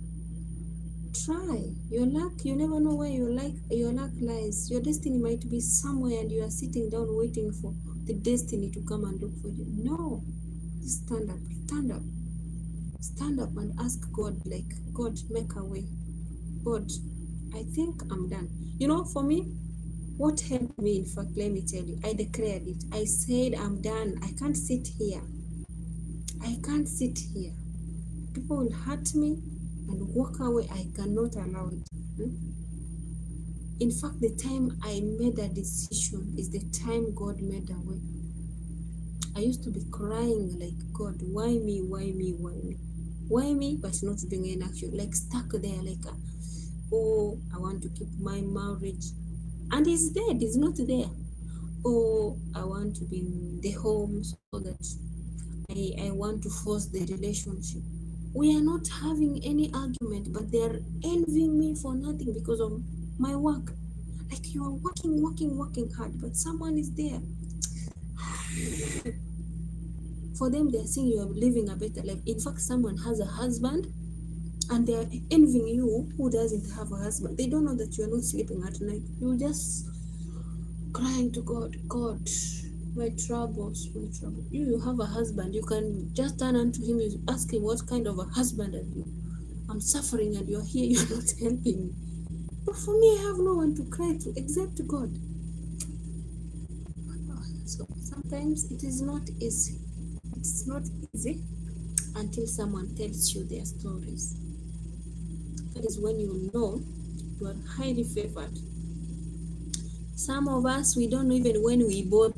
Try your luck. You never know where your luck lies. Your destiny might be somewhere, and you are sitting down waiting for the destiny to come and look for you. No, just stand up. Stand up. Stand up and ask God, like, God, make a way. God, I think I'm done. For me, what helped me, in fact, let me tell you, I declared it. I said, I'm done. I can't sit here. I can't sit here. People will hurt me and walk away. I cannot allow it. In fact, the time I made a decision is the time God made a way. I used to be crying like, God, why me? Why me? Why me? Why me? But not doing any action, like stuck there, like, oh, I want to keep my marriage, and he's dead. He's not there. Oh, I want to be in the home so that I want to force the relationship. We are not having any argument, but they are envying me for nothing because of my work. Like, you are working, working, working hard, but someone is there. For them, they are saying you are living a better life. In fact, someone has a husband and they are envying you who doesn't have a husband. They don't know that you are not sleeping at night. You just crying to God, God, my troubles, my trouble. You have a husband. You can just turn unto him, you ask him, what kind of a husband are you? I'm suffering and you're here, you're not helping me. But for me, I have no one to cry to except God. So sometimes it is not easy. It's not easy until someone tells you their stories. That is when you know you are highly favored. Some of us, we don't know even when we bought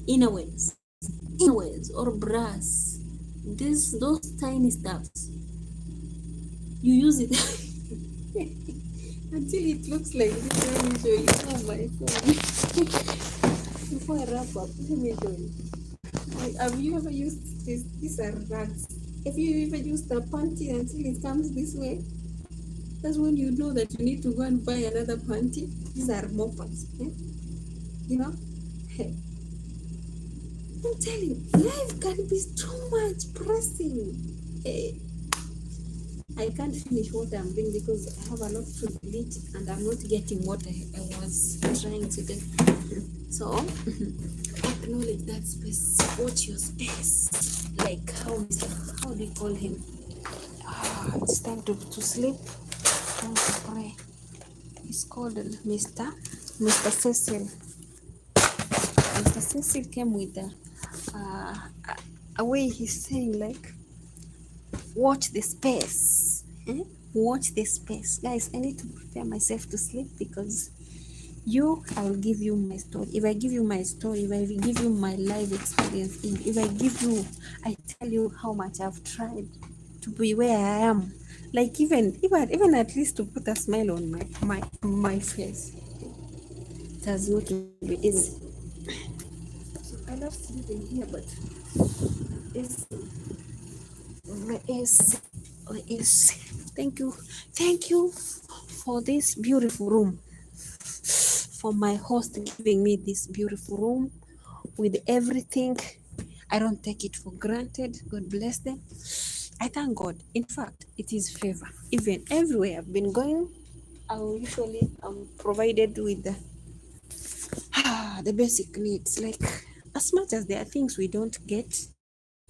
innerwears or bras. Those tiny stuffs. You use it until it looks like this. Let me show you. Oh my phone. Before I wrap up, let me show you. Have you ever used this? These are rags. Have you ever used a panty until it comes this way? That's when you know that you need to go and buy another panty. These are moppers. You know? Hey, I'm telling you, life can be too much pressing. Hey, I can't finish what I'm doing because I have a lot to delete and I'm not getting what I was trying to get. So, acknowledge that space. Watch your space. Like, how do you call him? It's time to sleep. Time to pray. He's called Mr. Cecil. Mr. Cecil came with a way he's saying, like, watch the space. Watch the space. Guys, I need to prepare myself to sleep because I will give you my story. If I give you my story, if I give you my life experience, if I give you, I tell you how much I've tried to be where I am. Like, even at least to put a smile on my face. It has not been easy. So I love sleeping here, but it's is thank you for this beautiful room, for my host giving me this beautiful room with everything. I don't take it for granted. God bless them. I thank God. In fact, it is favor. Even everywhere I've been going, I'm provided with the basic needs. Like, as much as there are things we don't get,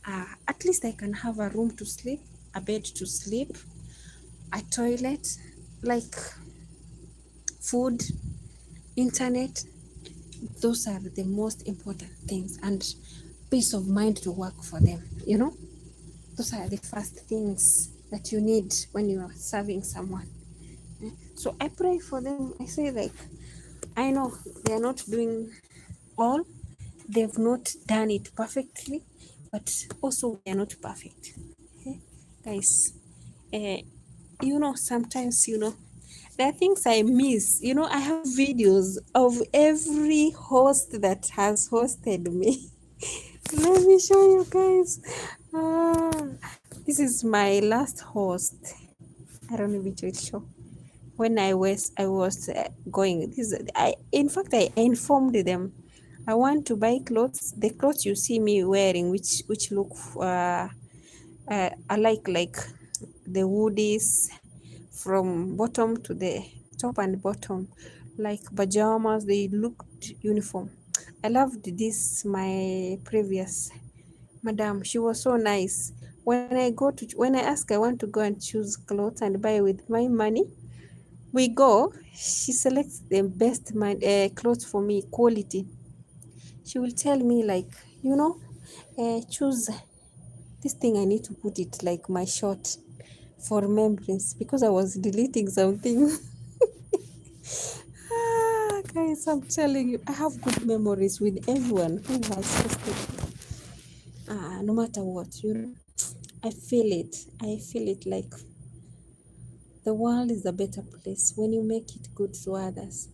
at least I can have a room to sleep, a bed to sleep, a toilet, like food, internet. Those are the most important things, and peace of mind to work for them. Those are the first things that you need when you are serving someone. So I pray for them. I say, like, I know they are not doing all, they've not done it perfectly, but also we are not perfect. Okay? Guys, sometimes, there are things I miss. I have videos of every host that has hosted me. Let me show you guys. Ah, this is my last host. I don't know which will show. When I was going, this I in fact I informed them I want to buy clothes. The clothes you see me wearing, which look alike, like the woodies from bottom to the top and bottom, like pajamas. They looked uniform. I loved this. My previous madam, she was so nice. When I ask, I want to go and choose clothes and buy with my money. We go. She selects the best clothes for me, quality. She will tell me like, choose this thing. I need to put it like my shot for memories because I was deleting something. Guys, I'm telling you, I have good memories with everyone who has tested. No matter what. I feel it. I feel it like the world is a better place when you make it good to others.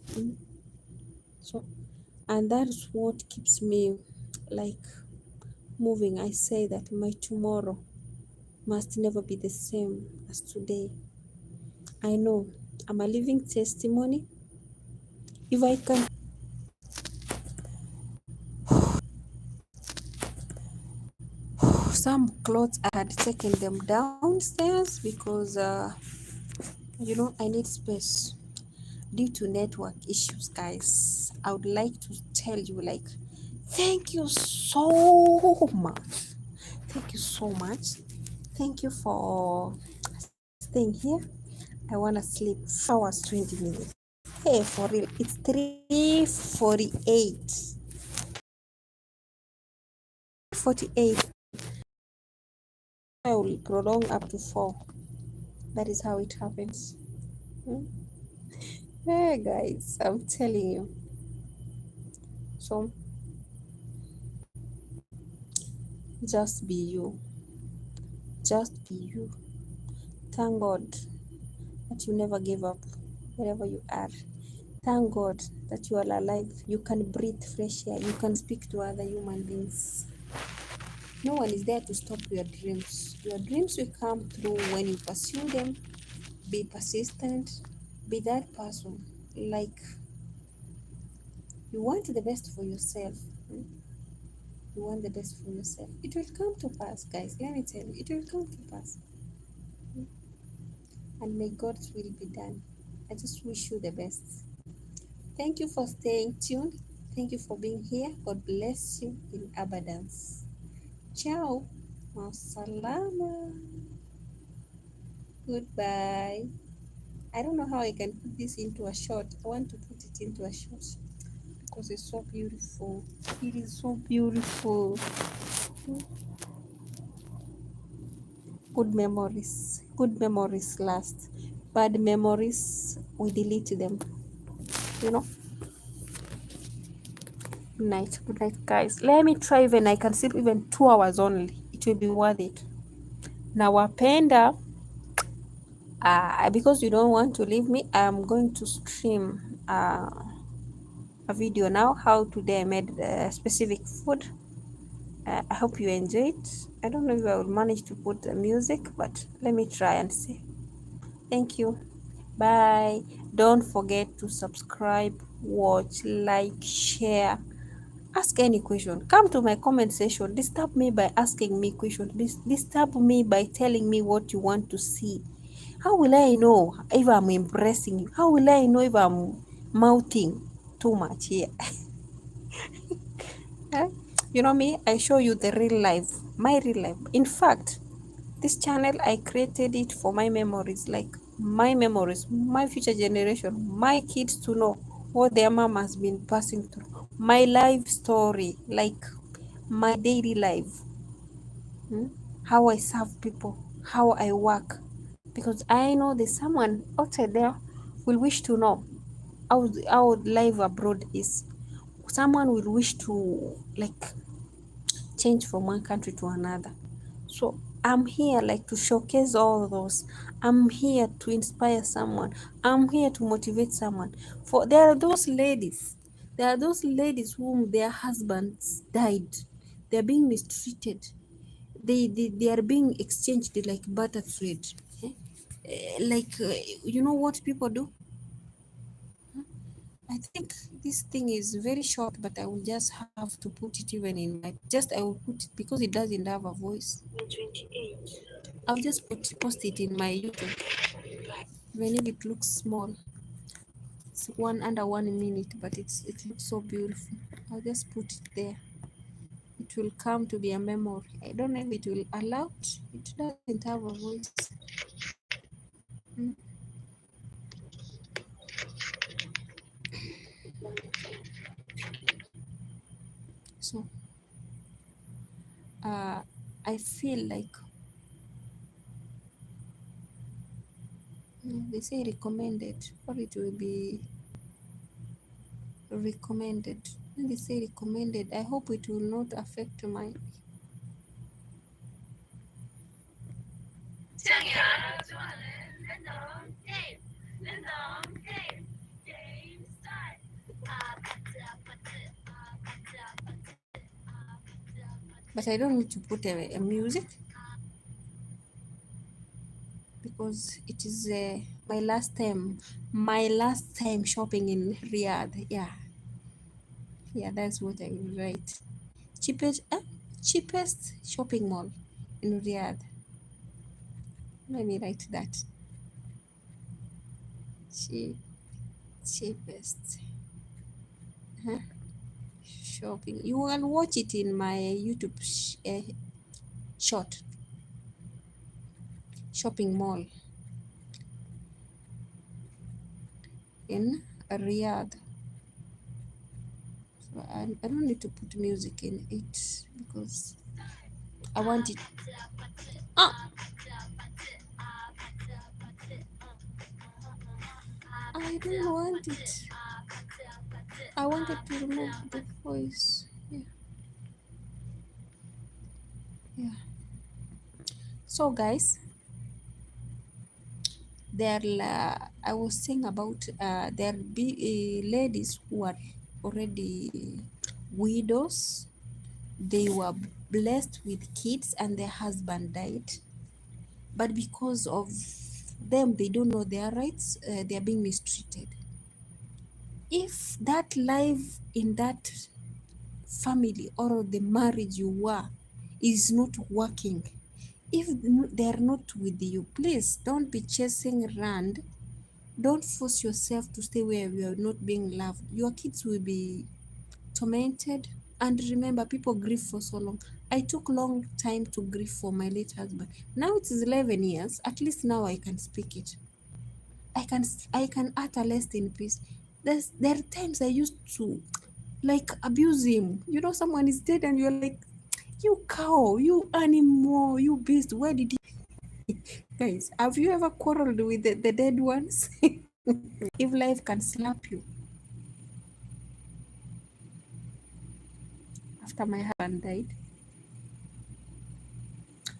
So, and that's what keeps me like moving. I say that my tomorrow must never be the same as today. I know I'm a living testimony. If I can, some clothes I had taken them downstairs because I need space due to network issues, guys. I would like to tell you, like, thank you so much. Thank you so much. Thank you for staying here. I want to sleep 4 hours, 20 minutes. Hey, for real, it's 3:48. 48. I will prolong up to 4. That is how it happens. Hmm? Hey, guys, I'm telling you. So, just be you. Just be you. Thank God that you never gave up wherever you are. Thank God that you are alive. You can breathe fresh air. You can speak to other human beings. No one is there to stop your dreams. Your dreams will come through when you pursue them. Be persistent. Be that person. Like, you want the best for yourself. Hmm? You want the best for yourself. It will come to pass, guys. Let me tell you, it will come to pass. Hmm? And may God's will be done. I just wish you the best. Thank you for staying tuned. Thank you for being here. God bless you in abundance. Ciao. Masalama. Goodbye. I don't know how I can put this into a shot. I want to put it into a shot because it's so beautiful. It is so beautiful. Good memories. Good memories last. Bad memories, we delete them. You know? Good night. Good night, guys. Let me try even I can sleep even 2 hours only. It will be worth it. Nawapenda. Because you don't want to leave me, I'm going to stream a video now how today I made specific food. I hope you enjoy it. I don't know if I will manage to put the music, but let me try and see. Thank you. Bye. Don't forget to subscribe, watch, like, share. Ask any question. Come to my comment section. Disturb me by asking me questions. Disturb me by telling me what you want to see. How will I know if I'm impressing you? How will I know if I'm mouthing too much here? Eh? You know me, I show you the real life, my real life. In fact, this channel, I created it for my memories, like my memories, my future generation, my kids to know what their mom has been passing through, my life story, like my daily life, hmm? How I serve people, how I work, because I know there's someone outside there will wish to know how life abroad is. Someone will wish to like change from one country to another. So I'm here like to showcase all those. I'm here to inspire someone. I'm here to motivate someone. For there are those ladies whom their husbands died. They're being mistreated. They are being exchanged like butter thread. Eh? Like, you know what people do? I think this thing is very short, but I will just have to put it even in my just I will put it because it doesn't have a voice. 28. I'll just post it in my YouTube, even if it looks small. It's one under 1 minute, but it looks so beautiful. I'll just put it there. It will come to be a memory. I don't know if it will allow it. It doesn't have a voice. Mm. So uh, I feel like they say recommended, or it will be recommended. When they say recommended, I hope it will not affect my. But I don't need to put a music because it is my last time shopping in Riyadh. Yeah, that's what I will write. Cheapest shopping mall in Riyadh. Let me write that. Cheap, cheapest shopping. You can watch it in my YouTube short shopping mall in Riyadh. So I don't need to put music in it because I want it. Ah, I don't want it. I wanted to remove the voice. Yeah, yeah. So guys, I was saying about there be ladies who are already widows. They were blessed with kids and their husband died, but because of them they don't know their rights, they are being mistreated. If that life in that family or the marriage you were is not working, if they're not with you, please don't be chasing rand. Don't force yourself to stay where you are not being loved. Your kids will be tormented. And remember, people grieve for so long. I took long time to grieve for my late husband. Now it is 11 years. At least now I can speak it. I can utter less in peace. There are times I used to like abuse him. You know, someone is dead and you're like, you cow, you animal, you beast. Where did he? Guys, have you ever quarreled with the dead ones? If life can slap you. After my husband died,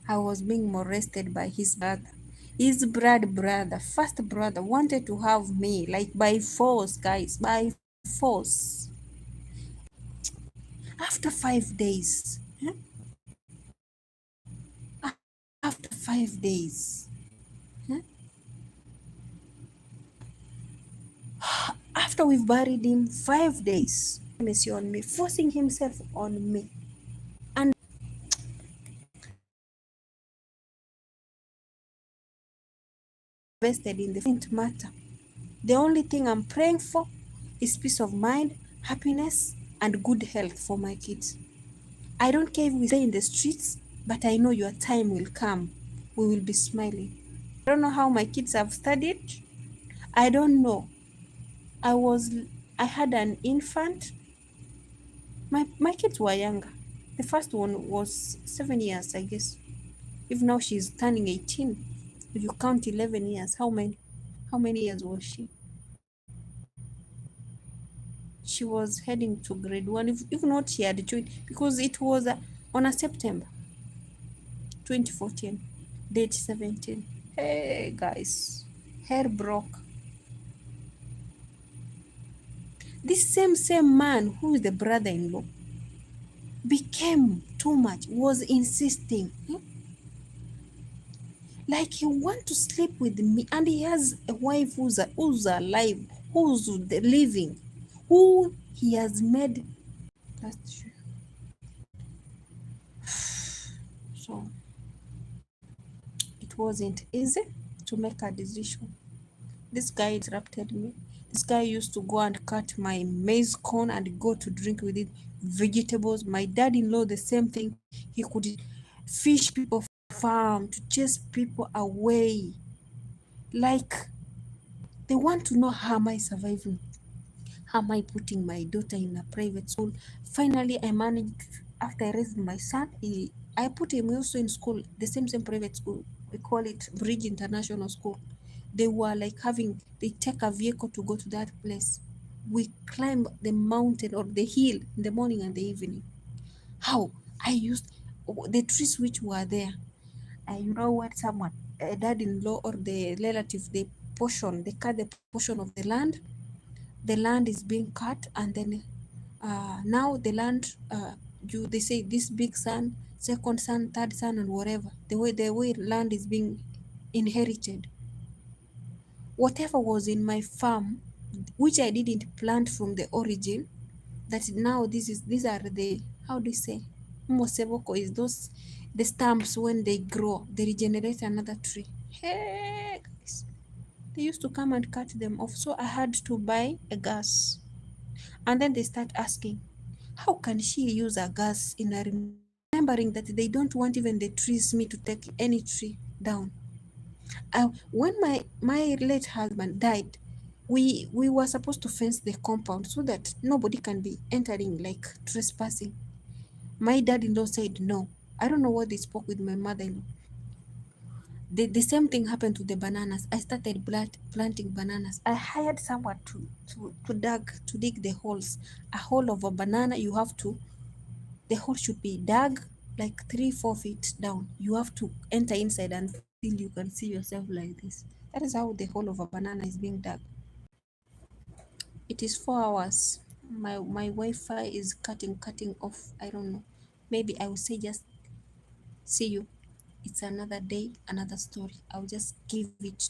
I was being molested by his brother. His brother, first brother, wanted to have me like by force, guys, by force. After 5 days, after 5 days, after we've buried him, 5 days, mercy on me, forcing himself on me. And invested in the didn't matter. The only thing I'm praying for is peace of mind, happiness, and good health for my kids. I don't care if we stay in the streets, but I know your time will come. We will be smiling. I don't know how my kids have studied. I don't know. I was I had an infant. My kids were younger. The first one was 7 years, I guess. If now she's turning 18. If you count 11 years, how many years was she? She was heading to grade one. If not, she had joined because it was on a September 2014, date 17. Hey guys, hair broke. This same man who is the brother-in-law, became too much, was insisting. Like he want to sleep with me, and he has a wife who's alive, who's living, who he has made. That's true. So it wasn't easy to make a decision. This guy interrupted me. This guy used to go and cut my maize corn and go to drink with it vegetables. My dad-in-law, the same thing. He could fish people from farm to chase people away. Like they want to know, how am I surviving? How am I putting my daughter in a private school? Finally, I managed, after I raised my son, I put him also in school, the same private school. We call it Bridge International School. They were like they take a vehicle to go to that place. We climb the mountain or the hill in the morning and the evening. How? I used the trees which were there. You know what, someone, a dad-in-law or the relative, they cut the portion of the land is being cut, and then now the land, they say this big son, second son, third son, and whatever, the way land is being inherited, whatever was in my farm, which I didn't plant from the origin, that now these are the, how do you say, moseboko, is those the stumps, when they grow they regenerate another tree. Hey guys, they used to come and cut them off, so I had to buy a gas. And then they start asking, how can she use a gas in a remembering that they don't want even the trees, me to take any tree down. When my late husband died, we were supposed to fence the compound so that nobody can be entering, like trespassing. My dad-in-law said no. I don't know what they spoke with my mother-in-law. The same thing happened to the bananas. I started planting bananas. I hired someone to dig the holes. A hole of a banana, the hole should be dug like 3-4 feet down. You have to enter inside until you can see yourself like this. That is how the hole of a banana is being dug. It is 4 hours. My Wi-Fi is cutting off. I don't know. Maybe I will say just see you. It's another day, another story. I'll just give it.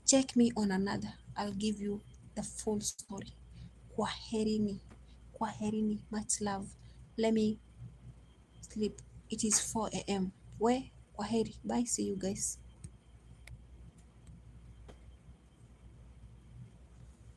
Check me on another. I'll give you the full story. Kwaherini. Kwaherini. Much love. Let me sleep. It is 4 a.m. Where? Kwaheri. Bye. See you guys.